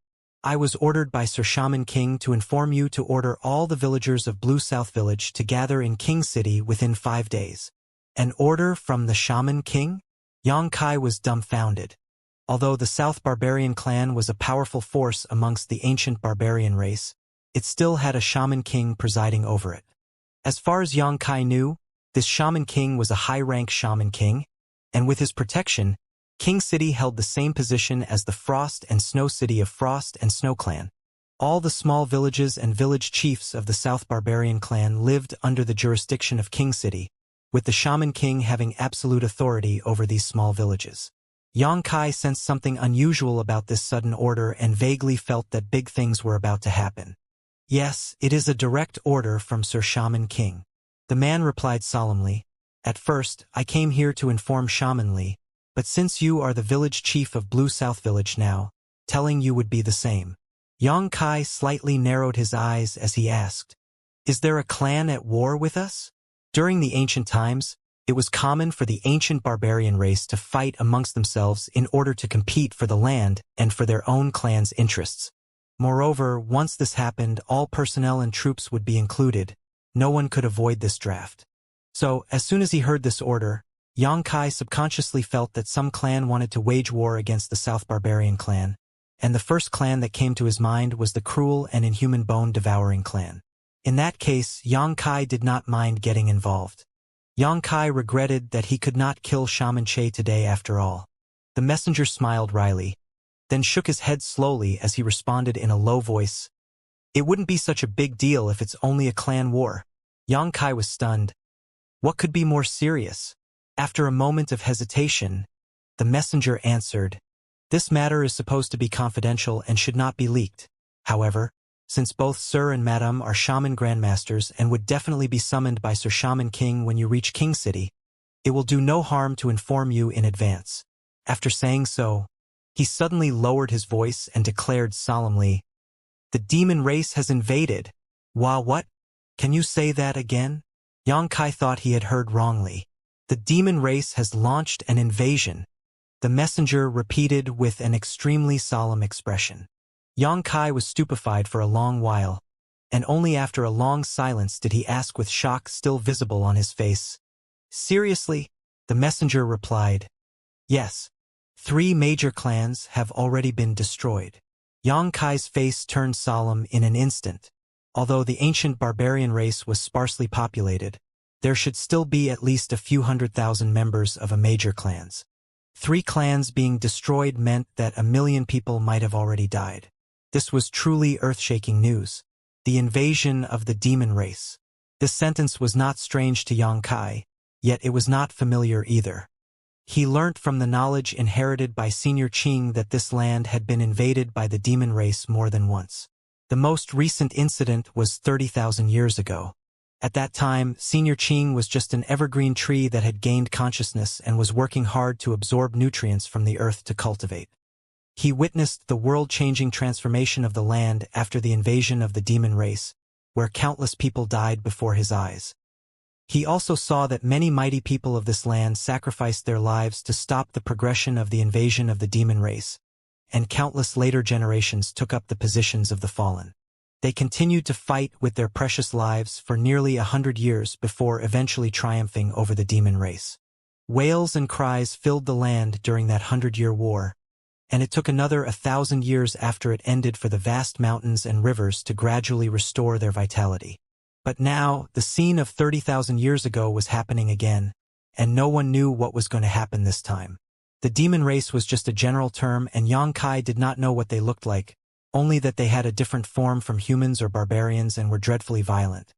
I was ordered by Sir Shaman King to inform you to order all the villagers of Blue South Village to gather in King City within 5 days. An order from the Shaman King? Xianxia was dumbfounded. Although the South Barbarian clan was a powerful force amongst the ancient barbarian race, it still had a Shaman King presiding over it. As far as Xianxia knew, this Shaman King was a high-rank Shaman King, and with his protection, King City held the same position as the Frost and Snow City of Frost and Snow Clan. All the small villages and village chiefs of the South Barbarian clan lived under the jurisdiction of King City, with the Shaman King having absolute authority over these small villages. Xianxia sensed something unusual about this sudden order and vaguely felt that big things were about to happen. Yes, it is a direct order from Sir Shaman King. The man replied solemnly. At first, I came here to inform Shaman Li, but since you are the village chief of Blue South Village now, telling you would be the same. Xianxia slightly narrowed his eyes as he asked, Is there a clan at war with us? During the ancient times, it was common for the ancient barbarian race to fight amongst themselves in order to compete for the land and for their own clan's interests. Moreover, once this happened, all personnel and troops would be included. No one could avoid this draft. So, as soon as he heard this order, Xianxia subconsciously felt that some clan wanted to wage war against the South Barbarian clan, and the first clan that came to his mind was the cruel and inhuman bone-devouring clan. In that case, Xianxia did not mind getting involved. Xianxia regretted that he could not kill Shaman Che today after all. The messenger smiled wryly, then shook his head slowly as he responded in a low voice. It wouldn't be such a big deal if it's only a clan war. Xianxia was stunned. What could be more serious? After a moment of hesitation, the messenger answered, This matter is supposed to be confidential and should not be leaked. However, since both Sir and Madam are Shaman Grandmasters and would definitely be summoned by Sir Shaman King when you reach King City, it will do no harm to inform you in advance. After saying so, he suddenly lowered his voice and declared solemnly, The demon race has invaded. What? Can you say that again? Xianxia thought he had heard wrongly. The demon race has launched an invasion, the messenger repeated with an extremely solemn expression. Xianxia was stupefied for a long while, and only after a long silence did he ask with shock still visible on his face. Seriously? The messenger replied. Yes. 3 major clans have already been destroyed. Xianxia's face turned solemn in an instant. Although the ancient barbarian race was sparsely populated, there should still be at least a few 100,000 members of a major clans. 3 clans being destroyed meant that 1 million people might have already died. This was truly earth-shaking news. The invasion of the demon race. This sentence was not strange to Xianxia, yet it was not familiar either. He learnt from the knowledge inherited by Senior Qing that this land had been invaded by the demon race more than once. The most recent incident was 30,000 years ago. At that time, Senior Qing was just an evergreen tree that had gained consciousness and was working hard to absorb nutrients from the earth to cultivate. He witnessed the world-changing transformation of the land after the invasion of the demon race, where countless people died before his eyes. He also saw that many mighty people of this land sacrificed their lives to stop the progression of the invasion of the demon race, and countless later generations took up the positions of the fallen. They continued to fight with their precious lives for nearly 100 years before eventually triumphing over the demon race. Wails and cries filled the land during that 100-year war, and it took another 1,000 years after it ended for the vast mountains and rivers to gradually restore their vitality. But now, the scene of 30,000 years ago was happening again, and no one knew what was going to happen this time. The demon race was just a general term, and Xianxia did not know what they looked like, only that they had a different form from humans or barbarians and were dreadfully violent.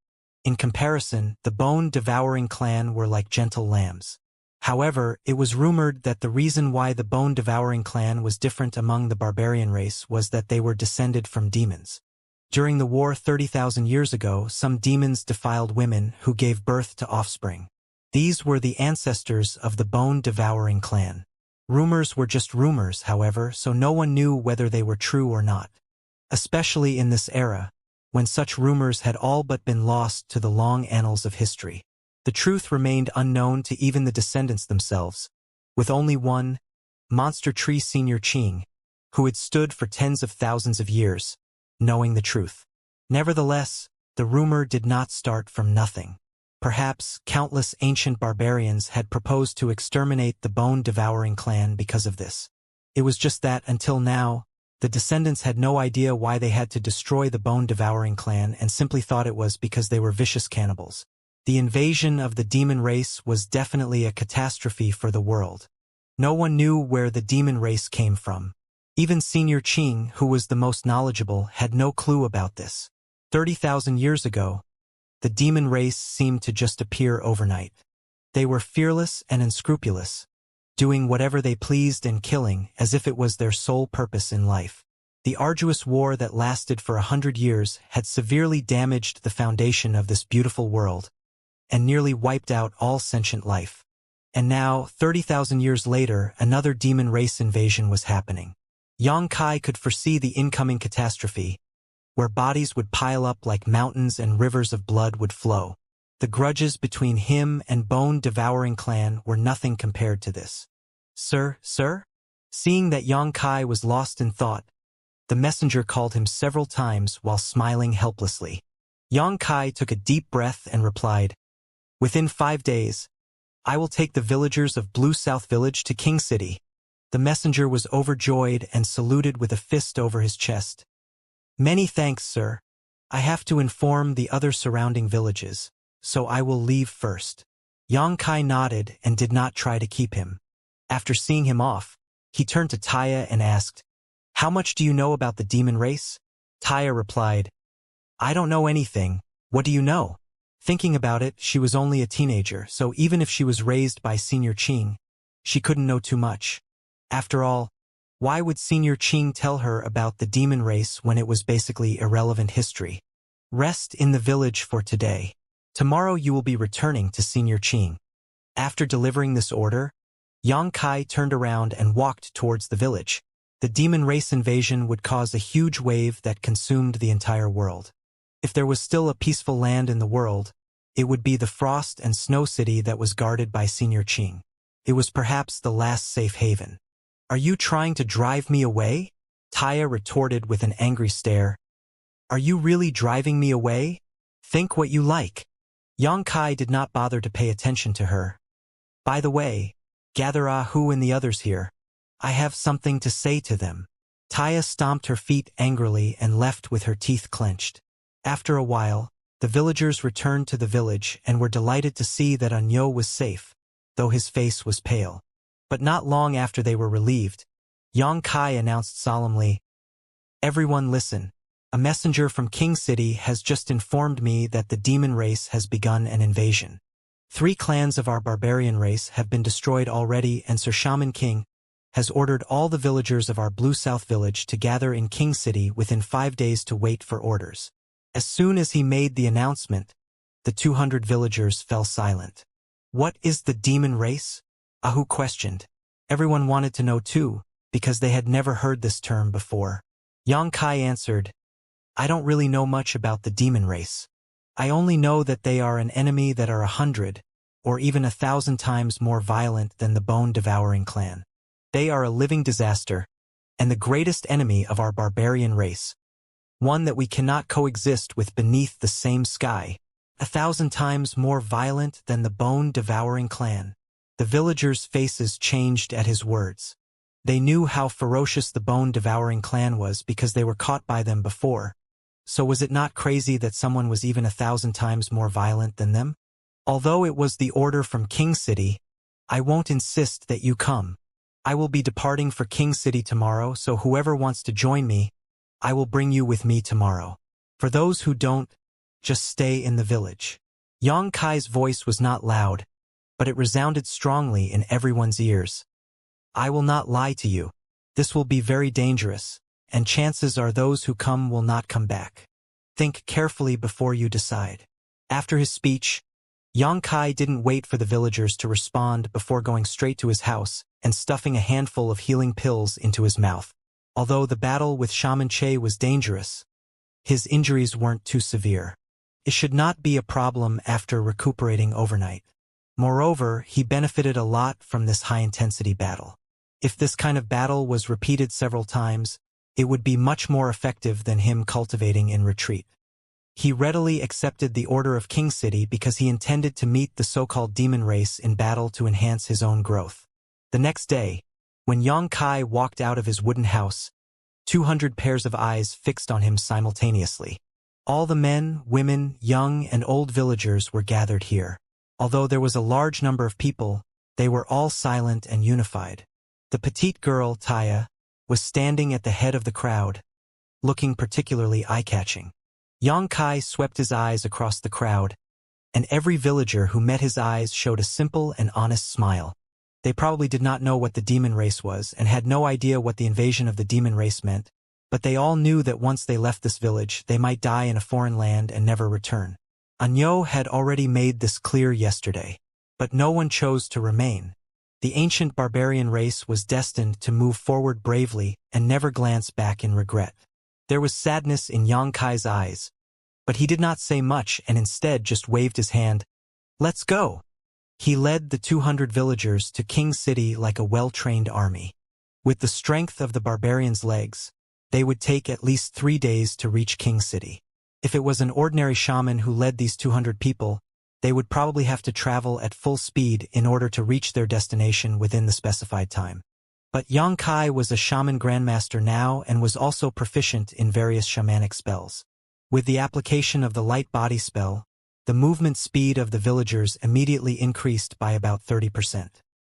In comparison, the bone-devouring clan were like gentle lambs. However, it was rumored that the reason why the bone-devouring clan was different among the barbarian race was that they were descended from demons. During the war 30,000 years ago, some demons defiled women who gave birth to offspring. These were the ancestors of the bone-devouring clan. Rumors were just rumors, however, so no one knew whether they were true or not. Especially in this era, when such rumors had all but been lost to the long annals of history. The truth remained unknown to even the descendants themselves, with only one, Monster Tree Senior Qing, who had stood for tens of thousands of years, knowing the truth. Nevertheless, the rumor did not start from nothing. Perhaps countless ancient barbarians had proposed to exterminate the bone-devouring clan because of this. It was just that, until now, the descendants had no idea why they had to destroy the bone-devouring clan and simply thought it was because they were vicious cannibals. The invasion of the demon race was definitely a catastrophe for the world. No one knew where the demon race came from. Even Senior Qing, who was the most knowledgeable, had no clue about this. 30,000 years ago, the demon race seemed to just appear overnight. They were fearless and unscrupulous, doing whatever they pleased and killing as if it was their sole purpose in life. The arduous war that lasted for 100 years had severely damaged the foundation of this beautiful world, and nearly wiped out all sentient life. And now, 30,000 years later, another demon race invasion was happening. Xianxia could foresee the incoming catastrophe, where bodies would pile up like mountains and rivers of blood would flow. The grudges between him and bone-devouring clan were nothing compared to this. Sir? Seeing that Xianxia was lost in thought, the messenger called him several times while smiling helplessly. Xianxia took a deep breath and replied, "Within 5 days, I will take the villagers of Blue South Village to King City." The messenger was overjoyed and saluted with a fist over his chest. "Many thanks, sir. I have to inform the other surrounding villages, so I will leave first." Xianxia nodded and did not try to keep him. After seeing him off, he turned to Taya and asked, "How much do you know about the demon race?" Taya replied, "I don't know anything. What do you know?" Thinking about it, she was only a teenager, so even if she was raised by Senior Qing, she couldn't know too much. After all, why would Senior Qing tell her about the demon race when it was basically irrelevant history? Rest in the village for today. Tomorrow you will be returning to Senior Qing. After delivering this order, Xianxia turned around and walked towards the village. The demon race invasion would cause a huge wave that consumed the entire world. If there was still a peaceful land in the world, it would be the Frost and Snow City that was guarded by Senior Qing. It was perhaps the last safe haven. Are you trying to drive me away? Taya retorted with an angry stare. Are you really driving me away? Think what you like. Yang Kai did not bother to pay attention to her. By the way, gather Hu and the others here. I have something to say to them. Taya stomped her feet angrily and left with her teeth clenched. After a while, the villagers returned to the village and were delighted to see that Anyo was safe, though his face was pale. But not long after they were relieved, Yang Kai announced solemnly, "Everyone listen. A messenger from King City has just informed me that the demon race has begun an invasion. 3 clans of our barbarian race have been destroyed already, and Sir Shaman King has ordered all the villagers of our Blue South village to gather in King City within 5 days to wait for orders." As soon as he made the announcement, the 200 villagers fell silent. What is the demon race? Ahu questioned. Everyone wanted to know too, because they had never heard this term before. Yang Kai answered, I don't really know much about the demon race. I only know that they are an enemy that are 100, or even 1,000 times more violent than the bone-devouring clan. They are a living disaster, and the greatest enemy of our barbarian race. One that we cannot coexist with beneath the same sky, 1,000 times more violent than the bone-devouring clan. The villagers' faces changed at his words. They knew how ferocious the bone-devouring clan was because they were caught by them before. So was it not crazy that someone was even 1,000 times more violent than them? Although it was the order from King City, I won't insist that you come. I will be departing for King City tomorrow, so whoever wants to join me, I will bring you with me tomorrow. For those who don't, just stay in the village. Yang Kai's voice was not loud, but it resounded strongly in everyone's ears. I will not lie to you. This will be very dangerous, and chances are those who come will not come back. Think carefully before you decide. After his speech, Yang Kai didn't wait for the villagers to respond before going straight to his house and stuffing a handful of healing pills into his mouth. Although the battle with Shaman Che was dangerous, his injuries weren't too severe. It should not be a problem after recuperating overnight. Moreover, he benefited a lot from this high-intensity battle. If this kind of battle was repeated several times, it would be much more effective than him cultivating in retreat. He readily accepted the order of King City because he intended to meet the so-called demon race in battle to enhance his own growth. The next day, when Yang Kai walked out of his wooden house, 200 pairs of eyes fixed on him simultaneously. All the men, women, young, and old villagers were gathered here. Although there was a large number of people, they were all silent and unified. The petite girl, Taya, was standing at the head of the crowd, looking particularly eye-catching. Yang Kai swept his eyes across the crowd, and every villager who met his eyes showed a simple and honest smile. They probably did not know what the demon race was and had no idea what the invasion of the demon race meant, but they all knew that once they left this village, they might die in a foreign land and never return. Anyo had already made this clear yesterday, but no one chose to remain. The ancient barbarian race was destined to move forward bravely and never glance back in regret. There was sadness in Yang Kai's eyes, but he did not say much and instead just waved his hand. Let's go! He led the 200 villagers to King City like a well-trained army. With the strength of the barbarians' legs, they would take at least 3 days to reach King City. If it was an ordinary shaman who led these 200 people, they would probably have to travel at full speed in order to reach their destination within the specified time. But Yang Kai was a shaman grandmaster now and was also proficient in various shamanic spells. With the application of the light body spell, the movement speed of the villagers immediately increased by about 30%.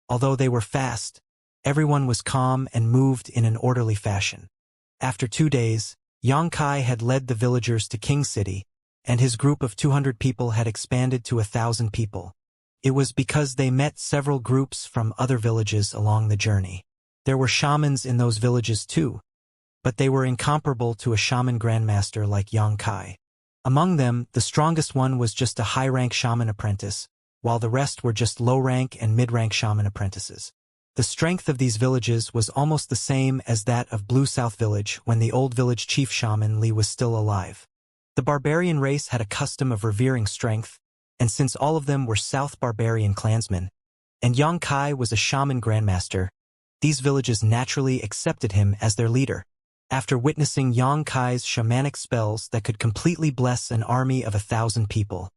Although they were fast, everyone was calm and moved in an orderly fashion. After 2 days, Yang Kai had led the villagers to King City, and his group of 200 people had expanded to 1,000 people. It was because they met several groups from other villages along the journey. There were shamans in those villages too, but they were incomparable to a shaman grandmaster like Yang Kai. Among them, the strongest one was just a high-rank shaman apprentice, while the rest were just low-rank and mid-rank shaman apprentices. The strength of these villages was almost the same as that of Blue South Village when the old village chief shaman Li was still alive. The barbarian race had a custom of revering strength, and since all of them were South barbarian clansmen, and Xianxia was a shaman grandmaster, these villages naturally accepted him as their leader. After witnessing Xianxia's shamanic spells that could completely bless an army of 1,000 people,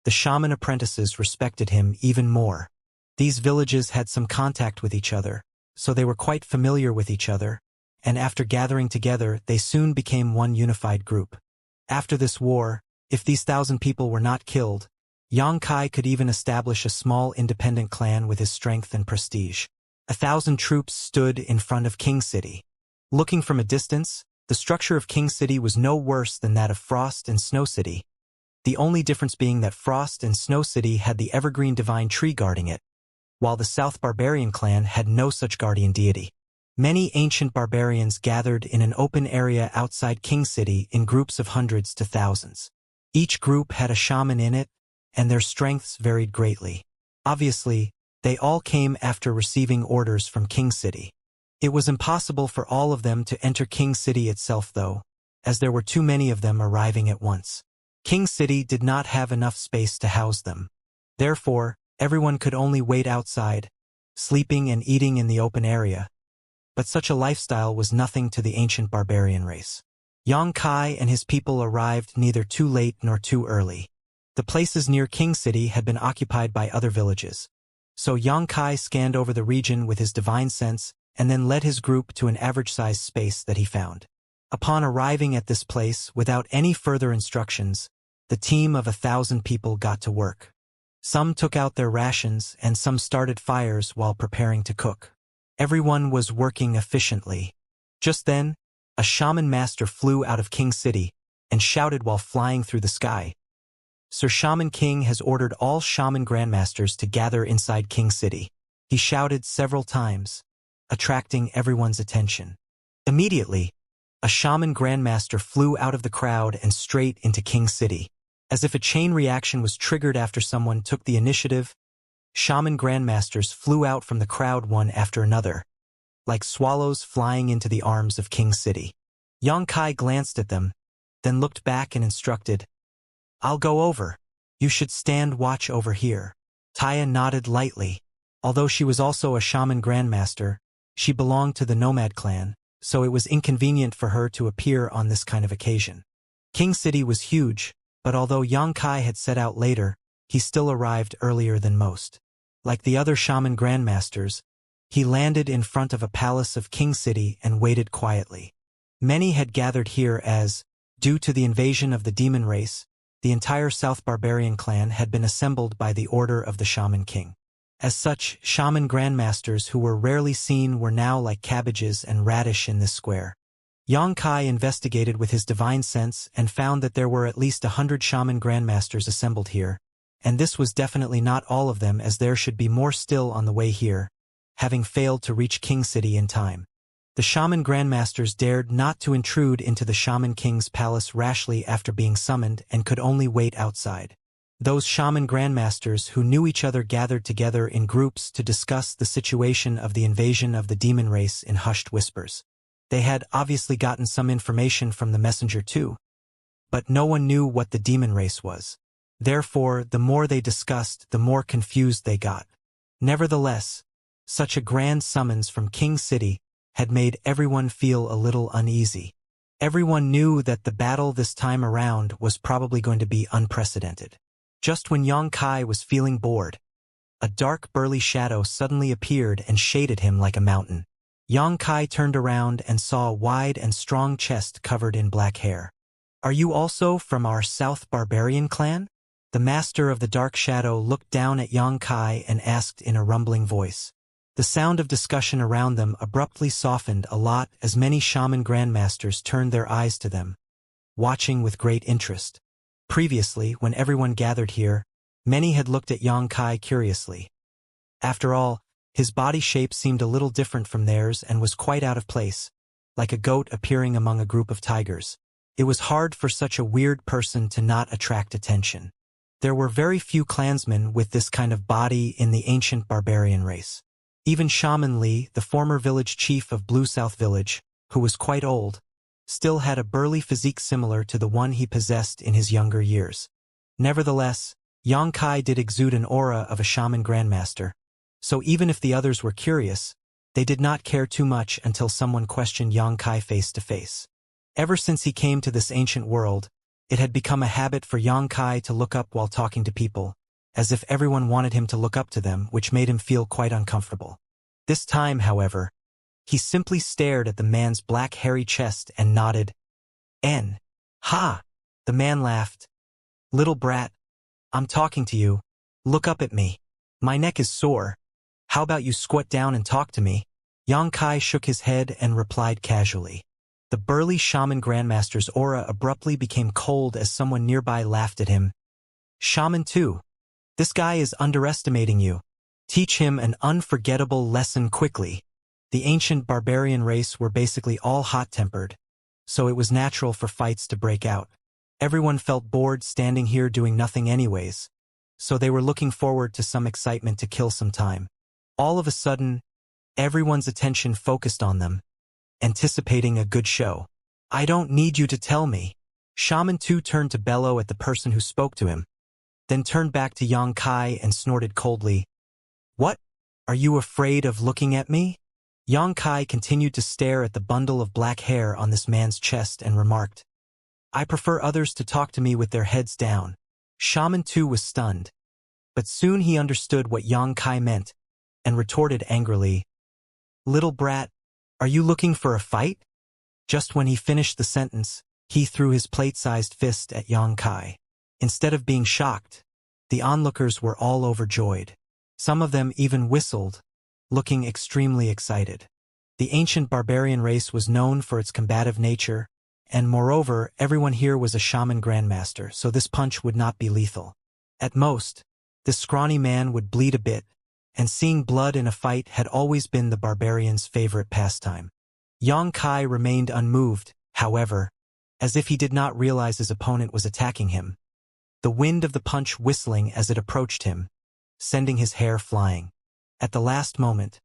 the shaman apprentices respected him even more. These villages had some contact with each other, so they were quite familiar with each other, and after gathering together they soon became one unified group. After this war, if these 1,000 people were not killed, Xianxia could even establish a small independent clan with his strength and prestige. 1,000 troops stood in front of King City. Looking from a distance, the structure of King City was no worse than that of Frost and Snow City, the only difference being that Frost and Snow City had the evergreen divine tree guarding it, while the South Barbarian clan had no such guardian deity. Many ancient barbarians gathered in an open area outside King City in groups of hundreds to thousands. Each group had a shaman in it, and their strengths varied greatly. Obviously, they all came after receiving orders from King City. It was impossible for all of them to enter King City itself though, as there were too many of them arriving at once. King City did not have enough space to house them. Therefore, everyone could only wait outside, sleeping and eating in the open area. But such a lifestyle was nothing to the ancient barbarian race. Xianxia and his people arrived neither too late nor too early. The places near King City had been occupied by other villages. So Xianxia scanned over the region with his divine sense and then led his group to an average-sized space that he found. Upon arriving at this place without any further instructions, the team of 1,000 people got to work. Some took out their rations and some started fires while preparing to cook. Everyone was working efficiently. Just then, a shaman master flew out of King City and shouted while flying through the sky, "Sir Shaman King has ordered all shaman grandmasters to gather inside King City." He shouted several times, attracting everyone's attention. Immediately, a shaman grandmaster flew out of the crowd and straight into King City. As if a chain reaction was triggered after someone took the initiative, shaman grandmasters flew out from the crowd one after another, like swallows flying into the arms of King City. Xianxia glanced at them, then looked back and instructed, "I'll go over. You should stand watch over here." Taya nodded lightly. Although she was also a shaman grandmaster, she belonged to the nomad clan, so it was inconvenient for her to appear on this kind of occasion. King City was huge, but although Xianxia had set out later, he still arrived earlier than most. Like the other shaman grandmasters, he landed in front of a palace of King City and waited quietly. Many had gathered here as, due to the invasion of the demon race, the entire South Barbarian clan had been assembled by the order of the Shaman King. As such, shaman grandmasters who were rarely seen were now like cabbages and radish in this square. Xianxia investigated with his divine sense and found that there were at least 100 shaman grandmasters assembled here, and this was definitely not all of them, as there should be more still on the way here, having failed to reach King City in time. The shaman grandmasters dared not to intrude into the Shaman King's palace rashly after being summoned and could only wait outside. Those shaman grandmasters who knew each other gathered together in groups to discuss the situation of the invasion of the demon race in hushed whispers. They had obviously gotten some information from the messenger too, but no one knew what the demon race was. Therefore, the more they discussed, the more confused they got. Nevertheless, such a grand summons from King City had made everyone feel a little uneasy. Everyone knew that the battle this time around was probably going to be unprecedented. Just when Xianxia was feeling bored, a dark burly shadow suddenly appeared and shaded him like a mountain. Xianxia turned around and saw a wide and strong chest covered in black hair. "Are you also from our South Barbarian clan?" The master of the dark shadow looked down at Xianxia and asked in a rumbling voice. The sound of discussion around them abruptly softened a lot as many shaman grandmasters turned their eyes to them, watching with great interest. Previously, when everyone gathered here, many had looked at Xianxia curiously. After all, his body shape seemed a little different from theirs and was quite out of place, like a goat appearing among a group of tigers. It was hard for such a weird person to not attract attention. There were very few clansmen with this kind of body in the ancient barbarian race. Even Shaman Li, the former village chief of Blue South Village, who was quite old, still had a burly physique similar to the one he possessed in his younger years. Nevertheless, Xianxia did exude an aura of a shaman grandmaster, so even if the others were curious, they did not care too much until someone questioned Xianxia face to face. Ever since he came to this ancient world, it had become a habit for Xianxia to look up while talking to people, as if everyone wanted him to look up to them, which made him feel quite uncomfortable. This time, however, he simply stared at the man's black hairy chest and nodded. Ha! The man laughed. Little brat, I'm talking to you. Look up at me. My neck is sore. How about you squat down and talk to me? Xianxia shook his head and replied casually. The burly shaman grandmaster's aura abruptly became cold as someone nearby laughed at him. Shaman too. This guy is underestimating you. Teach him an unforgettable lesson quickly. The ancient barbarian race were basically all hot-tempered, so it was natural for fights to break out. Everyone felt bored standing here doing nothing anyways, so they were looking forward to some excitement to kill some time. All of a sudden, everyone's attention focused on them, anticipating a good show. I don't need you to tell me. Shaman 2 turned to bellow at the person who spoke to him, then turned back to Xianxia and snorted coldly. What? Are you afraid of looking at me? Xianxia continued to stare at the bundle of black hair on this man's chest and remarked, I prefer others to talk to me with their heads down. Shaman 2 was stunned, but soon he understood what Xianxia meant and retorted angrily, Little brat, are you looking for a fight? Just when he finished the sentence, he threw his plate-sized fist at Xianxia. Instead of being shocked, the onlookers were all overjoyed. Some of them even whistled, looking extremely excited. The ancient barbarian race was known for its combative nature, and moreover, everyone here was a shaman grandmaster, so this punch would not be lethal. At most, this scrawny man would bleed a bit, and seeing blood in a fight had always been the barbarian's favorite pastime. Xianxia remained unmoved, however, as if he did not realize his opponent was attacking him, the wind of the punch whistling as it approached him, sending his hair flying. At the last moment,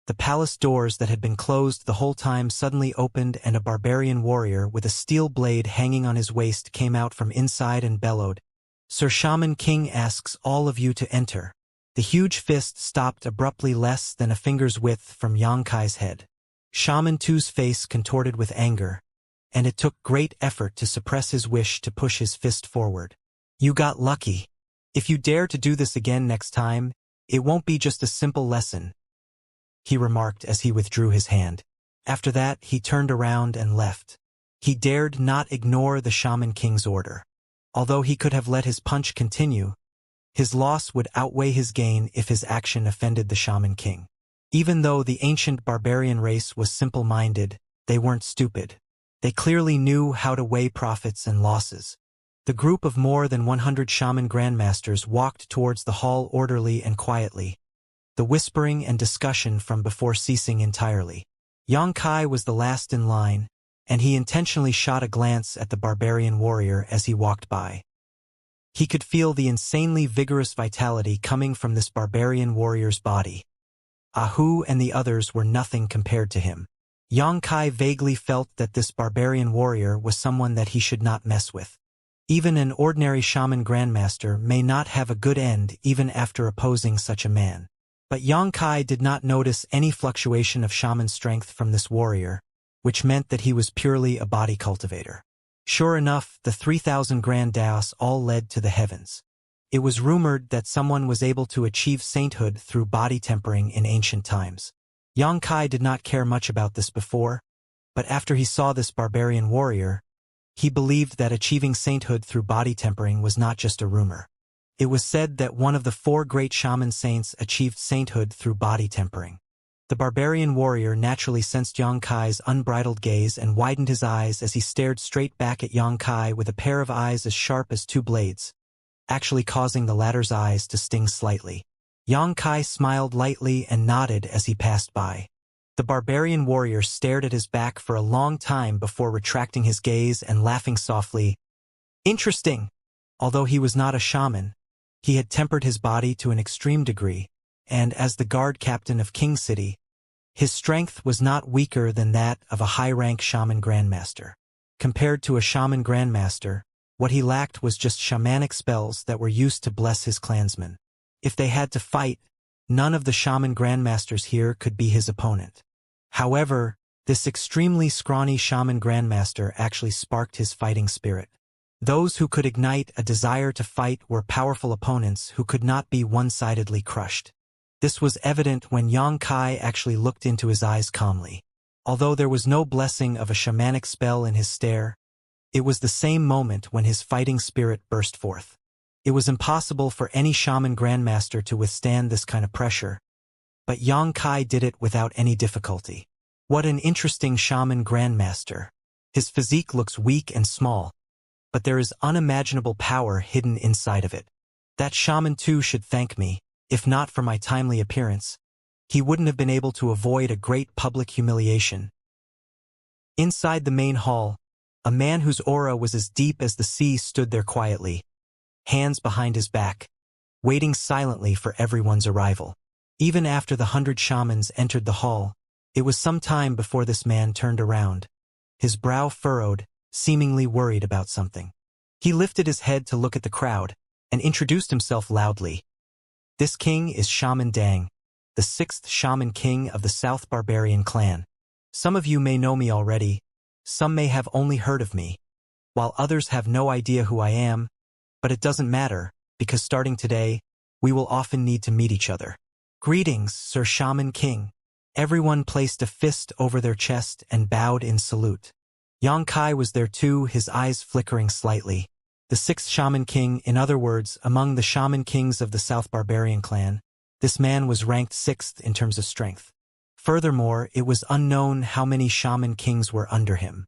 the palace doors that had been closed the whole time suddenly opened and a barbarian warrior with a steel blade hanging on his waist came out from inside and bellowed, Sir Shaman King asks all of you to enter. The huge fist stopped abruptly less than a finger's width from Xianxia's head. Shaman 2's face contorted with anger, and it took great effort to suppress his wish to push his fist forward. You got lucky. If you dare to do this again next time, it won't be just a simple lesson, he remarked as he withdrew his hand. After that, he turned around and left. He dared not ignore the Shaman King's order. Although he could have let his punch continue, his loss would outweigh his gain if his action offended the Shaman King. Even though the ancient barbarian race was simple-minded, they weren't stupid. They clearly knew how to weigh profits and losses. The group of more than 100 shaman grandmasters walked towards the hall orderly and quietly, the whispering and discussion from before ceasing entirely. Xianxia was the last in line, and he intentionally shot a glance at the barbarian warrior as he walked by. He could feel the insanely vigorous vitality coming from this barbarian warrior's body. Ahu and the others were nothing compared to him. Xianxia vaguely felt that this barbarian warrior was someone that he should not mess with. Even an ordinary shaman grandmaster may not have a good end even after opposing such a man. But Xianxia did not notice any fluctuation of shaman strength from this warrior, which meant that he was purely a body cultivator. Sure enough, the 3,000 grand daos all led to the heavens. It was rumored that someone was able to achieve sainthood through body tempering in ancient times. Xianxia did not care much about this before, but after he saw this barbarian warrior, he believed that achieving sainthood through body tempering was not just a rumor. It was said that one of the 4 great shaman saints achieved sainthood through body tempering. The barbarian warrior naturally sensed Xianxia's unbridled gaze and widened his eyes as he stared straight back at Xianxia with a pair of eyes as sharp as 2 blades, actually causing the latter's eyes to sting slightly. Xianxia smiled lightly and nodded as he passed by. The barbarian warrior stared at his back for a long time before retracting his gaze and laughing softly. Interesting! Although he was not a shaman, he had tempered his body to an extreme degree, and as the guard captain of King City, his strength was not weaker than that of a high-rank shaman grandmaster. Compared to a shaman grandmaster, what he lacked was just shamanic spells that were used to bless his clansmen. If they had to fight, none of the shaman grandmasters here could be his opponent. However, this extremely scrawny shaman grandmaster actually sparked his fighting spirit. Those who could ignite a desire to fight were powerful opponents who could not be one-sidedly crushed. This was evident when Xianxia actually looked into his eyes calmly. Although there was no blessing of a shamanic spell in his stare, it was the same moment when his fighting spirit burst forth. It was impossible for any shaman grandmaster to withstand this kind of pressure, but Xianxia did it without any difficulty. What an interesting shaman grandmaster. His physique looks weak and small, but there is unimaginable power hidden inside of it. That shaman too should thank me, if not for my timely appearance. He wouldn't have been able to avoid a great public humiliation. Inside the main hall, a man whose aura was as deep as the sea stood there quietly, hands behind his back, waiting silently for everyone's arrival. Even after the 100 shamans entered the hall, it was some time before this man turned around, his brow furrowed, seemingly worried about something. He lifted his head to look at the crowd and introduced himself loudly. This king is Shaman Dang, the 6th shaman king of the South Barbarian clan. Some of you may know me already, some may have only heard of me, while others have no idea who I am, but it doesn't matter, because starting today, we will often need to meet each other. Greetings, Sir Shaman King. Everyone placed a fist over their chest and bowed in salute. Xianxia was there too, his eyes flickering slightly. The 6th shaman king, in other words, among the shaman kings of the South Barbarian clan, this man was ranked 6th in terms of strength. Furthermore, it was unknown how many shaman kings were under him.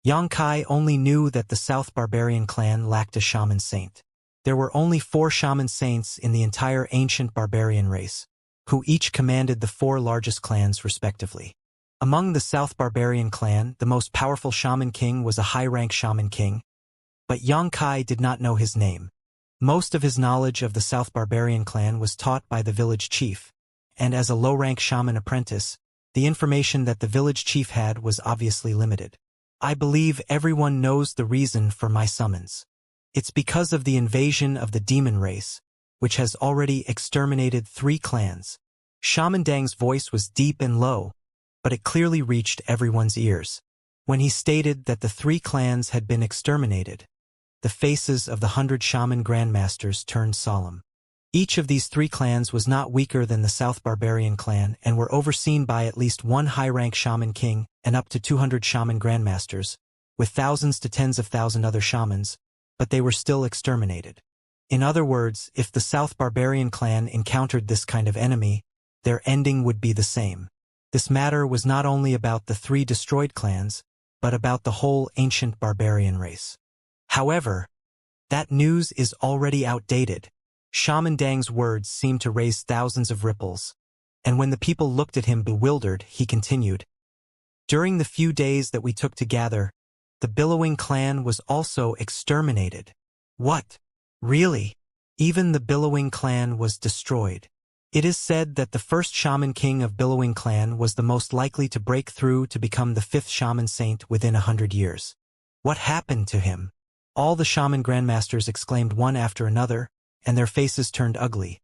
Xianxia only knew that the South Barbarian clan lacked a shaman saint. There were only 4 shaman saints in the entire ancient barbarian race, who each commanded the 4 largest clans respectively. Among the South Barbarian clan, the most powerful shaman king was a high-rank shaman king, but Xianxia did not know his name. Most of his knowledge of the South Barbarian clan was taught by the village chief, and as a low-rank shaman apprentice, the information that the village chief had was obviously limited. I believe everyone knows the reason for my summons. It's because of the invasion of the demon race, which has already exterminated 3 clans. Shaman Dang's voice was deep and low, but it clearly reached everyone's ears. When he stated that the 3 clans had been exterminated, the faces of the 100 shaman grandmasters turned solemn. Each of these 3 clans was not weaker than the South Barbarian clan and were overseen by at least 1 high-rank shaman king and up to 200 shaman grandmasters, with thousands to tens of thousands other shamans, but they were still exterminated. In other words, if the South Barbarian clan encountered this kind of enemy, their ending would be the same. This matter was not only about the 3 destroyed clans, but about the whole ancient barbarian race. However, that news is already outdated. Shaman Dang's words seemed to raise thousands of ripples, and when the people looked at him bewildered, he continued. During the few days that we took to gather, the Billowing clan was also exterminated. What? Really? Even the Billowing clan was destroyed. It is said that the first shaman king of Billowing clan was the most likely to break through to become the 5th shaman saint within 100 years. What happened to him? All the shaman grandmasters exclaimed one after another, and their faces turned ugly.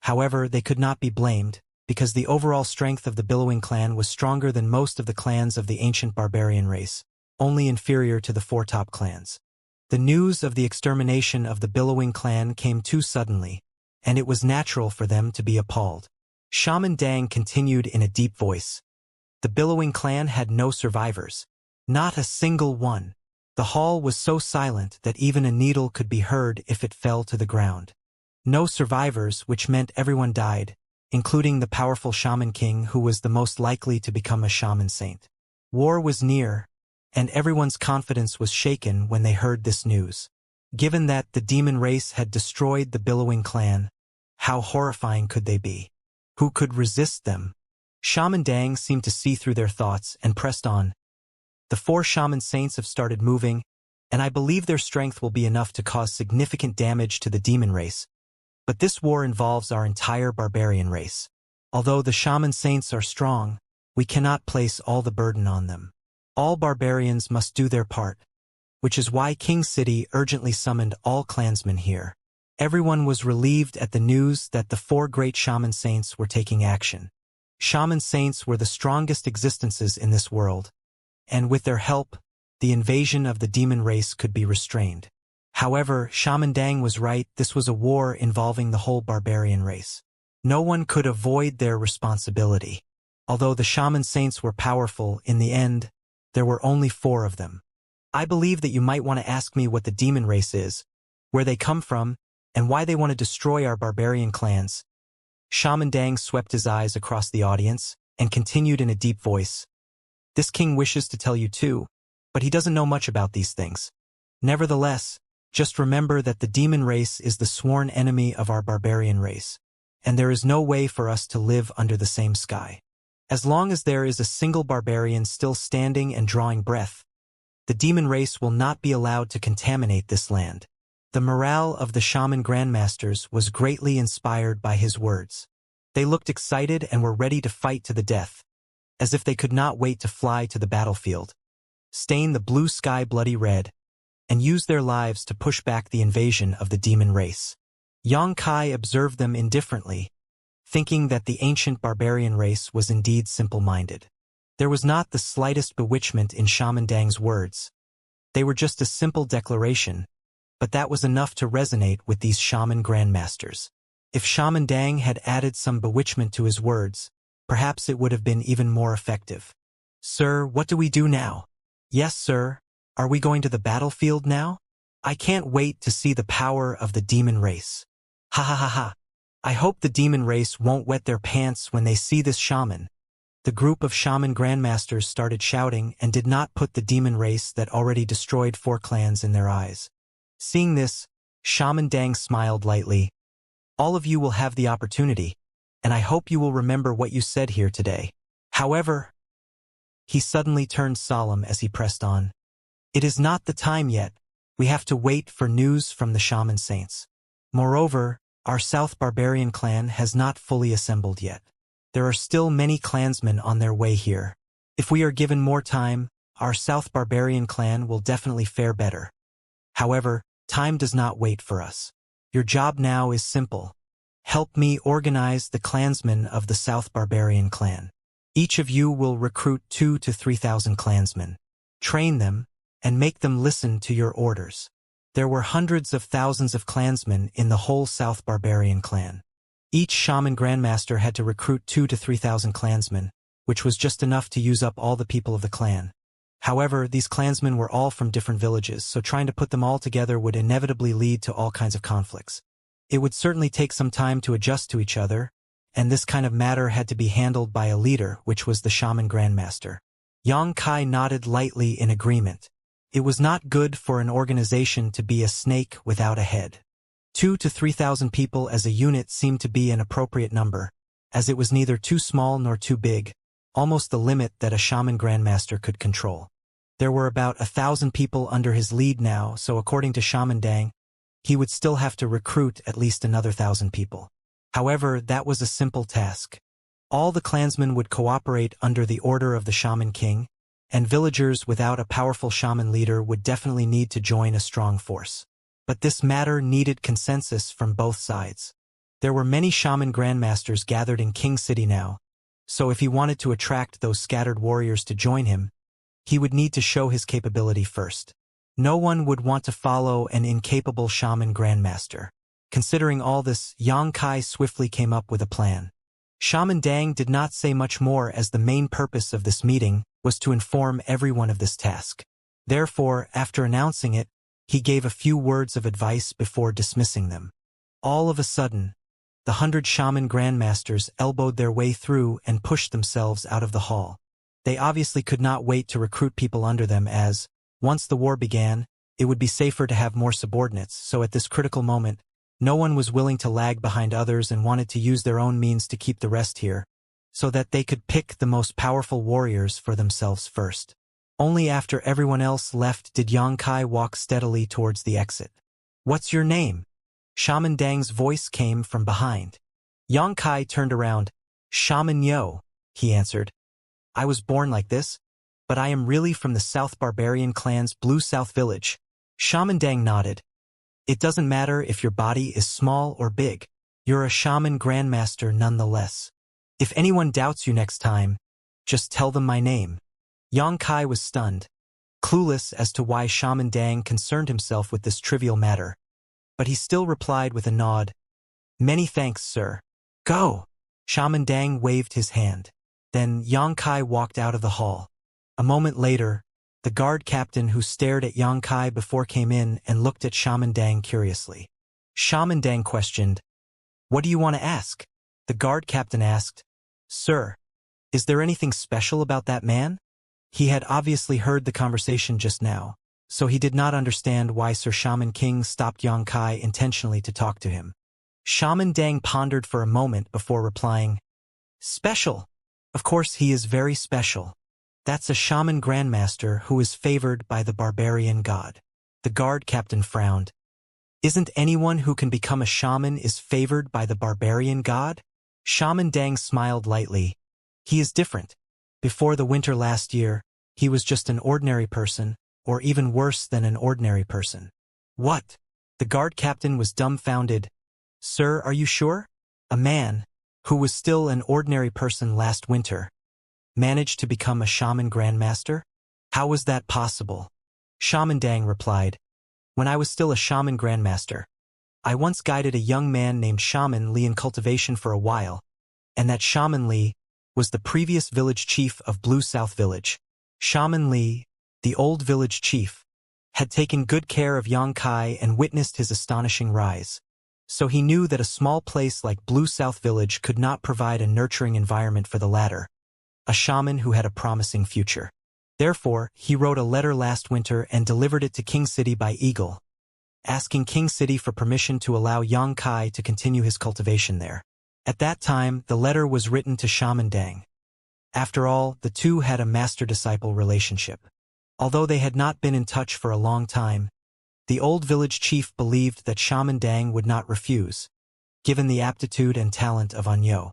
However, they could not be blamed, because the overall strength of the Billowing clan was stronger than most of the clans of the ancient barbarian race, only inferior to the 4 top clans. The news of the extermination of the Billowing clan came too suddenly, and it was natural for them to be appalled. Shaman Dang continued in a deep voice. The Billowing clan had no survivors. Not a single one. The hall was so silent that even a needle could be heard if it fell to the ground. No survivors, which meant everyone died, including the powerful shaman king who was the most likely to become a shaman saint. War was near, and everyone's confidence was shaken when they heard this news. Given that the demon race had destroyed the Billowing clan, how horrifying could they be? Who could resist them? Shaman Dang seemed to see through their thoughts and pressed on. The 4 shaman saints have started moving, and I believe their strength will be enough to cause significant damage to the demon race. But this war involves our entire barbarian race. Although the shaman saints are strong, we cannot place all the burden on them. All barbarians must do their part. which is why King City urgently summoned all clansmen here. Everyone was relieved at the news that the 4 great shaman saints were taking action. Shaman saints were the strongest existences in this world, and with their help, the invasion of the demon race could be restrained. However, Shaman Dang was right, this was a war involving the whole barbarian race. No one could avoid their responsibility. Although the shaman saints were powerful, in the end, there were only 4 of them. I believe that you might want to ask me what the demon race is, where they come from, and why they want to destroy our barbarian clans. Shaman Dang swept his eyes across the audience and continued in a deep voice. This king wishes to tell you too, but he doesn't know much about these things. Nevertheless, just remember that the demon race is the sworn enemy of our barbarian race, and there is no way for us to live under the same sky. As long as there is a single barbarian still standing and drawing breath, the demon race will not be allowed to contaminate this land. The morale of the shaman grandmasters was greatly inspired by his words. They looked excited and were ready to fight to the death, as if they could not wait to fly to the battlefield, stain the blue sky bloody red, and use their lives to push back the invasion of the demon race. Yang Kai observed them indifferently, thinking that the ancient barbarian race was indeed simple-minded. There was not the slightest bewitchment in Shaman Dang's words. They were just a simple declaration, but that was enough to resonate with these shaman grandmasters. If Shaman Dang had added some bewitchment to his words, perhaps it would have been even more effective. Sir, what do we do now? Yes, sir. Are we going to the battlefield now? I can't wait to see the power of the demon race. Ha ha ha ha. I hope the demon race won't wet their pants when they see this shaman. The group of shaman grandmasters started shouting and did not put the demon race that already destroyed 4 clans in their eyes. Seeing this, Shaman Dang smiled lightly. All of you will have the opportunity, and I hope you will remember what you said here today. However, he suddenly turned solemn as he pressed on. It is not the time yet. We have to wait for news from the shaman saints. Moreover, our South Barbarian clan has not fully assembled yet. There are still many clansmen on their way here. If we are given more time, our South Barbarian clan will definitely fare better. However, time does not wait for us. Your job now is simple. Help me organize the clansmen of the South Barbarian clan. Each of you will recruit 2,000 to 3,000 clansmen. Train them, and make them listen to your orders. There were hundreds of thousands of clansmen in the whole South Barbarian clan. Each shaman grandmaster had to recruit 2,000 to 3,000 clansmen, which was just enough to use up all the people of the clan. However, these clansmen were all from different villages, so trying to put them all together would inevitably lead to all kinds of conflicts. It would certainly take some time to adjust to each other, and this kind of matter had to be handled by a leader, which was the shaman grandmaster. Yang Kai nodded lightly in agreement. It was not good for an organization to be a snake without a head. 2,000 to 3,000 people as a unit seemed to be an appropriate number, as it was neither too small nor too big, almost the limit that a shaman grandmaster could control. There were about 1,000 people under his lead now, so according to Shaman Dang, he would still have to recruit at least another 1,000 people. However, that was a simple task. All the clansmen would cooperate under the order of the Shaman King, and villagers without a powerful shaman leader would definitely need to join a strong force. But this matter needed consensus from both sides. There were many shaman grandmasters gathered in King City now, so if he wanted to attract those scattered warriors to join him, he would need to show his capability first. No one would want to follow an incapable shaman grandmaster. Considering all this, Yang Kai swiftly came up with a plan. Shaman Dang did not say much more, as the main purpose of this meeting was to inform everyone of this task. Therefore, after announcing it, he gave a few words of advice before dismissing them. All of a sudden, the 100 shaman grandmasters elbowed their way through and pushed themselves out of the hall. They obviously could not wait to recruit people under them, as, once the war began, it would be safer to have more subordinates, so at this critical moment, no one was willing to lag behind others and wanted to use their own means to keep the rest here, so that they could pick the most powerful warriors for themselves first. Only after everyone else left did Yang Kai walk steadily towards the exit. "What's your name?" Shaman Dang's voice came from behind. Yang Kai turned around. "Shaman Yo," he answered. "I was born like this. but I am really from the South Barbarian clan's Blue South Village. Shaman Dang nodded. It doesn't matter if your body is small or big. You're a shaman grandmaster nonetheless. If anyone doubts you next time, just tell them my name. Yang Kai was stunned, clueless as to why Shaman Dang concerned himself with this trivial matter. But he still replied with a nod. Many thanks, sir. Go! Shaman Dang waved his hand. Then Yang Kai walked out of the hall. A moment later, the guard captain who stared at Yang Kai before came in and looked at Shaman Dang curiously. Shaman Dang questioned, What do you want to ask? The guard captain asked, Sir, is there anything special about that man? He had obviously heard the conversation just now, so he did not understand why Sir Shaman King stopped Yang Kai intentionally to talk to him. Shaman Dang pondered for a moment before replying, Special. Of course he is very special. That's a shaman grandmaster who is favored by the barbarian god. The guard captain frowned. Isn't anyone who can become a shaman is favored by the barbarian god? Shaman Dang smiled lightly. He is different. Before the winter last year, he was just an ordinary person, or even worse than an ordinary person. What? The guard captain was dumbfounded. Sir, are you sure? A man, who was still an ordinary person last winter, managed to become a shaman grandmaster? How was that possible? Shaman Dang replied, When I was still a shaman grandmaster, I once guided a young man named Shaman Li in cultivation for a while, and that Shaman Li was the previous village chief of Blue South Village. Shaman Li, the old village chief, had taken good care of Yang Kai and witnessed his astonishing rise. So he knew that a small place like Blue South Village could not provide a nurturing environment for the latter, a shaman who had a promising future. Therefore, he wrote a letter last winter and delivered it to King City by Eagle, asking King City for permission to allow Yang Kai to continue his cultivation there. At that time, the letter was written to Shaman Dang. After all, the two had a master-disciple relationship. Although they had not been in touch for a long time, the old village chief believed that Shaman Dang would not refuse, given the aptitude and talent of Anyo.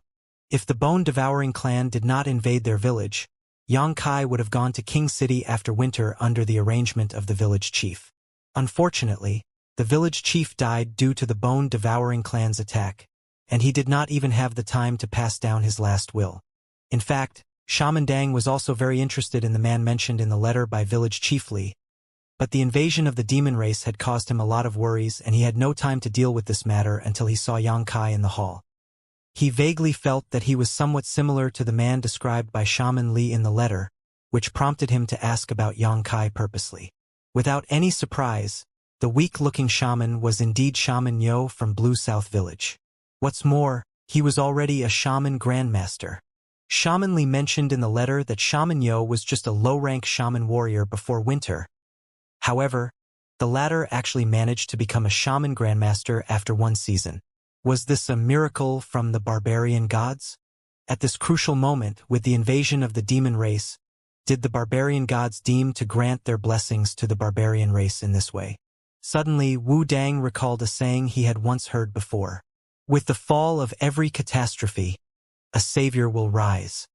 If the bone-devouring clan did not invade their village, Yang Kai would have gone to King City after winter under the arrangement of the village chief. Unfortunately, the village chief died due to the bone-devouring clan's attack, and he did not even have the time to pass down his last will. In fact, Shaman Dang was also very interested in the man mentioned in the letter by village chief Li, but the invasion of the demon race had caused him a lot of worries and he had no time to deal with this matter until he saw Yang Kai in the hall. He vaguely felt that he was somewhat similar to the man described by Shaman Li in the letter, which prompted him to ask about Yang Kai purposely. Without any surprise, the weak-looking shaman was indeed Shaman Yo from Blue South Village. What's more, he was already a shaman grandmaster. Shaman Li mentioned in the letter that Shaman Yo was just a low-rank shaman warrior before winter. However, the latter actually managed to become a shaman grandmaster after one season. Was this a miracle from the barbarian gods? At this crucial moment, with the invasion of the demon race, did the barbarian gods deem to grant their blessings to the barbarian race in this way? Suddenly, Wu Dang recalled a saying he had once heard before. With the fall of every catastrophe, a savior will rise.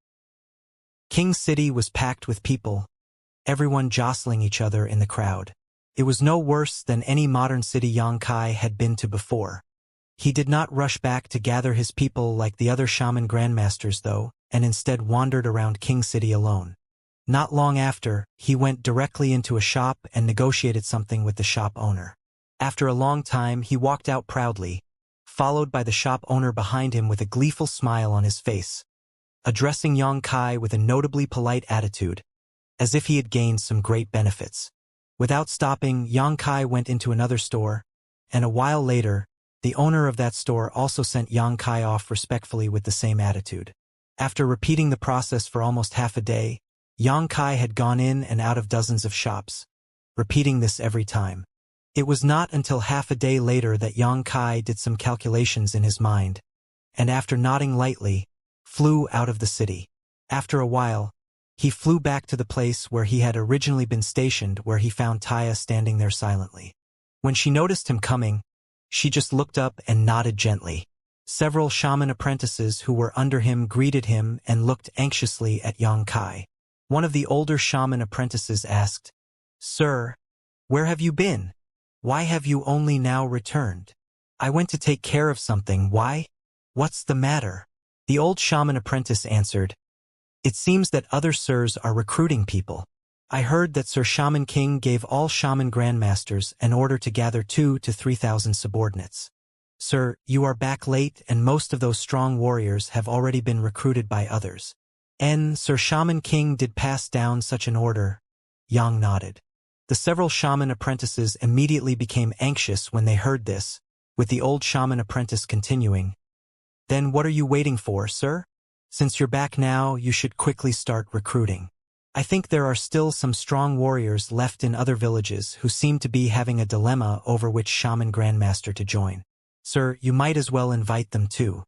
King City was packed with people, everyone jostling each other in the crowd. It was no worse than any modern city Yang Kai had been to before. He did not rush back to gather his people like the other shaman grandmasters though, and instead wandered around King City alone. Not long after, he went directly into a shop and negotiated something with the shop owner. After a long time, he walked out proudly, followed by the shop owner behind him with a gleeful smile on his face, addressing Yang Kai with a notably polite attitude, as if he had gained some great benefits. Without stopping, Yang Kai went into another store, and a while later, the owner of that store also sent Yang Kai off respectfully with the same attitude. After repeating the process for almost half a day, Yang Kai had gone in and out of dozens of shops, repeating this every time. It was not until half a day later that Yang Kai did some calculations in his mind, and after nodding lightly, flew out of the city. After a while, he flew back to the place where he had originally been stationed, where he found Taya standing there silently. When she noticed him coming, she just looked up and nodded gently. Several shaman apprentices who were under him greeted him and looked anxiously at Yang Kai. One of the older shaman apprentices asked, "Sir, where have you been? Why have you only now returned?" "I went to take care of something. Why? What's the matter?" The old shaman apprentice answered, "It seems that other sirs are recruiting people. I heard that Sir Shaman King gave all shaman grandmasters an order to gather 2,000 to 3,000 subordinates. Sir, you are back late and most of those strong warriors have already been recruited by others." Sir Shaman King did pass down such an order. Yang nodded. The several shaman apprentices immediately became anxious when they heard this, with the old shaman apprentice continuing, "Then what are you waiting for, sir? Since you're back now, you should quickly start recruiting. I think there are still some strong warriors left in other villages who seem to be having a dilemma over which shaman grandmaster to join. Sir, you might as well invite them too.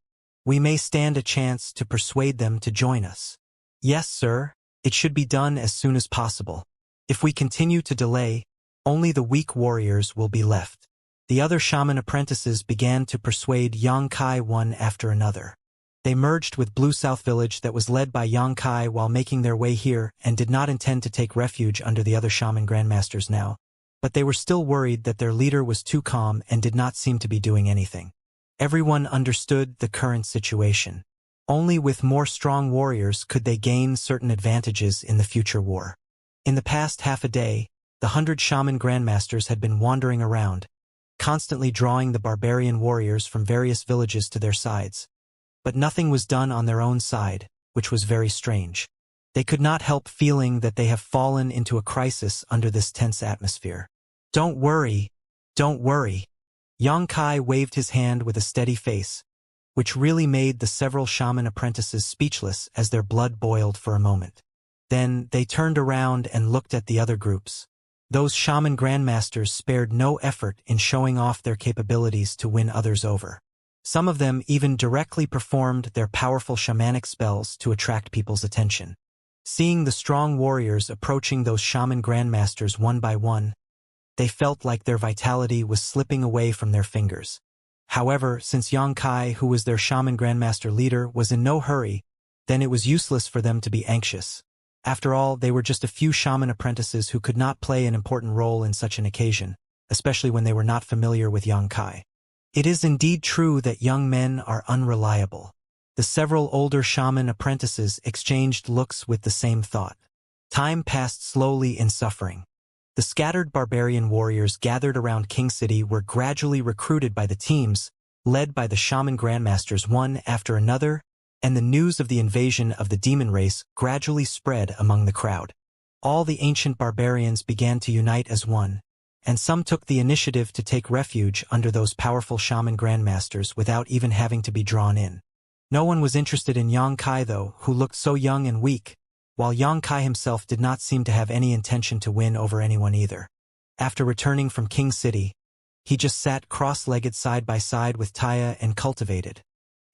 We may stand a chance to persuade them to join us." "Yes, sir, it should be done as soon as possible. If we continue to delay, only the weak warriors will be left." The other shaman apprentices began to persuade Xianxia one after another. They merged with Blue South Village that was led by Xianxia while making their way here and did not intend to take refuge under the other shaman grandmasters now, but they were still worried that their leader was too calm and did not seem to be doing anything. Everyone understood the current situation. Only with more strong warriors could they gain certain advantages in the future war. In the past half a day, the 100 shaman grandmasters had been wandering around, constantly drawing the barbarian warriors from various villages to their sides. But nothing was done on their own side, which was very strange. They could not help feeling that they have fallen into a crisis under this tense atmosphere. "Don't worry, don't worry." Xianxia waved his hand with a steady face, which really made the several shaman apprentices speechless as their blood boiled for a moment. Then they turned around and looked at the other groups. Those shaman grandmasters spared no effort in showing off their capabilities to win others over. Some of them even directly performed their powerful shamanic spells to attract people's attention. Seeing the strong warriors approaching those shaman grandmasters one by one, they felt like their vitality was slipping away from their fingers. However, since Xianxia, who was their shaman grandmaster leader, was in no hurry, then it was useless for them to be anxious. After all, they were just a few shaman apprentices who could not play an important role in such an occasion, especially when they were not familiar with Xianxia. It is indeed true that young men are unreliable. The several older shaman apprentices exchanged looks with the same thought. Time passed slowly in suffering. The scattered barbarian warriors gathered around King City were gradually recruited by the teams, led by the shaman grandmasters one after another, and the news of the invasion of the demon race gradually spread among the crowd. All the ancient barbarians began to unite as one, and some took the initiative to take refuge under those powerful shaman grandmasters without even having to be drawn in. No one was interested in Xianxia though, who looked so young and weak, while Xianxia himself did not seem to have any intention to win over anyone either. After returning from King City, he just sat cross-legged side by side with Taya and cultivated,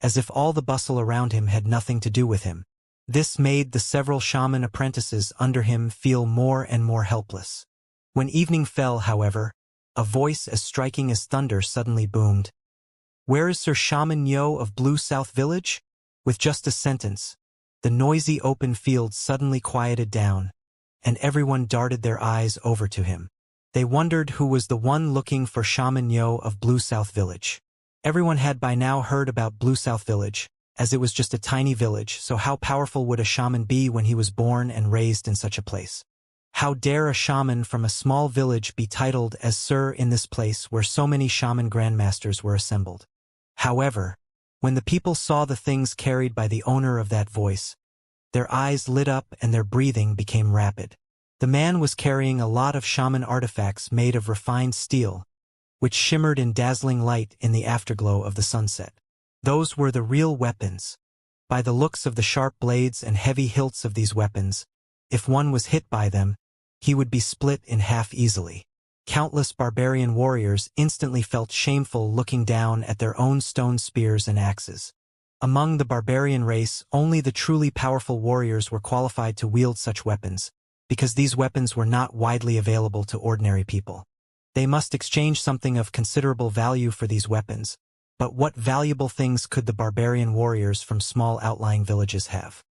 as if all the bustle around him had nothing to do with him. This made the several shaman apprentices under him feel more and more helpless. When evening fell, however, a voice as striking as thunder suddenly boomed. "Where is Sir Shaman Yo of Blue South Village?" With just a sentence, the noisy open field suddenly quieted down, and everyone darted their eyes over to him. They wondered who was the one looking for Shaman Yo of Blue South Village. Everyone had by now heard about Blue South Village, as it was just a tiny village, so how powerful would a shaman be when he was born and raised in such a place? How dare a shaman from a small village be titled as Sir in this place where so many shaman grandmasters were assembled? However, when the people saw the things carried by the owner of that voice, their eyes lit up and their breathing became rapid. The man was carrying a lot of shaman artifacts made of refined steel, which shimmered in dazzling light in the afterglow of the sunset. Those were the real weapons. By the looks of the sharp blades and heavy hilts of these weapons, if one was hit by them, he would be split in half easily. Countless barbarian warriors instantly felt shameful looking down at their own stone spears and axes. Among the barbarian race, only the truly powerful warriors were qualified to wield such weapons, because these weapons were not widely available to ordinary people. They must exchange something of considerable value for these weapons, but what valuable things could the barbarian warriors from small outlying villages have?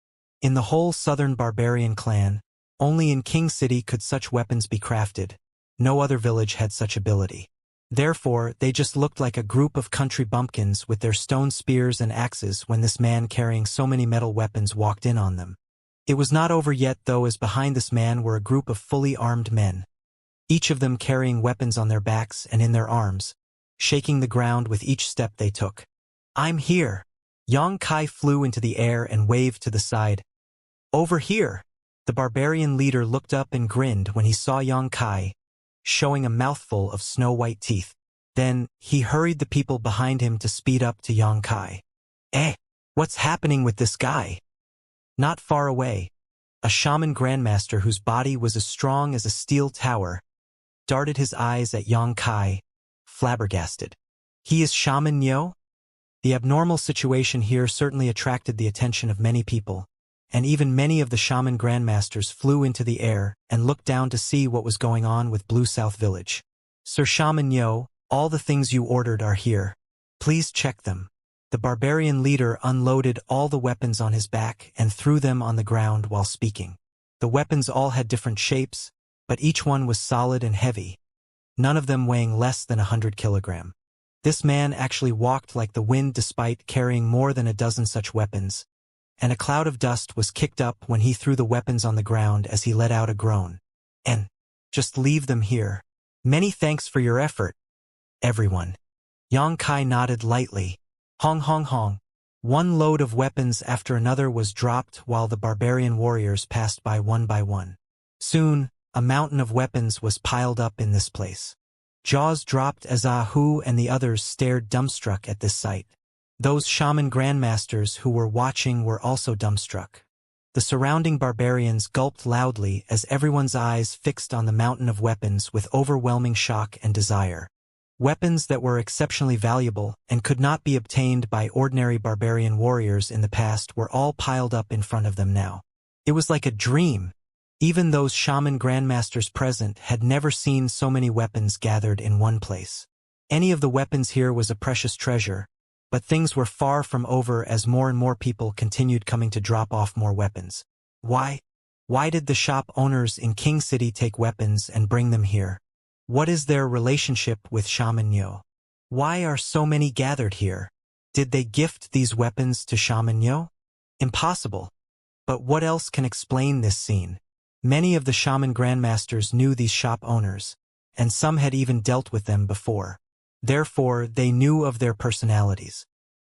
In the whole southern barbarian clan, Only in King City could such weapons be crafted. No other village had such ability. Therefore, they just looked like a group of country bumpkins with their stone spears and axes when this man carrying so many metal weapons walked in on them. It was not over yet though, as behind this man were a group of fully armed men, each of them carrying weapons on their backs and in their arms, shaking the ground with each step they took. "I'm here!" Xianxia flew into the air and waved to the side. "Over here!" The barbarian leader looked up and grinned when he saw Xianxia, showing a mouthful of snow-white teeth. Then, he hurried the people behind him to speed up to Xianxia. What's happening with this guy?" Not far away, a shaman grandmaster whose body was as strong as a steel tower darted his eyes at Xianxia, flabbergasted. "He is Shaman Nyo?" The abnormal situation here certainly attracted the attention of many people, and even many of the shaman grandmasters flew into the air and looked down to see what was going on with Blue South Village. "Sir Shaman Nyo, all the things you ordered are here. Please check them." The barbarian leader unloaded all the weapons on his back and threw them on the ground while speaking. The weapons all had different shapes, but each one was solid and heavy, none of them weighing less than 100 kilograms. This man actually walked like the wind despite carrying more than a dozen such weapons, and a cloud of dust was kicked up when he threw the weapons on the ground as he let out a groan. "And just leave them here. Many thanks for your effort, everyone." Xianxia nodded lightly. Hong hong hong. One load of weapons after another was dropped while the barbarian warriors passed by one. Soon, a mountain of weapons was piled up in this place. Jaws dropped as Ahu and the others stared dumbstruck at this sight. Those shaman grandmasters who were watching were also dumbstruck. The surrounding barbarians gulped loudly as everyone's eyes fixed on the mountain of weapons with overwhelming shock and desire. Weapons that were exceptionally valuable and could not be obtained by ordinary barbarian warriors in the past were all piled up in front of them now. It was like a dream. Even those shaman grandmasters present had never seen so many weapons gathered in one place. Any of the weapons here was a precious treasure, but things were far from over as more and more people continued coming to drop off more weapons. Why? Why did the shop owners in King City take weapons and bring them here? What is their relationship with Shaman Nyo? Why are so many gathered here? Did they gift these weapons to Shaman Nyo? Impossible. But what else can explain this scene? Many of the shaman grandmasters knew these shop owners, and some had even dealt with them before. Therefore, they knew of their personalities.